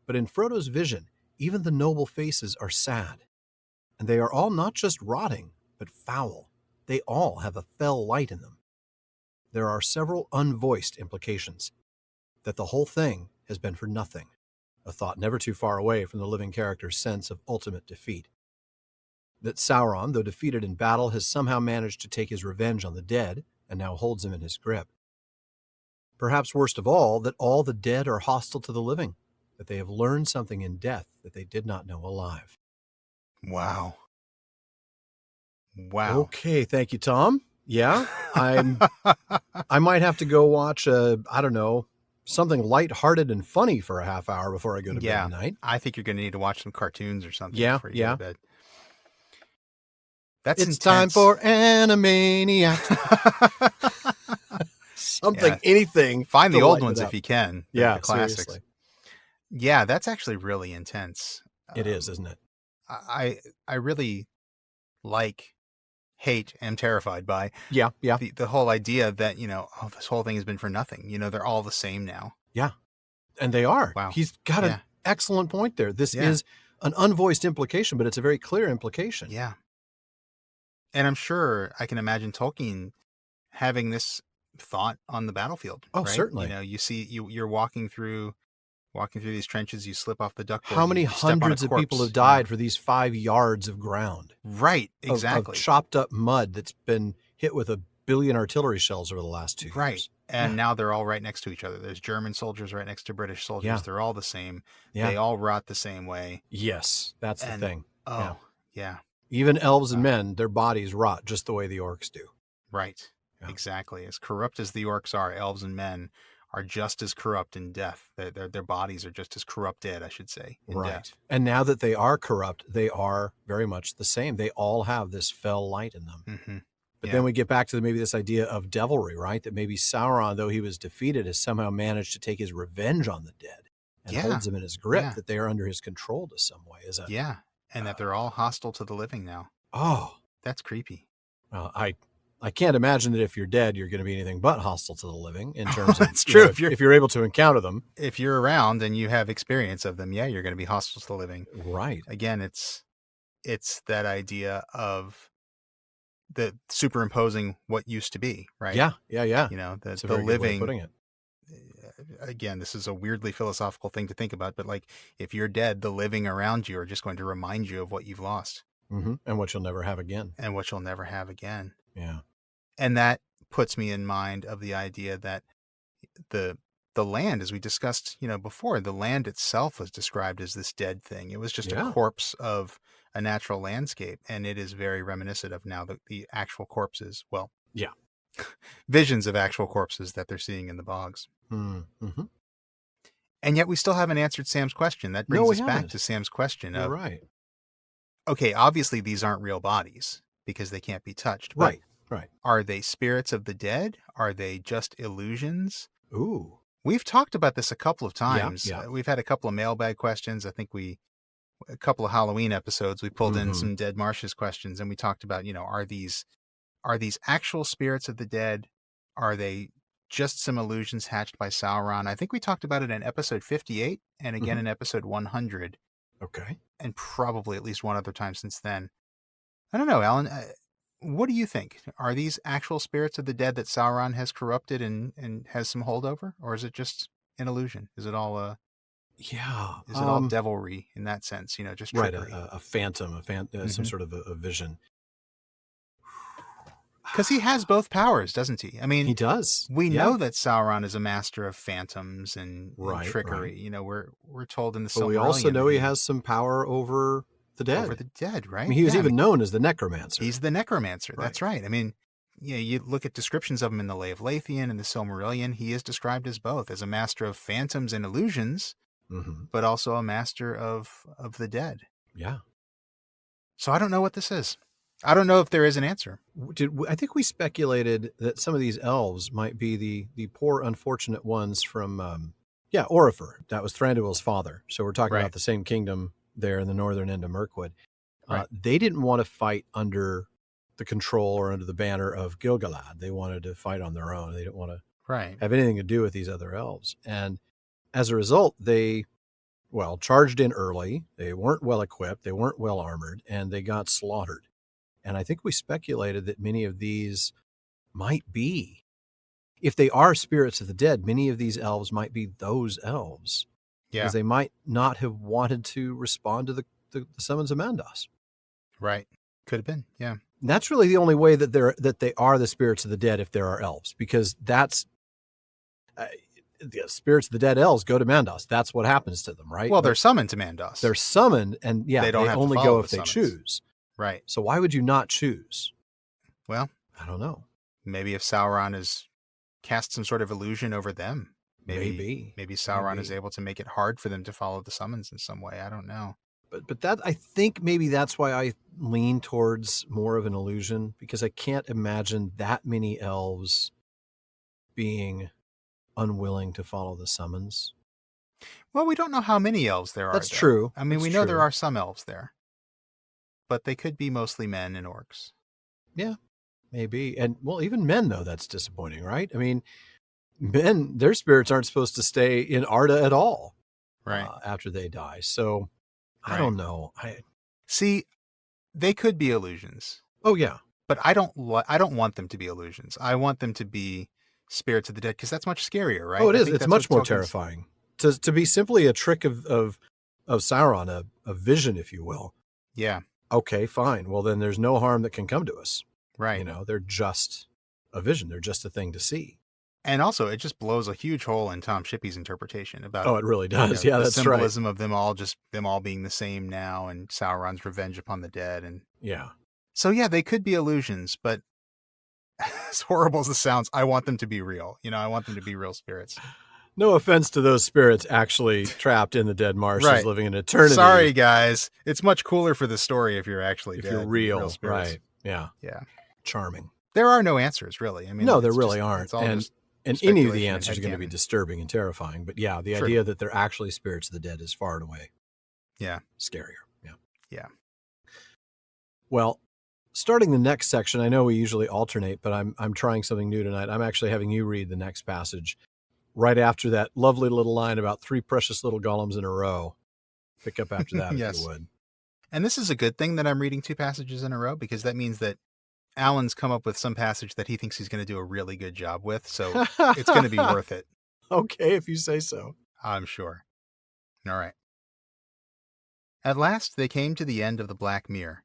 But in Frodo's vision, even the noble faces are sad. And they are all not just rotting, but foul. They all have a fell light in them. There are several unvoiced implications. That the whole thing has been for nothing, a thought never too far away from the living character's sense of ultimate defeat. That Sauron, though defeated in battle, has somehow managed to take his revenge on the dead and now holds him in his grip. Perhaps worst of all, that all the dead are hostile to the living, that they have learned something in death that they did not know alive. Wow. Wow. Okay, thank you, Tom. Yeah, I might have to go watch something lighthearted and funny for a half hour before I go to bed tonight. I think you're going to need to watch some cartoons or something before you go to bed. That's it's intense. Time for Animaniacs. Something, anything. Find the old ones if you can. The classics. Seriously. Yeah, that's actually really intense. It is, isn't it? I really am terrified by the whole idea that, this whole thing has been for nothing. They're all the same now. Yeah. And they are. Wow. He's got an excellent point there. This is an unvoiced implication, but it's a very clear implication. Yeah. And I'm sure I can imagine Tolkien having this thought on the battlefield. Oh, right? certainly. You see, you're walking through these trenches, you slip off the duckboard. How many hundreds of people have died for these 5 yards of ground? Right, exactly. Of chopped up mud that's been hit with 1 billion artillery shells over the last 2 years. Right. And now they're all right next to each other. There's German soldiers right next to British soldiers. Yeah. They're all the same. Yeah. They all rot the same way. Yes, that's the thing. Oh, yeah. Even elves and men, their bodies rot just the way the orcs do. Right. Yeah. Exactly. As corrupt as the orcs are, elves and men are just as corrupt in death. Their bodies are just as corrupted, I should say, in death. And now that they are corrupt, they are very much the same. They all have this fell light in them. Mm-hmm. But then we get back to maybe this idea of devilry, right? That maybe Sauron, though he was defeated, has somehow managed to take his revenge on the dead and holds them in his grip, that they are under his control to some way. And that they're all hostile to the living now. Oh. That's creepy. Well, I can't imagine that if you're dead, you're going to be anything but hostile to the living in terms of that's true. If you're able to encounter them. If you're around and you have experience of them, you're going to be hostile to the living. Right. Again, it's that idea of the superimposing what used to be, right? Yeah. The very living. good way of putting it. Again, this is a weirdly philosophical thing to think about, but if you're dead, the living around you are just going to remind you of what you've lost. Mm-hmm. And what you'll never have again. Yeah. And that puts me in mind of the idea that the land, as we discussed, before, the land itself was described as this dead thing. It was just a corpse of a natural landscape, and it is very reminiscent of now the actual corpses. Well, visions of actual corpses that they're seeing in the bogs. Mm-hmm. And yet we still haven't answered Sam's question. That brings us back to Sam's question of, right. Okay, obviously these aren't real bodies because they can't be touched. Right. Are they spirits of the dead? Are they just illusions? Ooh. We've talked about this a couple of times. Yeah. We've had a couple of mailbag questions. I think a couple of Halloween episodes, we pulled in some Dead Marshes questions, and we talked about, are these actual spirits of the dead? Are they just some illusions hatched by Sauron? I think we talked about it in episode 58 and again in episode 100. Okay. And probably at least one other time since then. I don't know, Alan. What do you think? Are these actual spirits of the dead that Sauron has corrupted and has some holdover? Or is it just an illusion? Is it all is it all devilry in that sense? Just trickery? Right, a phantom, some sort of a vision. Because he has both powers, doesn't he? I mean, he does. We know that Sauron is a master of phantoms and trickery. Right. We're told in the Silmarillion. But we also know he has some power over the dead. Over the dead, right? I mean, he was even known as the necromancer. He's the necromancer. Right. That's right. I mean, you look at descriptions of him in the Lay of Leithian and the Silmarillion. He is described as both, as a master of phantoms and illusions, but also a master of the dead. Yeah. So I don't know what this is. I don't know if there is an answer. I think we speculated that some of these elves might be the poor, unfortunate ones from, Orifer. That was Thranduil's father. So we're talking about the same kingdom there in the northern end of Mirkwood. They didn't want to fight under the control or under the banner of Gil-galad. They wanted to fight on their own. They didn't want to have anything to do with these other elves. And as a result, they, charged in early. They weren't well equipped. They weren't well armored, and they got slaughtered. And I think we speculated that many of these might be, if they are spirits of the dead, many of these elves might be those elves. Yeah. Because they might not have wanted to respond to the summons of Mandos. Right. Could have been. Yeah. And that's really the only way that they are the spirits of the dead if there are elves, because that's the spirits of the dead elves go to Mandos. That's what happens to them, right? Well, they're summoned to Mandos. They're summoned, and They don't have to only follow go the if they summons. choose. Right. So why would you not choose? Well, I don't know. maybe if Sauron has cast some sort of illusion over them, Maybe Sauron is able to make it hard for them to follow the summons in some way. I don't know. But that, I think maybe that's why I lean towards more of an illusion, because I can't imagine that many elves being unwilling to follow the summons. Well, we don't know how many elves there are. That's though. true. I mean, That's we know there true. are some elves there, but they could be mostly men and orcs. Yeah, maybe. And well, even men, though, that's disappointing, right? I mean, men, their spirits aren't supposed to stay in Arda at all, Right. After they die. So I don't know. See, they could be illusions. Oh yeah, but I don't want them to be illusions. I want them to be spirits of the dead, because that's much scarier, right? Oh, it I is. think It's that's much what more Tolkien's- terrifying to be simply a trick of Sauron, a vision, if you will. Yeah. Okay, fine. Well, then there's no harm that can come to us. Right. They're just a vision. They're just a thing to see. And also, it just blows a huge hole in Tom Shippey's interpretation about. Oh, it really does. You know, Yeah, the that's right. symbolism of them all being the same now, and Sauron's revenge upon the dead, and Yeah. so yeah, they could be illusions, but as horrible as it sounds, I want them to be real. I want them to be real spirits. No offense to those spirits actually trapped in the Dead Marshes, Right. living in eternity. Sorry, guys. It's much cooler for the story if you're actually if dead, you're real, spirits. right? Yeah. Yeah. Charming. There are no answers, really. I mean, No, there it's really just- aren't. it's all And just any of the speculation and answers are going to be headcanon. disturbing and terrifying. But yeah, the True. idea that they're actually spirits of the dead is far and away Yeah. scarier. Yeah. Yeah. Well, starting the next section, I know we usually alternate, but I'm trying something new tonight. I'm actually having you read the next passage right after that lovely little line about 3 precious little golems in a row. Pick up after that, Yes. if you would. And this is a good thing that I'm reading 2 passages in a row, because that means that Alan's come up with some passage that he thinks he's going to do a really good job with. So it's going to be worth it. Okay, if you say so. I'm sure. All right. At last they came to the end of the Black Mere,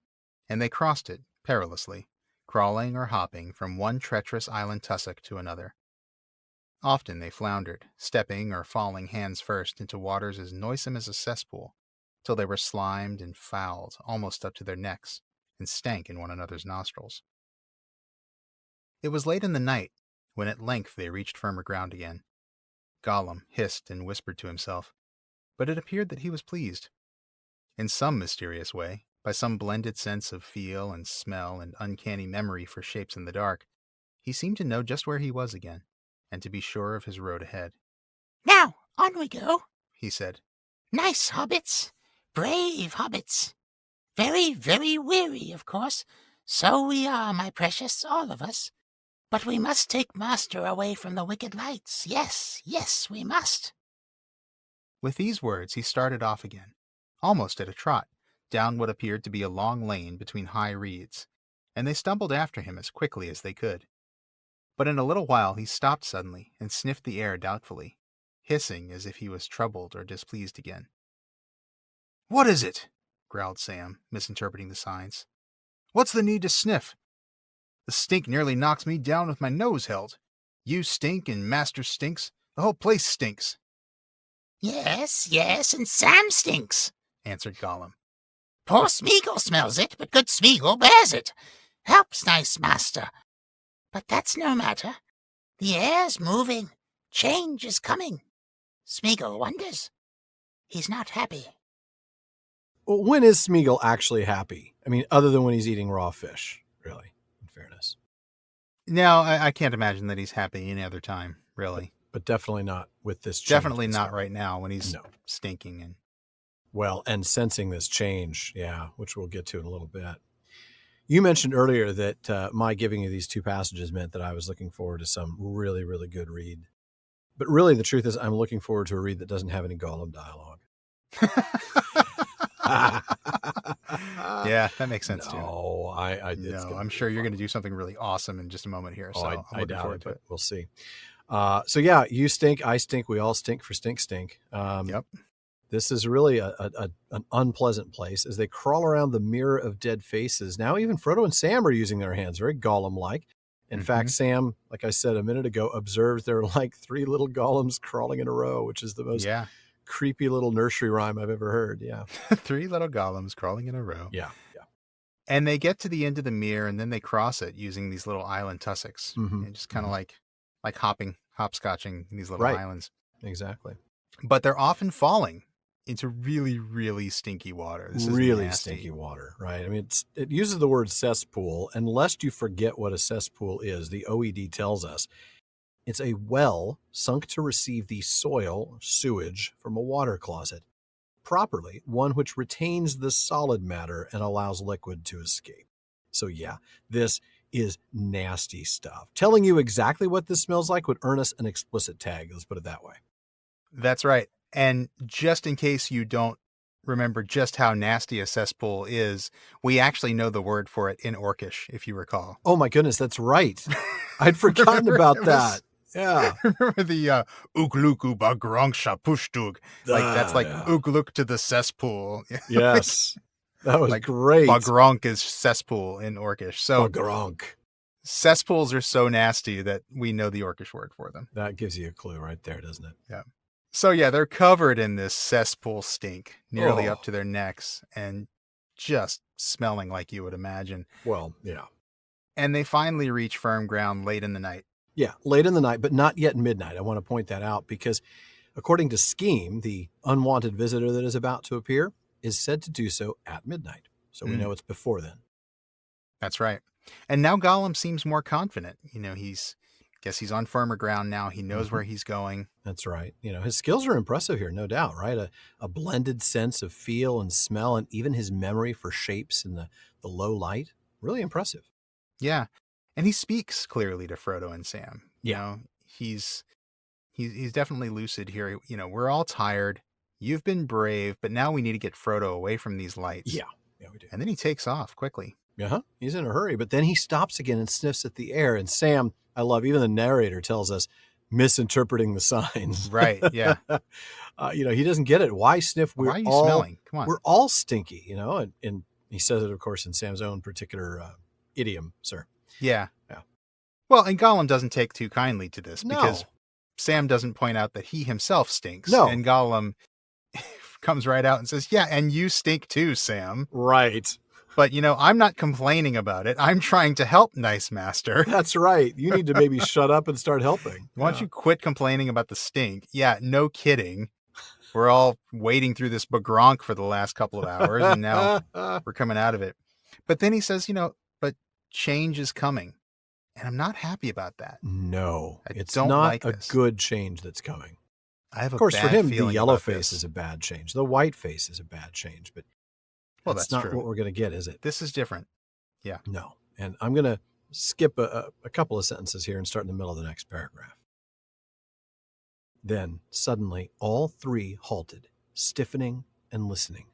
and they crossed it perilously, crawling or hopping from one treacherous island tussock to another. Often they floundered, stepping or falling hands first into waters as noisome as a cesspool, till they were slimed and fouled almost up to their necks, and stank in one another's nostrils. It was late in the night when at length they reached firmer ground again. Gollum hissed and whispered to himself, but it appeared that he was pleased. In some mysterious way, by some blended sense of feel and smell and uncanny memory for shapes in the dark, he seemed to know just where he was again, and to be sure of his road ahead. Now, on we go. He said, Nice hobbits. Brave hobbits. Very, very weary, of course. So we are, my precious, all of us. But we must take Master away from the wicked lights. Yes, yes, we must. With these words he started off again, almost at a trot, down what appeared to be a long lane between high reeds, and they stumbled after him as quickly as they could. But in a little while he stopped suddenly and sniffed the air doubtfully, hissing as if he was troubled or displeased again. "What is it?" growled Sam, misinterpreting the signs. "What's the need to sniff? The stink nearly knocks me down with my nose held. You stink and Master stinks. The whole place stinks," Yes, yes, and Sam stinks. answered Gollum. Poor Smeagol smells it, but good Smeagol bears it. Helps nice Master. But that's no matter. The air's moving. Change is coming. Smeagol wonders. He's not happy. Well, when is Smeagol actually happy? I mean, other than when he's eating raw fish, really, in fairness. No, I can't imagine that he's happy any other time, really. But definitely not with this change. Definitely that's not happening. right now when he's No. stinking. And Well, and sensing this change, yeah, which we'll get to in a little bit. You mentioned earlier that my giving you these 2 passages meant that I was looking forward to some really, really good read. But really, the truth is I'm looking forward to a read that doesn't have any Gollum dialogue. yeah, that makes sense too. No, No, I'm sure you're going to do something really awesome in just a moment here. So Oh, I'm I looking doubt forward it, to but it. we'll see. So yeah, you stink, I stink, we all stink for stink. Yep. This is really an unpleasant place as they crawl around the mirror of dead faces. Now even Frodo and Sam are using their hands, very Gollum-like, In fact, Sam, like I said a minute ago, observes there are like 3 little golems crawling in a row, which is the most creepy little nursery rhyme I've ever heard. Yeah. 3 little golems crawling in a row. Yeah. And they get to the end of the mere, and then they cross it using these little island tussocks. And just kind of like hopscotching these little islands. Exactly. But they're often falling into really, really stinky water. This is really nasty. Stinky water, right? I mean, it uses the word cesspool, and lest you forget what a cesspool is, the OED tells us it's a well sunk to receive the soil, sewage, from a water closet. Properly, one which retains the solid matter and allows liquid to escape. So yeah, this is nasty stuff. Telling you exactly what this smells like would earn us an explicit tag. Let's put it that way. That's right. And just in case you don't remember just how nasty a cesspool is, we actually know the word for it in Orcish, if you recall. Oh my goodness, that's right. I'd forgotten about that. Yeah. Remember the Ugluku Bagronksha Pushtug? Like that's like Ugluk to the cesspool. Yes. That was like great. Bagronk is cesspool in Orcish. So Bagronk. Cesspools are so nasty that we know the Orcish word for them. That gives you a clue right there, doesn't it? Yeah. So yeah, they're covered in this cesspool stink, nearly up to their necks, and just smelling like you would imagine. Well, yeah. And they finally reach firm ground late in the night. Yeah, late in the night, but not yet midnight. I want to point that out because according to Scheme, the unwanted visitor that is about to appear is said to do so at midnight. So we know it's before then. That's right. And now Gollum seems more confident. You know, he's on firmer ground now. He knows where he's going. That's right. You know, his skills are impressive here, no doubt, right? A blended sense of feel and smell, and even his memory for shapes in the low light. Really impressive. Yeah. And he speaks clearly to Frodo and Sam. You know, he's definitely lucid here. You know, we're all tired. You've been brave, but now we need to get Frodo away from these lights. Yeah, we do. And then he takes off quickly. He's in a hurry, but then he stops again and sniffs at the air. And Sam, I love, even the narrator tells us, misinterpreting the signs. Right, yeah. You know, he doesn't get it. Why sniff? Why are you smelling? Come on. We're all stinky, you know, and he says it, of course, in Sam's own particular idiom, sir. Yeah. Well, and Gollum doesn't take too kindly to this because Sam doesn't point out that he himself stinks. No. And Gollum comes right out and says, yeah, and you stink too, Sam. Right. But, you know, I'm not complaining about it. I'm trying to help, nice master. That's right. You need to maybe shut up and start helping. Why don't you quit complaining about the stink? Yeah, no kidding. We're all wading through this bagronk for the last couple of hours, and now we're coming out of it. But then he says, you know, but change is coming. And I'm not happy about that. No, it's not like a this. good change that's coming. I have of course, for him, the yellow face this. is a bad change. The white face is a bad change, but that's not true. what we're going to get, is it? This is different. Yeah. No. And I'm going to skip a couple of sentences here and start in the middle of the next paragraph. Then, suddenly, all 3 halted, stiffening and listening.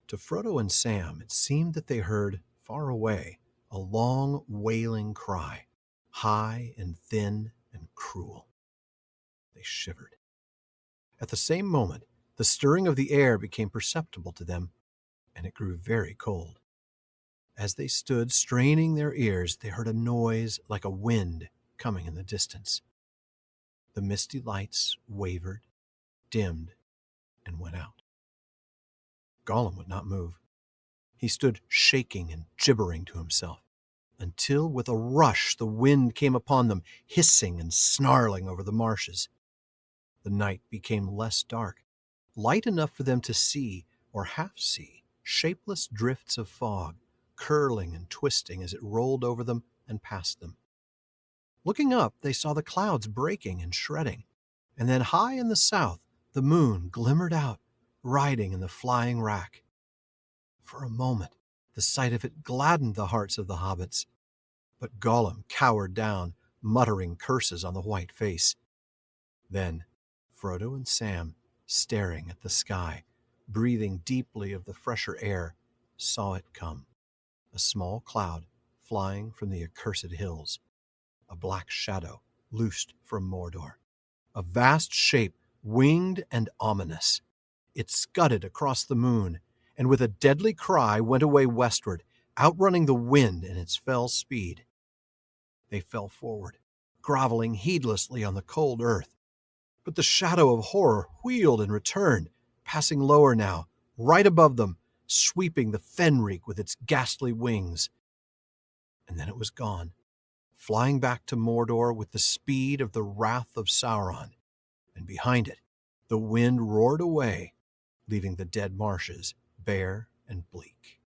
To Frodo and Sam, it seemed that they heard, far away, a long wailing cry, high and thin and cruel. They shivered. At the same moment, the stirring of the air became perceptible to them, and it grew very cold. As they stood straining their ears, they heard a noise like a wind coming in the distance. The misty lights wavered, dimmed, and went out. Gollum would not move. He stood shaking and gibbering to himself, until with a rush the wind came upon them, hissing and snarling over the marshes. The night became less dark, light enough for them to see, or half see, shapeless drifts of fog, curling and twisting as it rolled over them and past them. Looking up, they saw the clouds breaking and shredding, and then high in the south, the moon glimmered out, riding in the flying wrack. For a moment, the sight of it gladdened the hearts of the hobbits, but Gollum cowered down, muttering curses on the white face. Then Frodo and Sam, staring at the sky, breathing deeply of the fresher air, saw it come. A small cloud flying from the accursed hills. A black shadow loosed from Mordor. A vast shape, winged and ominous. It scudded across the moon, and with a deadly cry went away westward, outrunning the wind in its fell speed. They fell forward, groveling heedlessly on the cold earth. But the shadow of horror wheeled and returned, passing lower now, right above them, sweeping the Fenreek with its ghastly wings. And then it was gone, flying back to Mordor with the speed of the wrath of Sauron. And behind it, the wind roared away, leaving the Dead Marshes bare and bleak.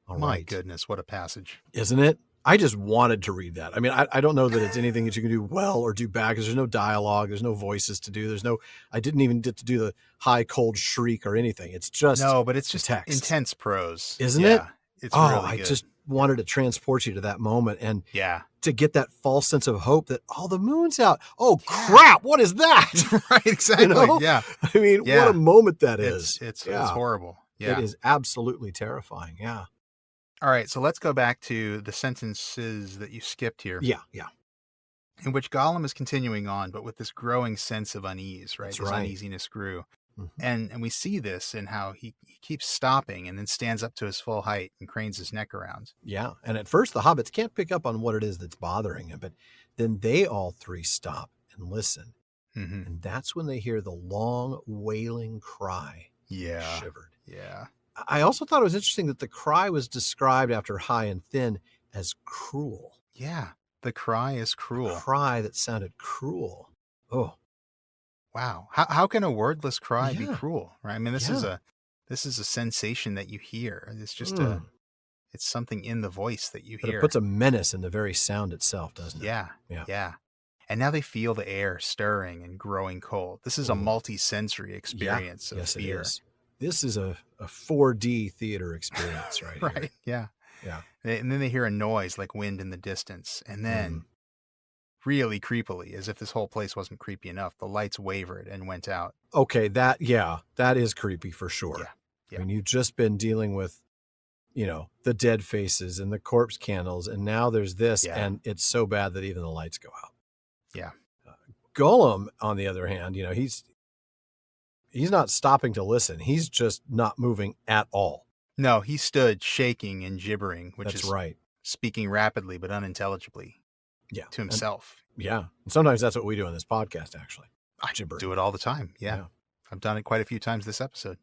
All My right. goodness, what a passage. Isn't it? I just wanted to read that. I mean, I don't know that it's anything that you can do well or do bad because there's no dialogue. There's no voices to do. I didn't even get to do the high, cold shriek or anything. It's just No, but it's just text. intense prose. Isn't it? It's Oh, really I good. just wanted to transport you to that moment and Yeah. to get that false sense of hope that, the moon's out. Oh, crap. What is that? Right, exactly. Yeah. I mean, Yeah. what a moment that is. It's horrible. Yeah. It is absolutely terrifying. Yeah. All right, so let's go back to the sentences that you skipped here. Yeah. In which Gollum is continuing on, but with this growing sense of unease, right? That's This right. uneasiness grew. Mhm. And we see this in how he keeps stopping and then stands up to his full height and cranes his neck around. Yeah. And at first, the hobbits can't pick up on what it is that's bothering him, but then they all three stop and listen. Mm-hmm. And that's when they hear the long, wailing cry. Yeah. Shivered. Yeah. I also thought it was interesting that the cry was described after High and Thin as cruel. Yeah. The cry is cruel. A cry that sounded cruel. Oh, Wow. How can a wordless cry be Yeah. cruel? Right. I mean, this is a sensation that you hear. It's just it's something in the voice that you but hear. it puts a menace in the very sound itself, doesn't it? Yeah. Yeah. Yeah. And now they feel the air stirring and growing cold. This is a multi-sensory experience of yes, fear. it is. This is a 4D theater experience right here. Right. Yeah. Yeah. And then they hear a noise like wind in the distance. And then really creepily, as if this whole place wasn't creepy enough, the lights wavered and went out. Okay, that is creepy for sure. Yeah. I mean, you've just been dealing with, the dead faces and the corpse candles, and now there's this, and it's so bad that even the lights go out. Yeah. Gollum, on the other hand, he's not stopping to listen. He's just not moving at all. No, he stood shaking and gibbering, which That's is right. speaking rapidly but unintelligibly to himself. And sometimes that's what we do on this podcast, actually. I Gibber. do it all the time. Yeah. I've done it quite a few times this episode.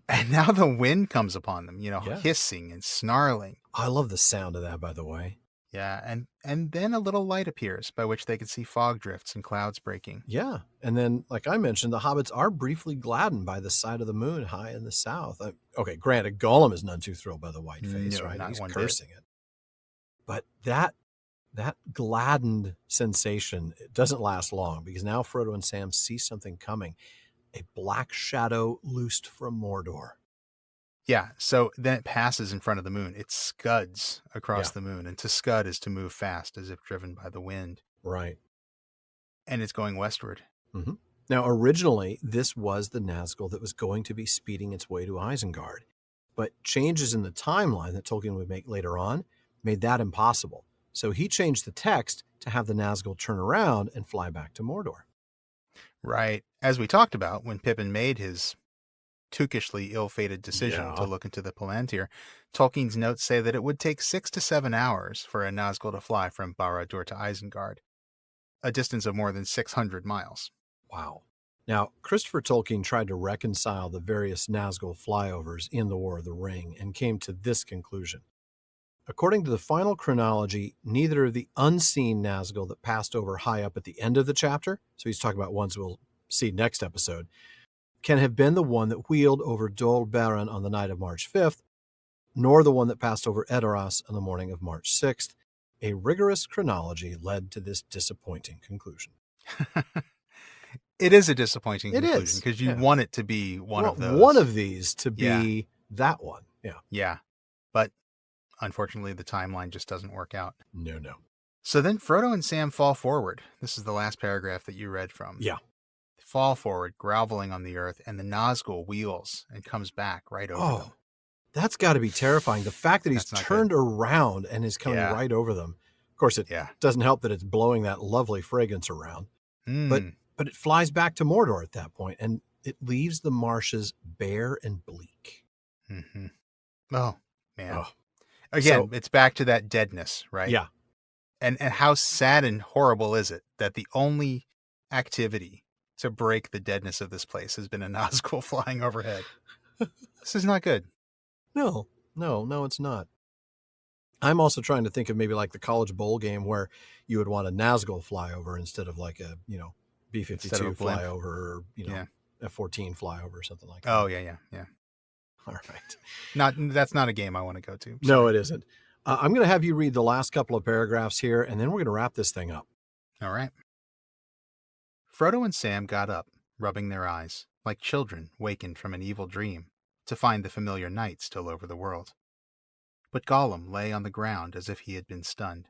And now the wind comes upon them, hissing and snarling. I love the sound of that, by the way. Yeah, and then a little light appears by which they can see fog drifts and clouds breaking. Yeah, and then, like I mentioned, the hobbits are briefly gladdened by the sight of the moon high in the south. Okay, granted, Gollum is none too thrilled by the white face, No, right? not He's one cursing it. But that gladdened sensation, it doesn't last long, because now Frodo and Sam see something coming. A black shadow loosed from Mordor. Yeah, so then it passes in front of the moon. It scuds across the moon, and to scud is to move fast, as if driven by the wind. Right. And it's going westward. Mm-hmm. Now, originally, this was the Nazgul that was going to be speeding its way to Isengard. But changes in the timeline that Tolkien would make later on made that impossible. So he changed the text to have the Nazgul turn around and fly back to Mordor. Right. As we talked about, when Pippin made his tookishly ill-fated decision to look into the Palantir, Tolkien's notes say that it would take 6 to 7 hours for a Nazgul to fly from Barad-dûr to Isengard, a distance of more than 600 miles. Wow. Now, Christopher Tolkien tried to reconcile the various Nazgul flyovers in The War of the Ring and came to this conclusion. According to the final chronology, neither of the unseen Nazgul that passed over high up at the end of the chapter, so he's talking about ones we'll see next episode, can have been the one that wheeled over Dol Baran on the night of March 5th, nor the one that passed over Edoras on the morning of March 6th. A rigorous chronology led to this disappointing conclusion. It is a disappointing conclusion is, because you want it to be one of those. One of these to be that one. Yeah. Yeah. But unfortunately, the timeline just doesn't work out. No. So then Frodo and Sam fall forward. This is the last paragraph that you read from. Yeah. They fall forward, groveling on the earth, and the Nazgul wheels and comes back right over them. That's got to be terrifying. The fact that he's turned around and is coming right over them. Of course, it doesn't help that it's blowing that lovely fragrance around. But it flies back to Mordor at that point, and it leaves the marshes bare and bleak. Mm-hmm. Oh, man. Oh. Again, it's back to that deadness, right? Yeah. And how sad and horrible is it that the only activity to break the deadness of this place has been a Nazgul flying overhead? This is not good. No, it's not. I'm also trying to think of maybe like the college bowl game where you would want a Nazgul flyover instead of like a, B-52 flyover or, F-14 flyover or something like that. Oh, yeah. All right. That's not a game I want to go to. No, it isn't. I'm going to have you read the last couple of paragraphs here, and then we're going to wrap this thing up. All right. Frodo and Sam got up, rubbing their eyes, like children wakened from an evil dream, to find the familiar night still over the world. But Gollum lay on the ground as if he had been stunned.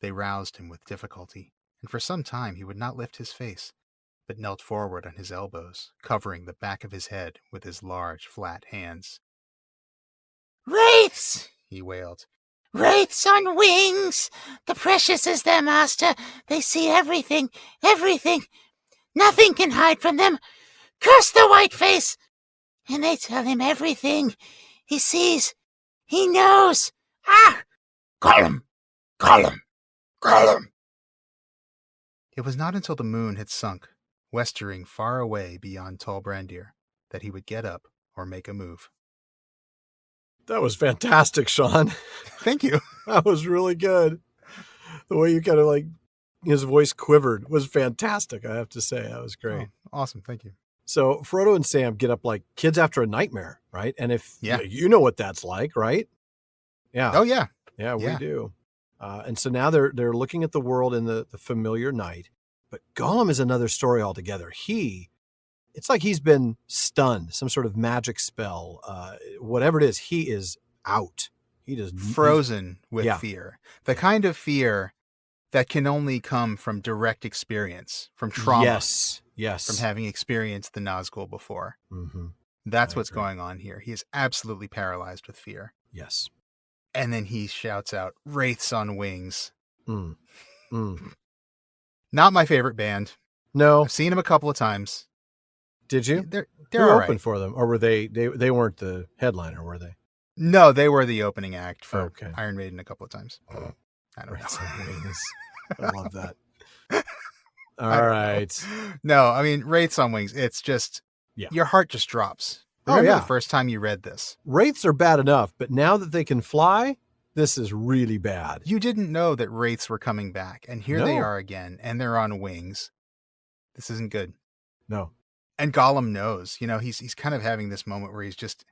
They roused him with difficulty, and for some time he would not lift his face, but knelt forward on his elbows, covering the back of his head with his large, flat hands. "Wraiths!" he wailed. "Wraiths on wings! The precious is their master. They see everything, everything. Nothing can hide from them. Curse the white face! And they tell him everything. He sees. He knows. Ah! Gollum! Gollum! Gollum!" It was not until the moon had sunk, westering far away beyond Tol Brandir, that he would get up or make a move. That was fantastic, Sean. Thank you. That was really good. The way you kind of like his voice quivered was fantastic, I have to say. That was great. Oh, awesome. Thank you. So Frodo and Sam get up like kids after a nightmare, right? And if you know what that's like, right? Yeah. Oh, yeah. Yeah, we do. And so now they're looking at the world in the familiar night. But Gollum is another story altogether. It's like he's been stunned, some sort of magic spell. Whatever it is, he is out. He does frozen with fear. The kind of fear that can only come from direct experience, from trauma. Yes. From having experienced the Nazgul before. Mm-hmm. That's what's going on here. He is absolutely paralyzed with fear. Yes. And then he shouts out, "Wraiths on wings." Not my favorite band. No. I've seen them a couple of times. Did you? They're open right for them, or were they weren't the headliner, were they? No, they were the opening act for Iron Maiden a couple of times. I don't know. I love that. All right. No, I mean, Wraiths on Wings, it's just, your heart just drops. Remember the first time you read this? Wraiths are bad enough, but now that they can fly, this is really bad. You didn't know that Wraiths were coming back, and here they are again, and they're on wings. This isn't good. No. And Gollum knows, he's kind of having this moment where he's just,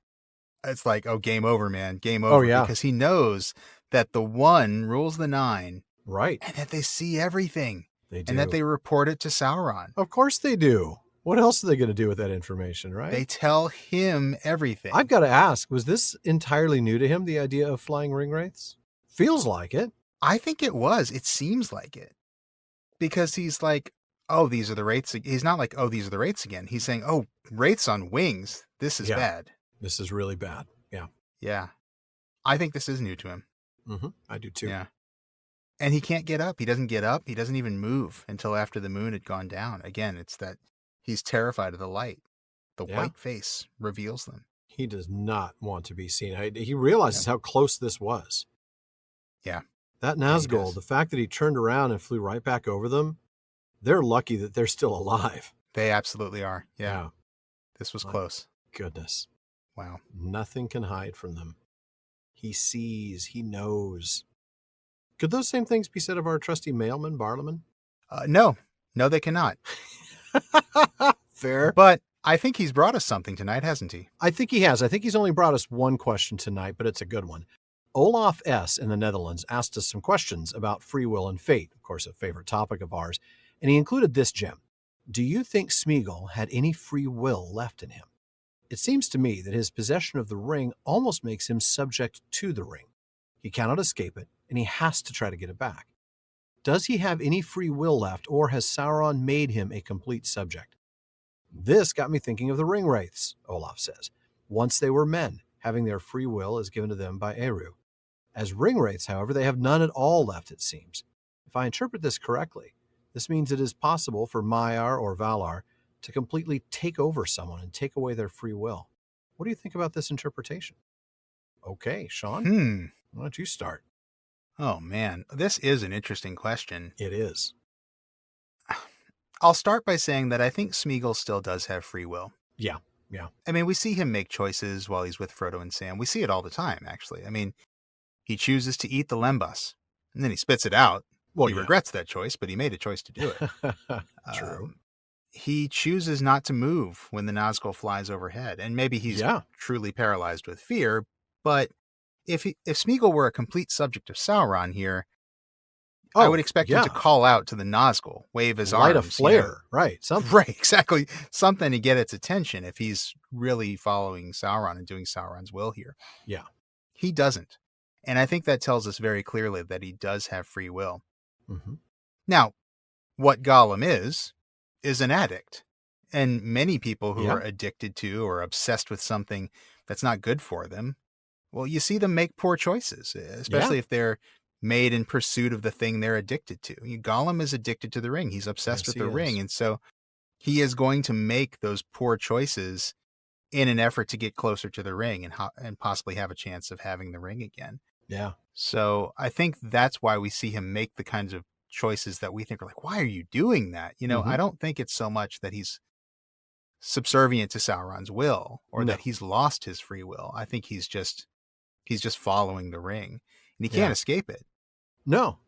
it's like, oh, game over, man, game over. Oh, yeah. Because he knows that the one rules the nine. Right. And that they see everything. They do. And that they report it to Sauron. Of course they do. What else are they going to do with that information, right? They tell him everything. I've got to ask, was this entirely new to him, the idea of flying ring wraiths? Feels like it. I think it was. It seems like it. Because he's like, oh, these are the wraiths. He's not like, oh, these are the wraiths again. He's saying, oh, wraiths on wings. This is bad. This is really bad. Yeah. Yeah. I think this is new to him. Mm-hmm. I do too. Yeah. And he can't get up. He doesn't get up. He doesn't even move until after the moon had gone down. Again, it's that he's terrified of the light. The white face reveals them. He does not want to be seen. He realizes how close this was. Yeah. That Nazgul, the fact that he turned around and flew right back over them, they're lucky that they're still alive. They absolutely are. Yeah. This was close. Goodness. Wow. Nothing can hide from them. He sees, he knows. Could those same things be said of our trusty mailman, Barlaman? No, they cannot. Fair. But I think he's brought us something tonight, hasn't he? I think he has. I think he's only brought us one question tonight, but it's a good one. Olaf S. in the Netherlands asked us some questions about free will and fate, of course, a favorite topic of ours, and he included this gem. Do you think Smeagol had any free will left in him? It seems to me that his possession of the ring almost makes him subject to the ring. He cannot escape it, and he has to try to get it back. Does he have any free will left, or has Sauron made him a complete subject? This got me thinking of the ring wraiths, Olaf says. Once they were men, having their free will is given to them by Eru. As ring wraiths, however, they have none at all left, it seems. If I interpret this correctly, this means it is possible for Maiar or Valar to completely take over someone and take away their free will. What do you think about this interpretation? Okay, Sean? Why don't you start? Oh, man. This is an interesting question. It is. I'll start by saying that I think Smeagol still does have free will. Yeah. I mean, we see him make choices while he's with Frodo and Sam. We see it all the time, actually. I mean, he chooses to eat the lembas, and then he spits it out. Well, he yeah. regrets that choice, but he made a choice to do it. True. He chooses not to move when the Nazgul flies overhead, and maybe he's truly paralyzed with fear. But if Smeagol were a complete subject of Sauron here, I would expect him to call out to the Nazgul, wave his arms, light a flare, right? Something. Right, exactly, something to get its attention. If he's really following Sauron and doing Sauron's will here, he doesn't, and I think that tells us very clearly that he does have free will. Mm-hmm. Now, what Gollum is an addict. And many people who are addicted to or obsessed with something that's not good for them, well, you see them make poor choices, especially if they're made in pursuit of the thing they're addicted to. Gollum is addicted to the ring. He's obsessed with the ring. And so he is going to make those poor choices in an effort to get closer to the ring and possibly have a chance of having the ring again. Yeah. So I think that's why we see him make the kinds of choices that we think are like, why are you doing that? I don't think it's so much that he's subservient to Sauron's will or that he's lost his free will. I think he's just following the ring, and he can't escape it. No.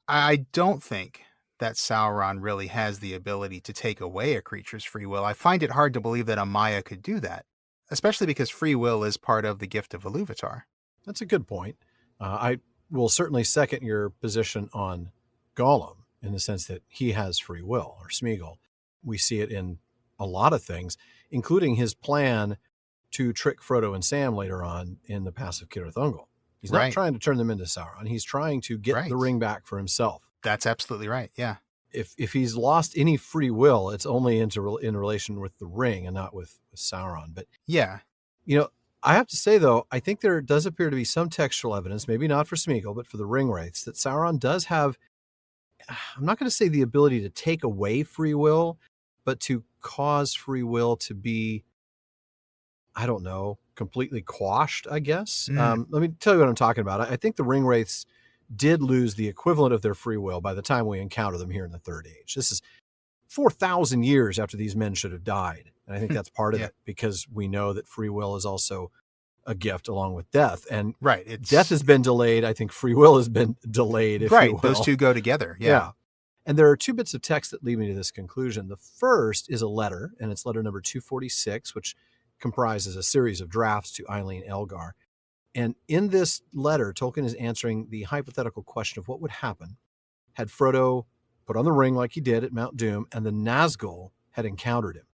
I don't think that Sauron really has the ability to take away a creature's free will. I find it hard to believe that a Maya could do that, especially because free will is part of the gift of Iluvatar. That's a good point. I will certainly second your position on Gollum in the sense that he has free will, or Smeagol. We see it in a lot of things, including his plan to trick Frodo and Sam later on in the Pass of Cirith Ungol. He's not trying to turn them into Sauron. He's trying to get the ring back for himself. That's absolutely right. Yeah. If he's lost any free will, it's only in relation with the ring and not with Sauron. But I have to say, though, I think there does appear to be some textual evidence, maybe not for Smeagol, but for the ring wraiths, that Sauron does have, I'm not going to say the ability to take away free will, but to cause free will to be, I don't know, completely quashed, I guess. Let me tell you what I'm talking about. I think the ring wraiths did lose the equivalent of their free will by the time we encounter them here in the Third Age. This is 4,000 years after these men should have died. And I think that's part of it, because we know that free will is also a gift along with death. And death has been delayed. I think free will has been delayed. If you will. Those two go together. Yeah. And there are two bits of text that lead me to this conclusion. The first is a letter, and it's letter number 246, which comprises a series of drafts to Eileen Elgar. And in this letter, Tolkien is answering the hypothetical question of what would happen had Frodo put on the ring like he did at Mount Doom and the Nazgul had encountered him.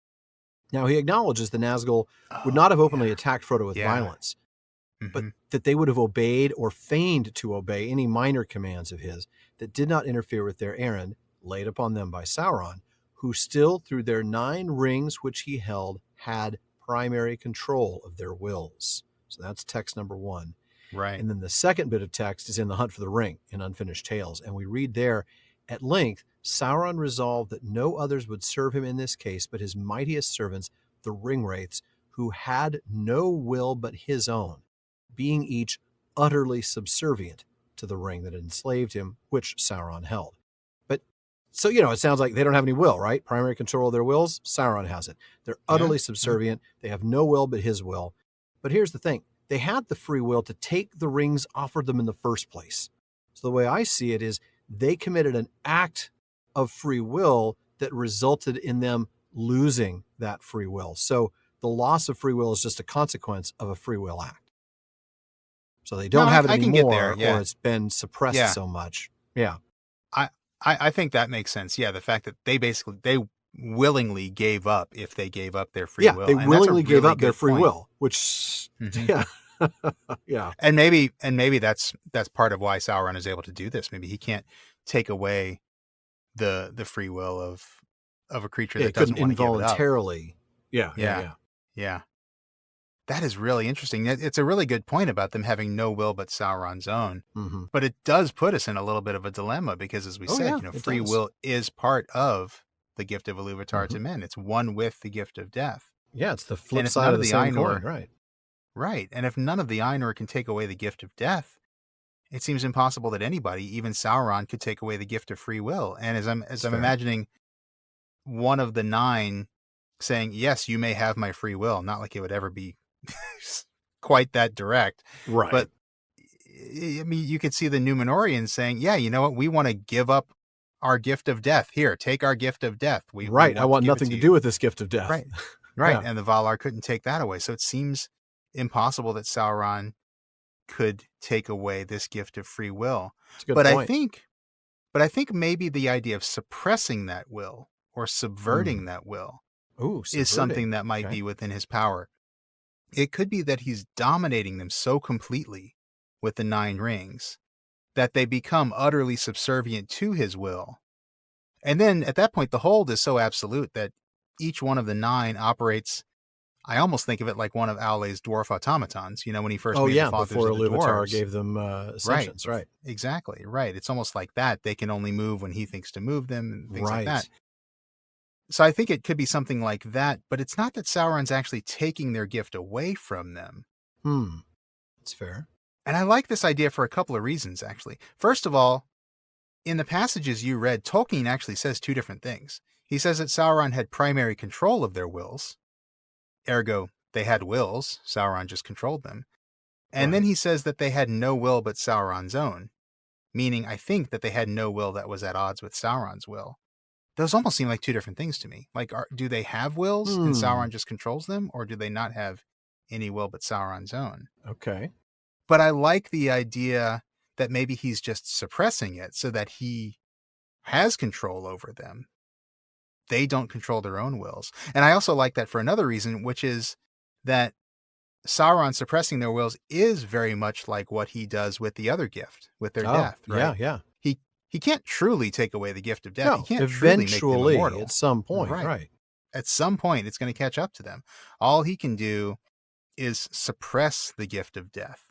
Now, he acknowledges the Nazgul would not have openly attacked Frodo with violence, but that they would have obeyed or feigned to obey any minor commands of his that did not interfere with their errand laid upon them by Sauron, who still, through their 9 rings which he held, had primary control of their wills. So that's text number 1. Right. And then the second bit of text is in The Hunt for the Ring in Unfinished Tales. And we read there, at length, Sauron resolved that no others would serve him in this case but his mightiest servants, the ringwraiths, who had no will but his own, being each utterly subservient to the ring that enslaved him, which Sauron held. But so, it sounds like they don't have any will, right? Primary control of their wills, Sauron has it. They're utterly subservient. They have no will but his will. But here's the thing. They had the free will to take the rings offered them in the first place. So the way I see it is they committed an act of free will that resulted in them losing that free will. So the loss of free will is just a consequence of a free will act. So they don't have it anymore, or it's been suppressed so much. Yeah. I think that makes sense. Yeah, the fact that they willingly gave up if they gave up their free will. They willingly gave up their free will, which yeah. And maybe that's part of why Sauron is able to do this. Maybe he can't take away the free will of a creature that doesn't want to give it up. Involuntarily. Yeah. That is really interesting. It's a really good point about them having no will but Sauron's own. Mm-hmm. But it does put us in a little bit of a dilemma because, as we said, free will is part of the gift of Iluvatar to men. It's one with the gift of death. Yeah, it's the flip side of the same coin, right? Right. And if none of the Ainur can take away the gift of death, it seems impossible that anybody, even Sauron, could take away the gift of free will. And as I'm imagining one of the 9 saying, yes, you may have my free will, not like it would ever be quite that direct. Right. But I mean, you could see the Númenóreans saying, yeah, you know what? We want to give up our gift of death. Here, take our gift of death. We I want nothing to do with this gift of death. Right. Yeah. And the Valar couldn't take that away. So it seems impossible that Sauron could take away this gift of free will. That's a good But point. I think maybe the idea of suppressing that will or subverting that will is something that might be within his power. It could be that he's dominating them so completely with the 9 rings that they become utterly subservient to his will. And then at that point, the hold is so absolute that each one of the 9 operates. I almost think of it like one of Aule's dwarf automatons, when he first made the fathers before of the Ilúvatar dwarves. gave them ascensions, right. Exactly, right. It's almost like that. They can only move when he thinks to move them and things like that. So I think it could be something like that, but it's not that Sauron's actually taking their gift away from them. That's fair. And I like this idea for a couple of reasons, actually. First of all, in the passages you read, Tolkien actually says 2 different things. He says that Sauron had primary control of their wills. Ergo, they had wills. Sauron just controlled them. And then he says that they had no will but Sauron's own. Meaning, I think that they had no will that was at odds with Sauron's will. Those almost seem like 2 different things to me. Like, do they have wills and Sauron just controls them? Or do they not have any will but Sauron's own? Okay. But I like the idea that maybe he's just suppressing it so that he has control over them. They don't control their own wills. And I also like that for another reason, which is that Sauron suppressing their wills is very much like what he does with the other gift, with their death. Right? Yeah. He can't truly take away the gift of death. No, he can't truly make them eventually, immortal. at some point, right. At some point, it's going to catch up to them. All he can do is suppress the gift of death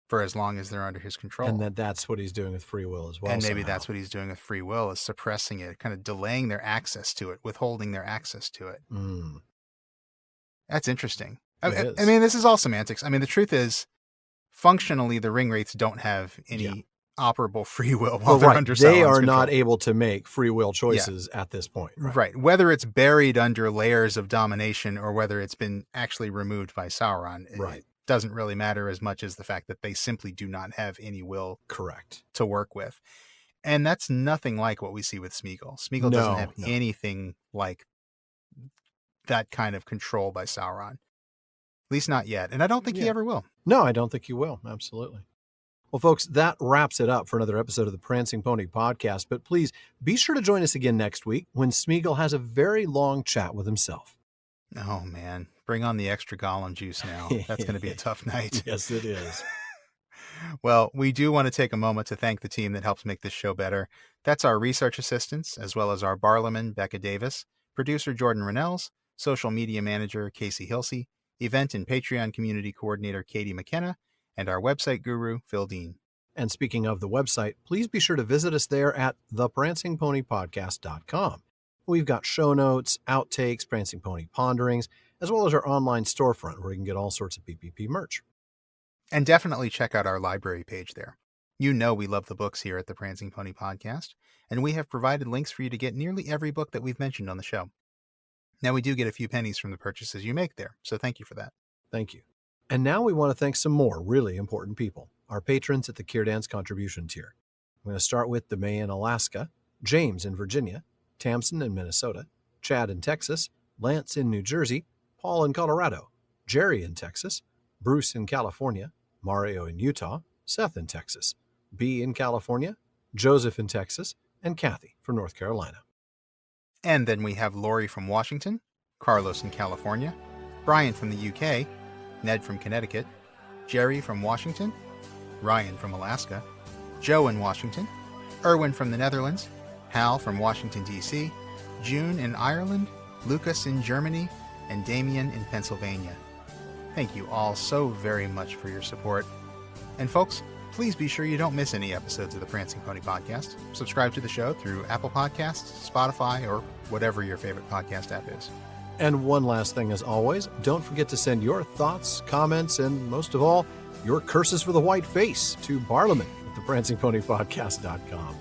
for as long as they're under his control. And that's what he's doing with free will as well. And maybe that's what he's doing with free will, is suppressing it, kind of delaying their access to it, withholding their access to it. That's interesting. I mean, this is all semantics. I mean, the truth is, functionally, the ring wraiths don't have any operable free will while they're under Sauron's They are control. not able to make free will choices at this point. Right. Whether it's buried under layers of domination or whether it's been actually removed by Sauron, it doesn't really matter as much as the fact that they simply do not have any will to work with. And that's nothing like what we see with Smeagol. Smeagol doesn't have anything like that kind of control by Sauron. At least not yet. And I don't think he ever will. No, I don't think he will. Absolutely. Well, folks, that wraps it up for another episode of the Prancing Pony podcast. But please be sure to join us again next week when Smeagol has a very long chat with himself. Oh, man. Bring on the extra Gollum juice now. That's going to be a tough night. Yes, it is. Well, we do want to take a moment to thank the team that helps make this show better. That's our research assistants, as well as our Barlaman, Becca Davis, producer Jordan Rennells, social media manager Casey Hilsey, event and Patreon community coordinator Katie McKenna, and our website guru, Phil Dean. And speaking of the website, please be sure to visit us there at theprancingponypodcast.com. We've got show notes, outtakes, Prancing Pony ponderings, as well as our online storefront where you can get all sorts of PPP merch. And definitely check out our library page there. You know we love the books here at the Prancing Pony Podcast, and we have provided links for you to get nearly every book that we've mentioned on the show. Now, we do get a few pennies from the purchases you make there, so thank you for that. Thank you. And now we want to thank some more really important people, our patrons at the Kierdance contribution tier. I'm going to start with DeMay in Alaska, James in Virginia, Tamsin in Minnesota, Chad in Texas, Lance in New Jersey, Paul in Colorado, Jerry in Texas, Bruce in California, Mario in Utah, Seth in Texas, B in California, Joseph in Texas, and Kathy from North Carolina. And then we have Lori from Washington, Carlos in California, Brian from the UK, Ned from Connecticut, Jerry from Washington, Ryan from Alaska, Joe in Washington, Erwin from the Netherlands, Hal from Washington, D.C., June in Ireland, Lucas in Germany, and Damien in Pennsylvania. Thank you all so very much for your support. And folks, please be sure you don't miss any episodes of the Prancing Pony Podcast. Subscribe to the show through Apple Podcasts, Spotify, or whatever your favorite podcast app is. And one last thing, as always, don't forget to send your thoughts, comments, and most of all, your curses for the white face to Barlaman at theprancingponypodcast.com.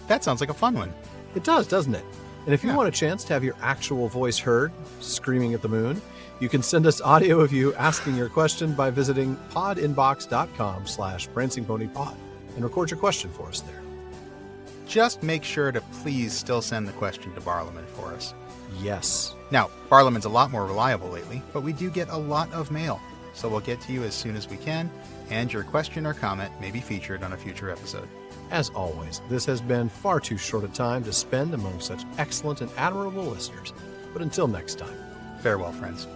That sounds like a fun one. It does, doesn't it? And if you Yeah. want a chance to have your actual voice heard, screaming at the moon, you can send us audio of you asking your question by visiting podinbox.com/prancingponypod and record your question for us there. Just make sure to please still send the question to Barliman for us. Yes. Now, Barliman's a lot more reliable lately, but we do get a lot of mail, so we'll get to you as soon as we can, and your question or comment may be featured on a future episode. As always, this has been far too short a time to spend among such excellent and admirable listeners. But until next time, Farewell, friends.